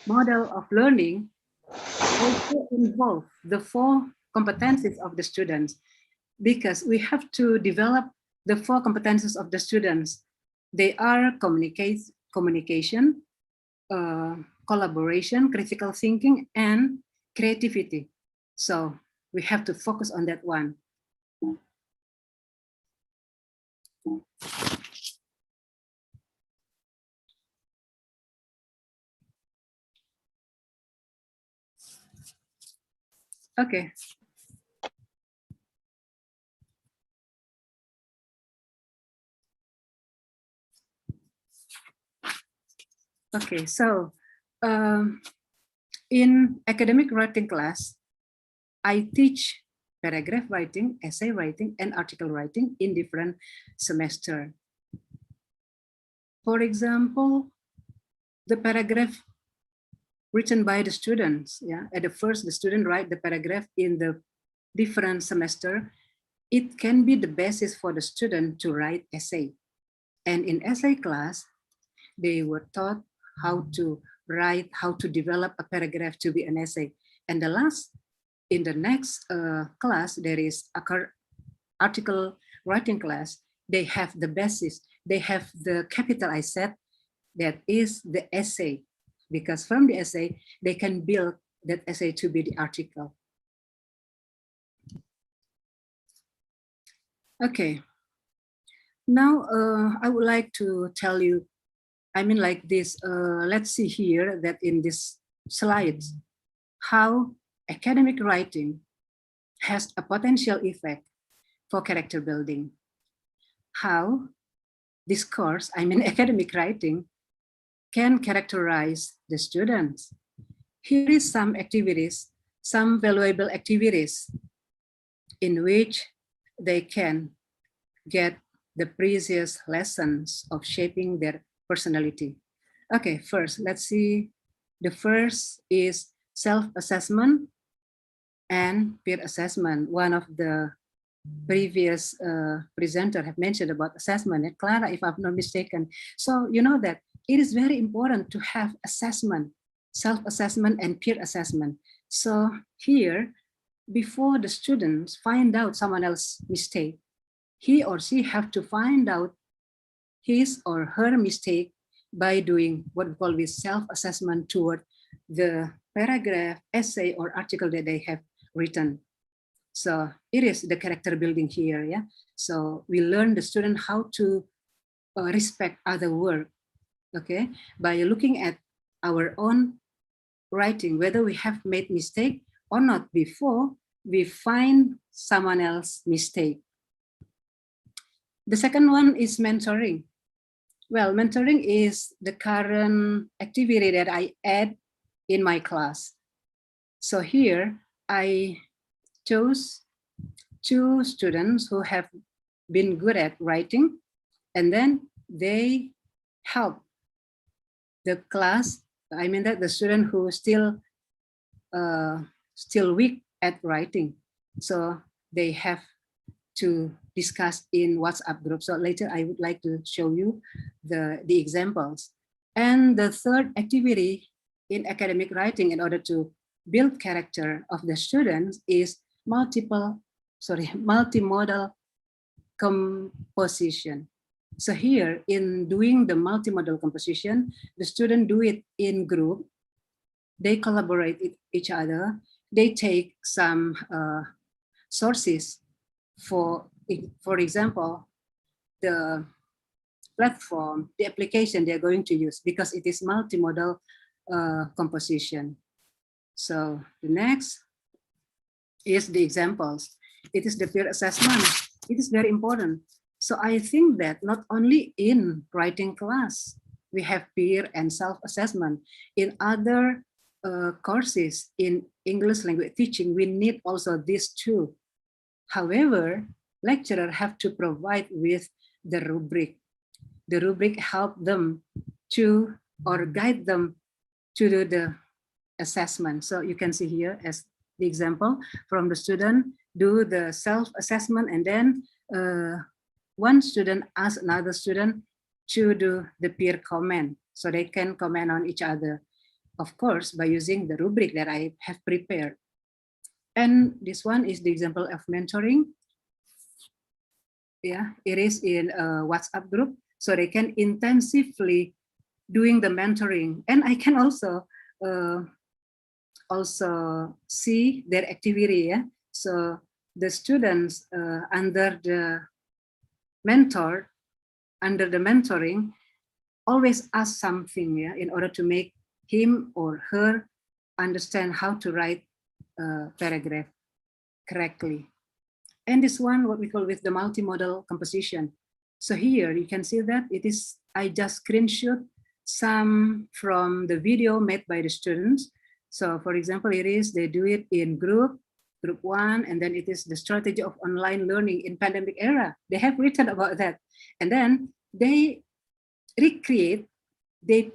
model of learning also involve the 4 competencies of the students, because we have to develop the 4 competencies of the students. They are communication, collaboration, critical thinking, and creativity. So we have to focus on that one. Okay. Okay, so in academic writing class, I teach paragraph writing, essay writing, and article writing in different semester. For example, the paragraph written by the students, yeah, at the first, the student write the paragraph in the different semester. It can be the basis for the student to write essay. And in essay class, they were taught how to write, how to develop a paragraph to be an essay. And the last, in the next class, there is a article writing class. They have the basis. They have the capital I said, that is the essay, because from the essay, they can build that essay to be the article. Okay. Now, I would like to tell you, I mean like this, let's see here that in this slides, how academic writing has a potential effect for character building. How this course, I mean academic writing, can characterize the students. Here is some activities, some valuable activities in which they can get the precious lessons of shaping their personality. Okay, first, let's see. The first is self-assessment and peer assessment. One of the previous presenter have mentioned about assessment, and Clara, if I'm not mistaken. So you know that it is very important to have assessment, self-assessment and peer assessment. So here, before the students find out someone else's mistake, he or she have to find out his or her mistake by doing what we call with self-assessment toward the paragraph, essay, or article that they have written. So it is the character building here, yeah. So we learn the student how to respect other work, okay, by looking at our own writing, whether we have made mistake or not before we find someone else's mistake. The second one is mentoring. Well, mentoring is the current activity that I add in my class. So here I chose 2 students who have been good at writing, and then they help the class. I mean that the student who still weak at writing. So they have to discuss in WhatsApp group. So later I would like to show you the examples. And the third activity in academic writing in order to build character of the students is multi-modal composition. So here in doing the multi-modal composition, the student do it in group. They collaborate with each other. They take some sources for example, the platform, the application they're going to use, because it is multimodal composition. So the next is the examples. It is the peer assessment. It is very important. So I think that not only in writing class, we have peer and self-assessment. In other courses in English language teaching, we need also these two. However, lecturer have to provide with the rubric. The rubric help them to, or guide them to do the assessment. So you can see here as the example from the student do the self-assessment, and then one student asks another student to do the peer comment, so they can comment on each other, of course, by using the rubric that I have prepared. And this one is the example of mentoring. Yeah, it is in a WhatsApp group, so they can intensively doing the mentoring. And I can also see their activity. Yeah, so the students under the mentoring, always ask something, yeah, in order to make him or her understand how to write a paragraph correctly. And this one, what we call with the multimodal composition. So here you can see that it is, I just screenshot some from the video made by the students. So for example, it is, they do it in group 1, and then it is the strategy of online learning in pandemic era. They have written about that. And then they recreate, they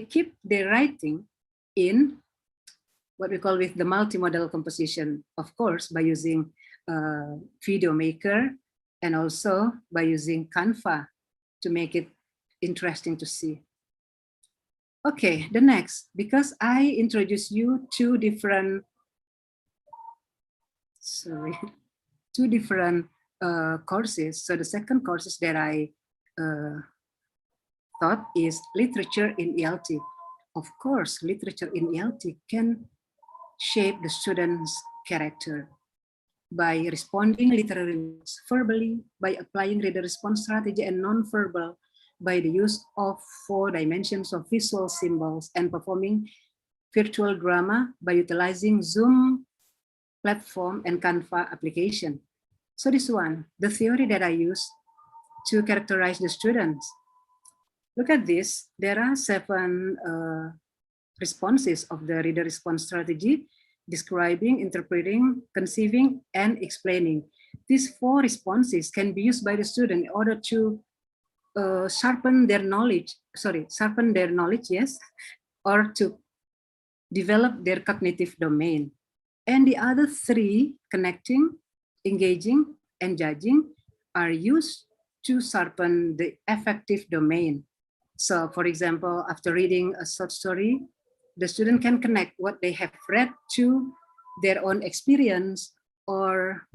keep their writing in what we call with the multimodal composition, of course, by using video maker, and also by using Canva to make it interesting to see. Okay, the next, because I introduced you two different courses. So the second courses that I thought is literature in ELT. Of course, literature in ELT can shape the student's character by responding literary verbally, by applying reader response strategy, and non-verbal by the use of 4 dimensions of visual symbols, and performing virtual drama by utilizing Zoom platform and Canva application. So this one, the theory that I use to characterize the students. Look at this, there are 7 responses of the reader response strategy: describing, interpreting, conceiving, and explaining. These 4 responses can be used by the student in order to sharpen their knowledge, yes, or to develop their cognitive domain. And the other 3, connecting, engaging, and judging, are used to sharpen the affective domain. So for example, after reading a short story, the student can connect what they have read to their own experience or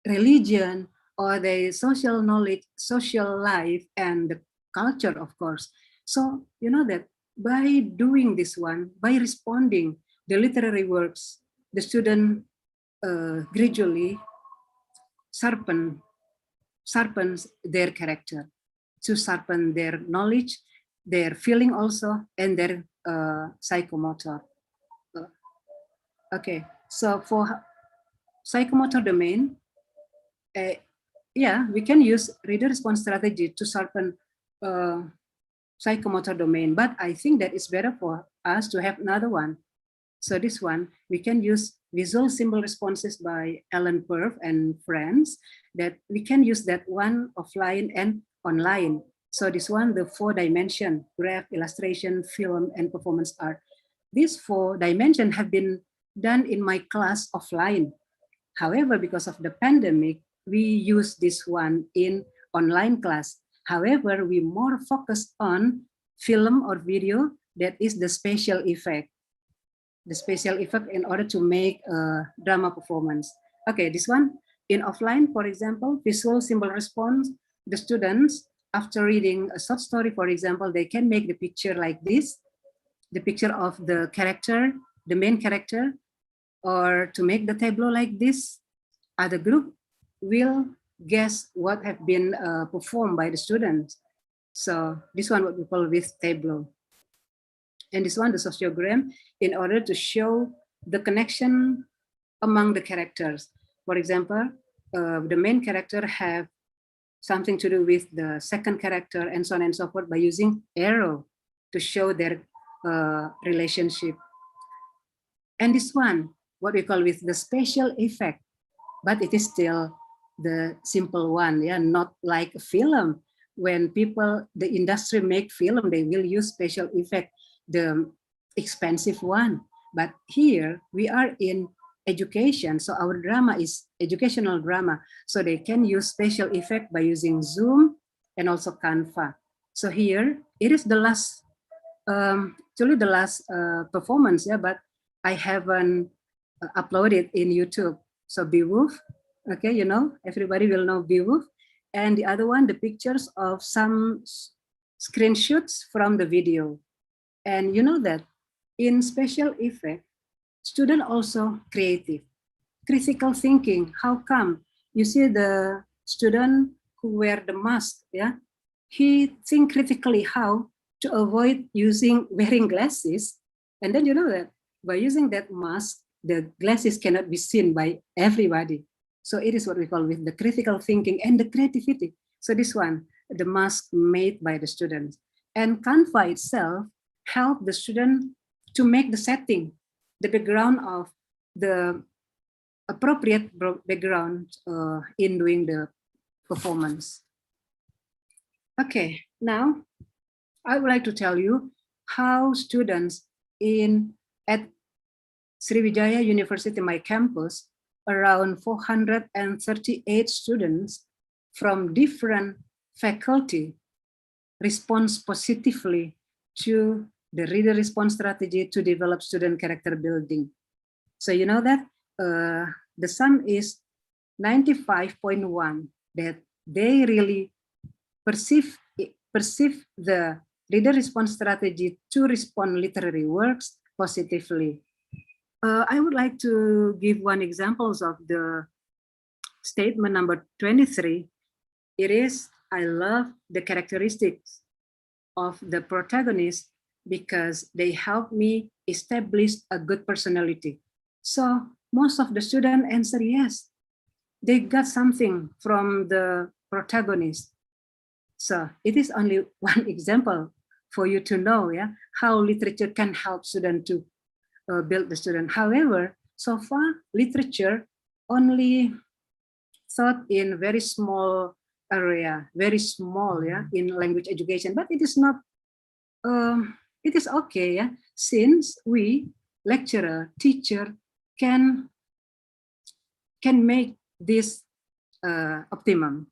religion or the social knowledge, social life, and the culture, of course. So you know that by doing this one, by responding the literary works, the student gradually sharpens their character, to sharpen their knowledge, their feeling also, and their psychomotor. Okay, so for psychomotor domain, yeah, we can use reader response strategy to sharpen psychomotor domain, but I think that it's better for us to have another one. So this one, we can use visual symbol responses by Alan Perf and friends, that we can use that one offline and online. So this one, the 4-dimension, graph, illustration, film, and performance art. These 4 dimensions have been done in my class offline. However, because of the pandemic, we use this one in online class. However, we more focused on film or video, that is the special effect. The special effect in order to make a drama performance. Okay, this one, in offline, for example, visual symbol response, the students, after reading a short story, for example, they can make the picture like this, the picture of the character, the main character, or to make the tableau like this. Other group will guess what have been performed by the students. So this one what we call with tableau. And this one, the sociogram, in order to show the connection among the characters. For example, the main character have something to do with the second character and so on and so forth by using arrow to show their relationship. And this one, what we call with the special effect, but it is still the simple one, yeah, not like a film. When people, the industry make film, they will use special effect, the expensive one. But here we are in education, so our drama is educational drama, so they can use special effect by using Zoom and also Canva. So here it is the last, actually the last performance, yeah, but I haven't uploaded in YouTube. So Beowulf, okay, you know, everybody will know Beowulf. And the other one, the pictures of some screenshots from the video. And you know that in special effect, student also creative, critical thinking. How come? You see the student who wear the mask, yeah? He think critically how to avoid wearing glasses. And then you know that by using that mask, the glasses cannot be seen by everybody. So it is what we call with the critical thinking and the creativity. So this one, the mask made by the students. And Canva itself help the student to make the setting, the background of the appropriate background in doing the performance. Okay, now I would like to tell you how students at Sriwijaya University, my campus, around 438 students from different faculty responds positively to the reader response strategy to develop student character building. So you know that the sum is 95.1, that they really perceive the reader response strategy to respond literary works positively. I would like to give one examples of the statement number 23. It is, I love the characteristics of the protagonist because they help me establish a good personality. So most of the students answer yes. They got something from the protagonist. So it is only one example for you to know, yeah, how literature can help students to build the student. However, so far literature only thought in very small area, very small, yeah, in language education, but it is not, it is okay, yeah, since we, lecturer, teacher, can make this optimum.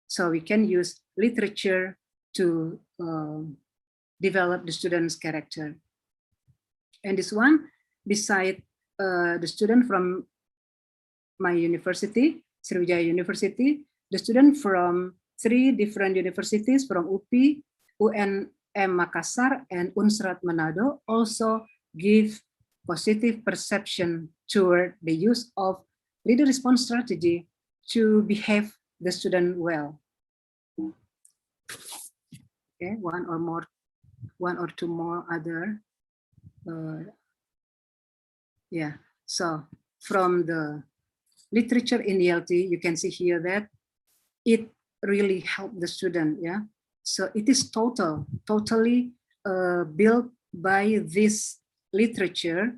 So we can use literature to develop the student's character. And this one, beside the student from my university, Sriwijaya University, the students from 3 different universities from UPI, UNM Makassar, and Unsrat Manado also give positive perception toward the use of leader response strategy to behave the student well. Okay, one or two more other. Yeah, so from the literature in ELT, you can see here that it really helped the student. Yeah, so it is totally built by this literature,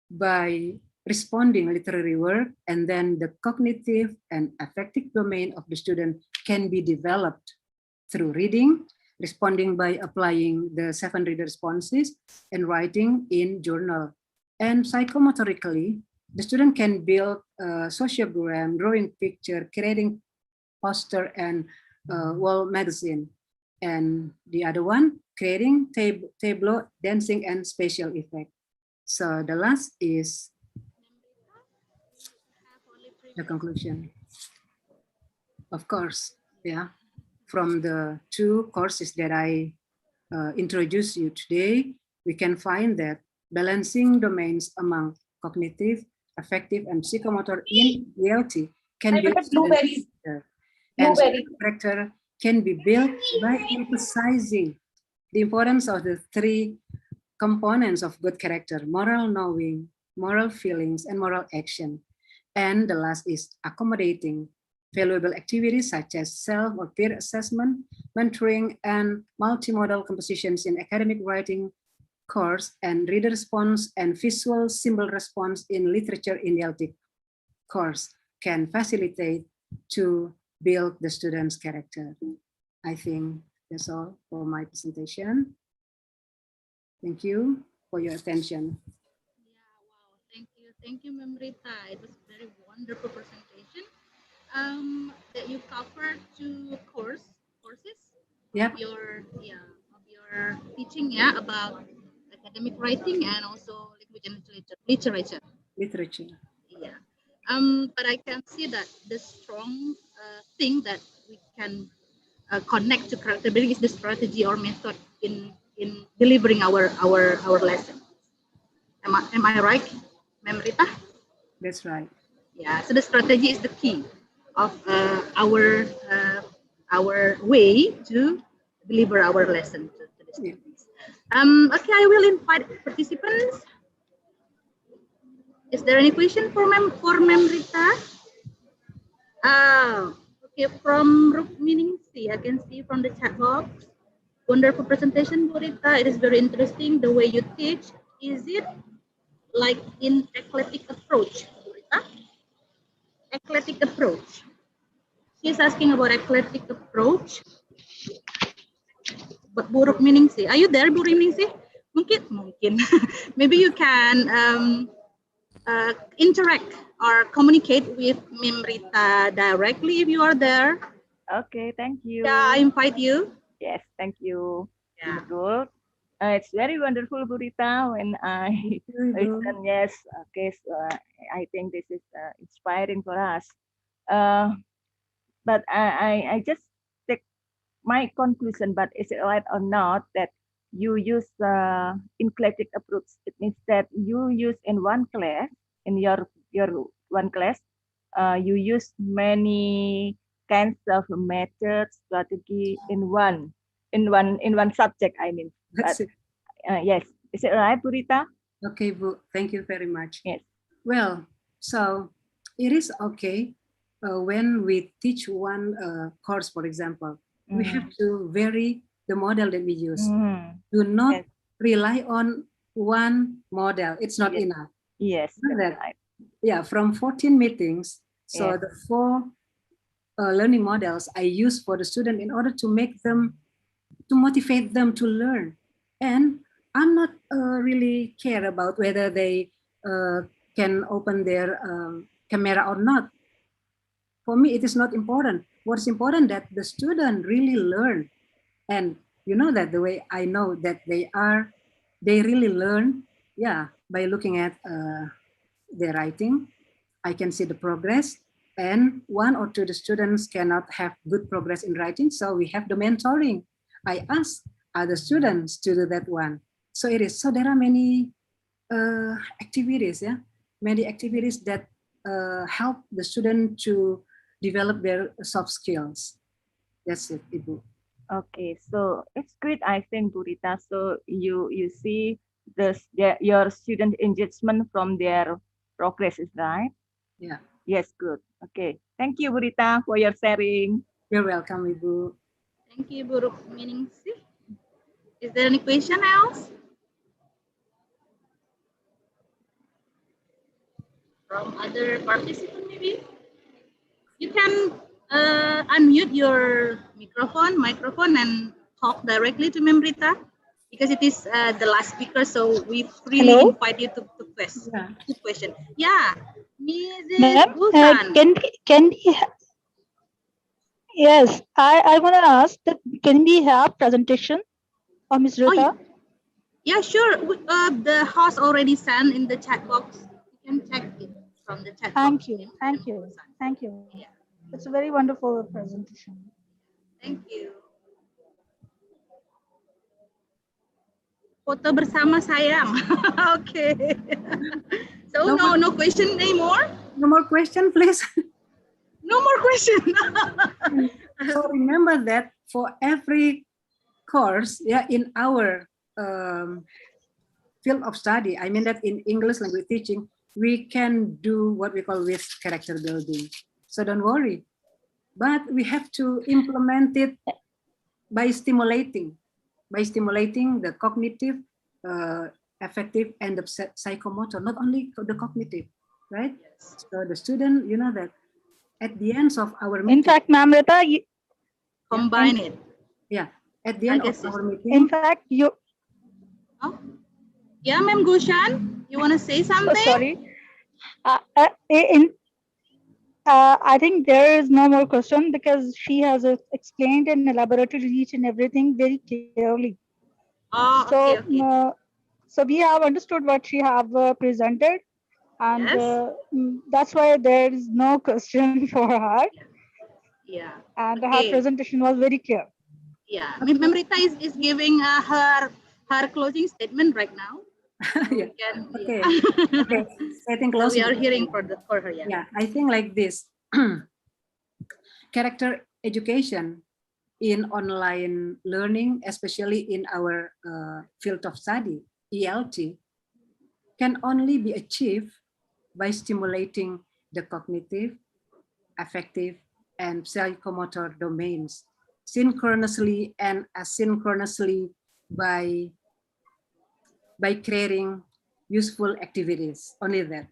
by responding literary work, and then the cognitive and affective domain of the student can be developed through reading, responding by applying the 7 reader responses, and writing in journal. And psychomotorically, the student can build a sociogram, drawing picture, creating poster and wall magazine. And the other one, creating tableau, dancing, and special effect. So the last is the conclusion. Of course, yeah. From the 2 courses that I introduced you today, we can find that balancing domains among cognitive, affective, and psychomotor in ELT can be and character can be built by emphasizing the importance of the 3 components of good character: moral knowing, moral feelings, and moral action. And the last is accommodating valuable activities such as self or peer assessment, mentoring, and multimodal compositions in academic writing course, and reader response and visual symbol response in literature in ELT course can facilitate to build the student's character. I think that's all for my presentation. Thank you for your attention. Yeah, wow, thank you, Ma'am Rita. It was a very wonderful presentation. That you covered 2 courses. Yep. Of your teaching, yeah, about academic writing and also language and literature. Yeah. But I can see that the strong thing that we can connect to character building is the strategy or method in delivering our lesson. Am I right, Ma'am Rita? That's right. Yeah. So the strategy is the key of our way to deliver our lesson to the students. Okay, I will invite participants. Is there any question for Ma'am Rita? Okay, from Rukminingsi, I can see from the chat box. Wonderful presentation, Bu Rita. It is very interesting the way you teach. Is it like in eclectic approach, Bu Rita? Eclectic approach. She's asking about eclectic approach. But Bu Rukminingsi, are you there, Bu Rukminingsi? Mungkin. Maybe you can interact or communicate with Ma'am Rita directly if you are there. Okay, thank you. Yeah, I invite you. Yes, thank you. Yeah. Good. It's very wonderful, Bu Rita, when I listen. Yes, okay, so I think this is inspiring for us. But I just take my conclusion, but is it right or not that you use eclectic approach? It means that you use in one class, in your one class, you use many kinds of methods, strategy in one subject, I mean. That's it. Yes, is it right, Bu Rita? Okay, Bu, thank you very much. Yes. Well, so it is okay when we teach one course, for example, we have to vary the model that we use. Do not rely on one model. It's not enough. Yes, that, right. Yeah, from 14 meetings, so the 4 learning models I use for the student in order to make them, to motivate them to learn. And I'm not really care about whether they can open their camera or not. For me, it is not important. What's important that the student really learn. And you know that the way I know that they really learn, yeah, by looking at their writing, I can see the progress, and one or two the students cannot have good progress in writing, so we have the mentoring. I ask other students to do that one. So it is. So there are many activities, many activities that help the student to develop their soft skills. That's it, Ibu. Okay, so it's great, I think, Burita. So you see your student engagement from their progress, is right? Yeah. Yes, good. Okay, thank you, Burita, for your sharing. You're welcome, Ibu. Thank you, Bu Miningsih. Is there any question else? From other participants, maybe? You can unmute your microphone and talk directly to Membrita, because it is the last speaker, so we freely invite you to question. Yeah, Mrs. Busan. Can we yes, I want to ask that can we have presentation of Ms. Rita? Yeah, sure. The host already sent in the chat box. You can check it from the chat box. Thank you. Yeah. It's a very wonderful presentation. Thank you. Foto bersama sayang. Okay. So no question anymore? No more question, please. No more question. So remember that for every course, in our field of study, I mean that in English language teaching, we can do what we call with character building. So don't worry, but we have to implement it by stimulating the cognitive, affective, and the psychomotor, not only the cognitive, right? So the student, you know that at the end of our meeting. In fact, Ma'am Rita, combine it. Yeah, at the end of our meeting. In fact, you. Oh. Yeah, Ma'am Gushan, you want to say something? Oh, sorry. I think there is no more question because she has explained and elaborated each and everything very clearly. Oh, so, okay. So we have understood what she have presented, and that's why there is no question for her. Yeah. And her presentation was very clear. Yeah, Ma'am Rita is giving her closing statement right now. Yeah. Okay. Okay. I think so we are hearing for her. Yeah. Yeah, I think like this. Character education in online learning, especially in our field of study, ELT, can only be achieved by stimulating the cognitive, affective, and psychomotor domains synchronously and asynchronously by creating useful activities. Only that.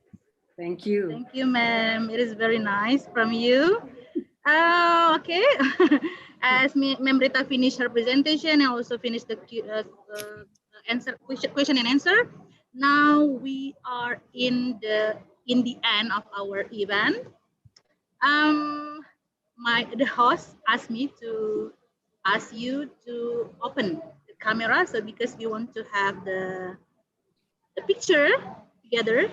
Thank you. Thank you, ma'am. It is very nice from you. Okay. As Ma'am Rita finished her presentation, I also finished the question and answer. Now we are in the end of our event. The host asked me to ask you to open the camera, so because we want to have the picture together.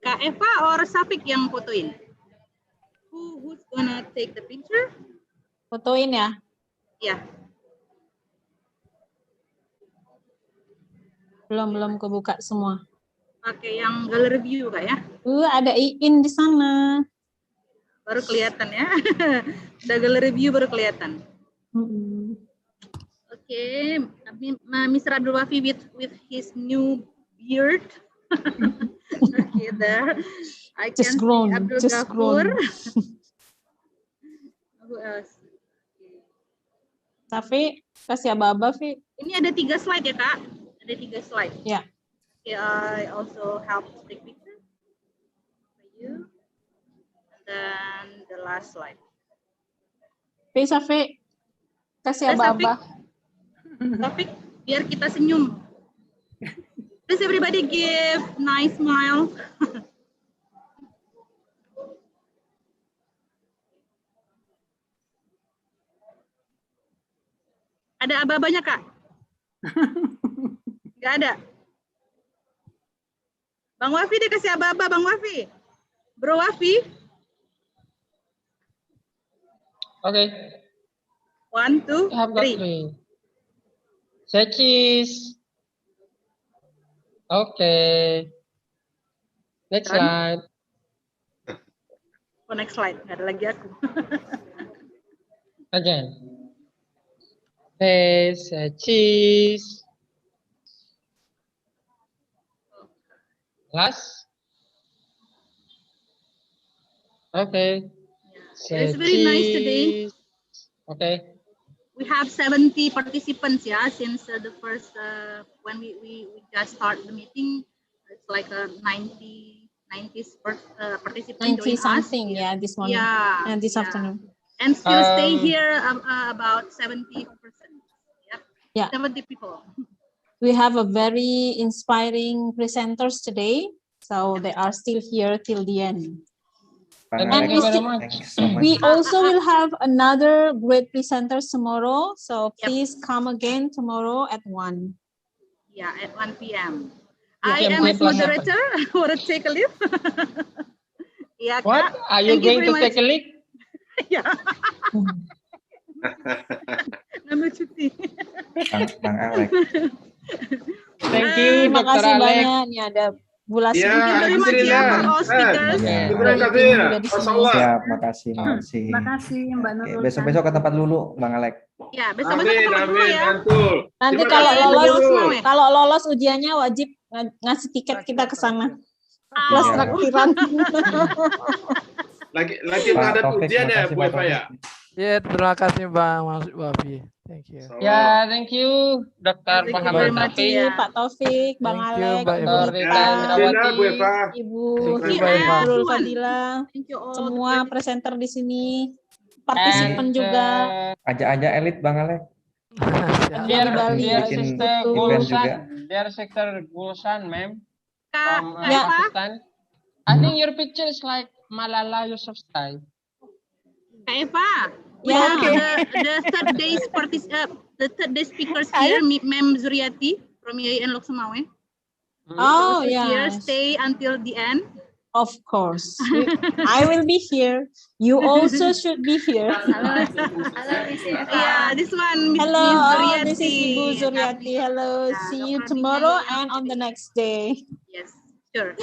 Kak Eva or Safik yang fotoin? Who's gonna take the picture? Fotoin ya? Ya. Belum kebuka semua. Oke, yang gallery view Kak ya? Ada IAIN di sana. Baru kelihatan ya. Udah gallery view baru kelihatan. Oke, Mr. Abdul Wafi with his new beard. Okay, there. I can see Abdul Ghafur. Who else? Safi, kasih aba-aba, Vi. Ini ada 3 slide ya, Kak? Ada 3 slide. Ya. Okay, I also help take picture for you. And then the last slide. Safi, kasih aba-aba. Safi, biar kita senyum. Please everybody give nice smile. Ada aba-abanya, Kak? Nggak ada? Bang Wafi dikasih aba-aba, Bang Wafi. Bro Wafi. Okay. 1, 2, I have got 3. 3. Say cheese. Okay. Next Done. slide. Oh, next slide. Nggak ada lagi aku. Again. Hey, say cheese. Last. Okay. It's very nice today. Okay. We have 70 participants, yeah, since the first, when we just start the meeting, it's like 90 participants 90 join something, us. yeah, this morning. Yeah. And this afternoon. And still stay here about 70%. Yeah. 70 people. We have a very inspiring presenters today, so they are still here till the end. And we also will have another great presenters tomorrow, so please come again tomorrow at 1. Yeah, at 1 p.m. Yeah. I am as moderator. I want to take a leave. Yeah, what? Are you going to take a leave? Yeah. Ngambil cuti. Bang Alek. Thank you, Terima Dr. kasih Alek. banyak. Ini ada Bulas. Ya, alhamdulillah. Terima kasih. Siap, makasih. Terima kasih Mbak Nurul. Besok-besok ke tempat Lulu, Bang Alek. Ya, besok-besok ke tempat dulu ya. Mantul. Nanti kalau lolos ujiannya wajib ngasih tiket kita ke sana. Plus traktiran. Lagi menghadap ujian ya, Bu Eva ya. Ya, terima kasih Bang Wafi. Thank you. Ya, thank you Dr. Mohammad Pak Taufik, Bang Alek, Bu Eva, Ibu Nurul Fadila, semua presenter di sini, partisipan juga. Ajak-ajak elit Bang Alek. Dear Sister Gulsan, dear Sister Gulsan, ma'am, from Pakistan. I think your picture is like Malala Yousafzai. Kak Eva, we have the third day speakers here, Ma'am Zuriati from IAIN Luxemburg. Oh yeah. Here, stay until the end. Of course, I will be here. You also should be here. Yeah, this one. Hello, this is Ibu Zuriati. Hello, see you tomorrow and on the next day. Yes, sure.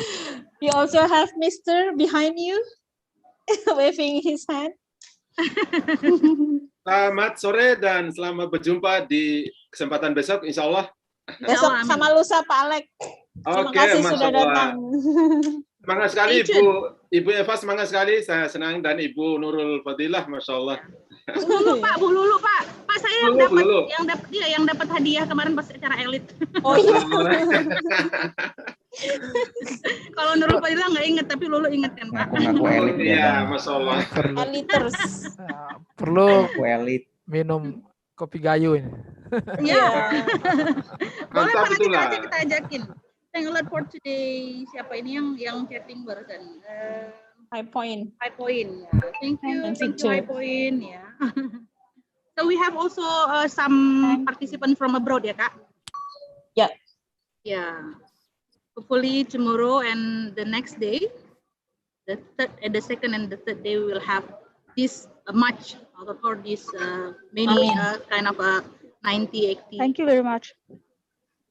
You also have Mr. behind you, waving his hand. Selamat sore dan selamat berjumpa di kesempatan besok, insya Allah. Besok sama lusa Pak Alek. Terima kasih sudah datang. Semangat sekali Ibu Eva, semangat sekali. Saya senang, dan Ibu Nurul Fadilah, masya Allah. Bu Lulu Pak. Pak saya yang dapat hadiah kemarin pas acara elit. Oh iya. Kalau Nurul Fadilah nggak inget, tapi Lulu inget kan Pak. Ngaku elit ya, masya Allah. Eliters. Perlu elit. Minum kopi gayo ini. Iya. Boleh Pak, Mantap, nanti kita ajakin. Thank you for today. Siapa ini yang chatting barusan? High Point. High Point. Ya. Thank you High Point. Ya. So we have also some participants from abroad ya Kak? Yeah. Yeah. Hopefully tomorrow and the next day, the second and the third day, we will have this much or this many kind of 90-80. Thank you very much.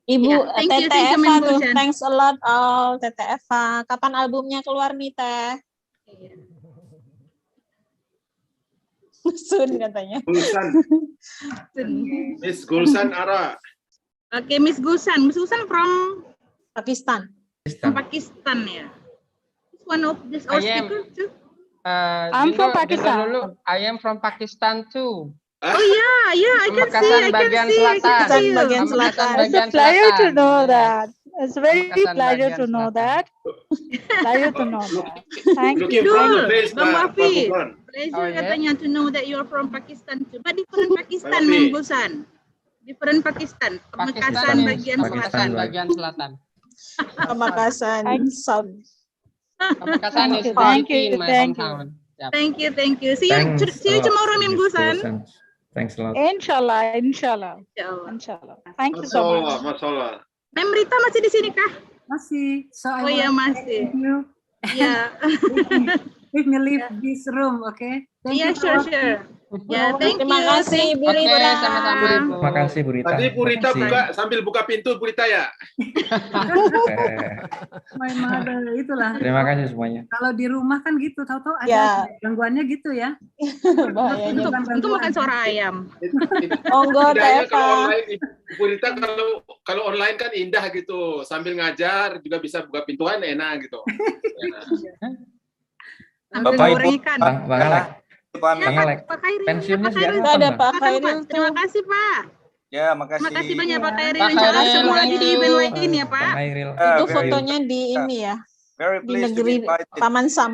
Ibu Tete Eva tuh, thanks a lot all Tete Eva. Kapan albumnya keluar nih Teh? Soon katanya. Gulsan. Miss Gulsan Ara. Okay, Miss Gulsan. Miss Gulsan from Pakistan. From Pakistan ya. It's one of this our speaker too. I'm from Pakistan. I am from Pakistan too. Oh yeah, I can see. Bagian selatan. It's a pleasure to know that. It's very pleasure to know that. Pleasure to know that. Thank you. Bang Wafi. Pleasure katanya to know that you are from Pakistan too. But different Pakistan, Ma'am Gulsan. Different Pakistan. Pamekasan bagian selatan. Pamekasan South. Pamekasan is thank you. Thank you. See you tomorrow, Ma'am Gulsan. Thanks a lot. Inshallah. Thank you so much. Masya Allah. Ma'am Rita masih di sini kah? Masih. So I Oh ya, will masih. thank you. Iya. Let me leave this room, okay? Thank Iya, you. sure, sure. Ya, thank Terima you. kasih, Thank Bu you. Rita. sama-sama Ibu. Terima kasih Bu Rita. Tadi Bu Rita Terima buka kasih. sambil buka pintu Bu Rita ya. My mother, itulah. Terima kasih semuanya. Kalau di rumah kan gitu, tahu-tahu ada Ya. gangguannya gitu ya. Bahayanya. Itu makan suara ayam. Monggo, Indahnya Teh kalau Eva. online, Bu Rita kalau online kan indah gitu, sambil ngajar juga bisa buka pintuan enak gitu. Sambil Bapak, goreng Ibu. ikan. Bang Alek. Pamit. Bang Alek. Pak Chairil. Pensiunnya Pak sejak Chairil. kapan, Ada Bang? Pak Silakan, Chairil Pak. tuh. Terima kasih, Pak. Ya, makasih. Terima kasih banyak Pak Chairil. Pak Insya Allah Chairil, ketemu lagi thank di you. event lain ya, Pak. Bang Hairil. Itu Very- fotonya di ini ya, Very di pleased to negeri be invited. Paman Sam.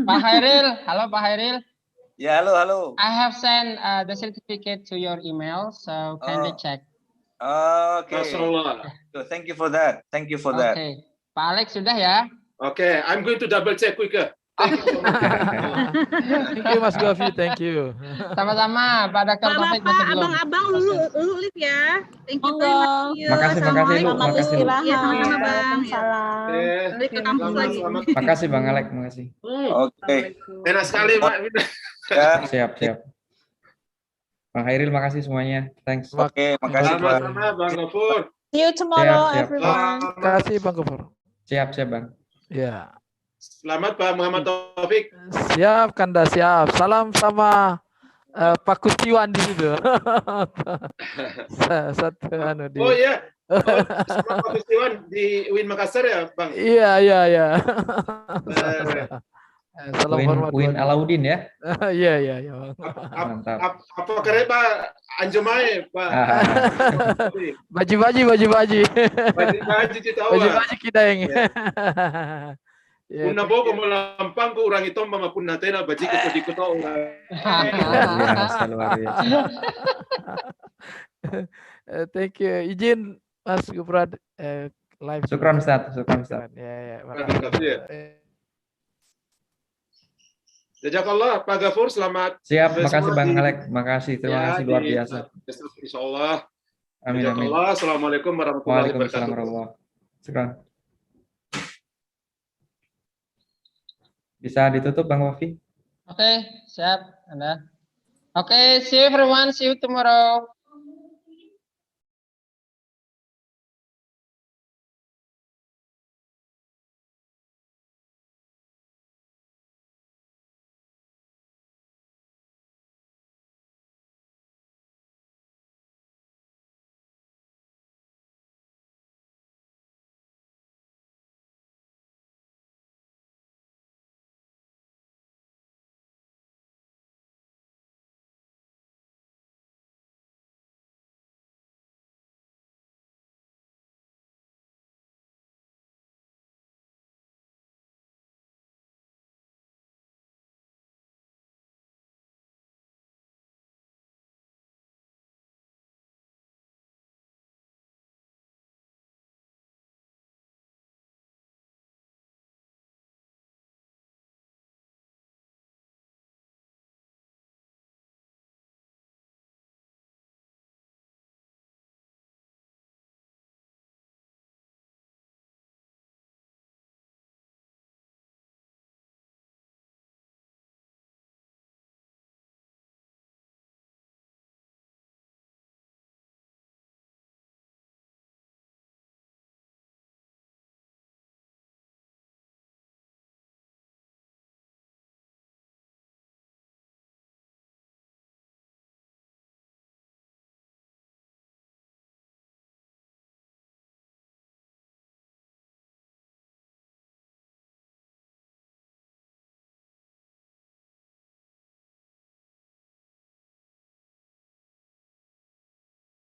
Pak Chairil, halo Pak Chairil. Ya, halo. I have sent the certificate to your email, so kindly Oh. check. Okay. Masya Allah. So, thank you for that. Thank you for that. Oke, Pak Alek sudah ya? Okay, I'm going to double check quicker. Thank you so much. Thank you Mas Govi, thank you. Sama-sama, Pak Dr. Taufik Bapak, masih belum. abang-abang lu live ya. Thank you very Monggo. much. You. Makasih, Lu. Assalamualaikum. Selamat Makasih, Lu. istirahat. Iya, sama-sama, Bang. Ya. Waalaikumsalam. Balik ke kampus lagi. Selamat. Makasih Bang Alek, makasih. Oke. Enak sekali, Pak. Ya. Siap. Bang Hairil, makasih semuanya. Thanks. Oke, makasih Pak. Sama-sama, Bang Gofur. See you tomorrow, Siap. everyone. Terima kasih Bang Gofur. Siap, Bang. Ya, Selamat Pak Muhammad Taufik. siap Kanda, siap. Salam sama Pak Kustiwan di situ. Satu anu di. Oh iya. Oh, sama Pak Kustiwan di UIN Makassar ya, Bang? Iya. Salam hormat. Win Alauddin ya. Iya. Mantap. Apa keren Pak Anjumai, Pak? Baju-baju. Baju tahu. Baju kita yang. Punna bogo mo lampang ko urang ito mga punna tena baji ko di ko to. Luar biasa. Thank you. Izin Mas Gufran live. Syukran Ustaz. Ya. Jazakallah Pak Gafur, selamat. Siap, makasih Bang Alek. Makasih, terima kasih luar biasa. Insyaallah. Amin. Jazakallah. Assalamualaikum warahmatullahi Waalaikumsalam wabarakatuh. warahmatullahi. Syukran. Bisa ditutup Bang Wafi? Oke, siap Anda. Oke, see you everyone. See you tomorrow.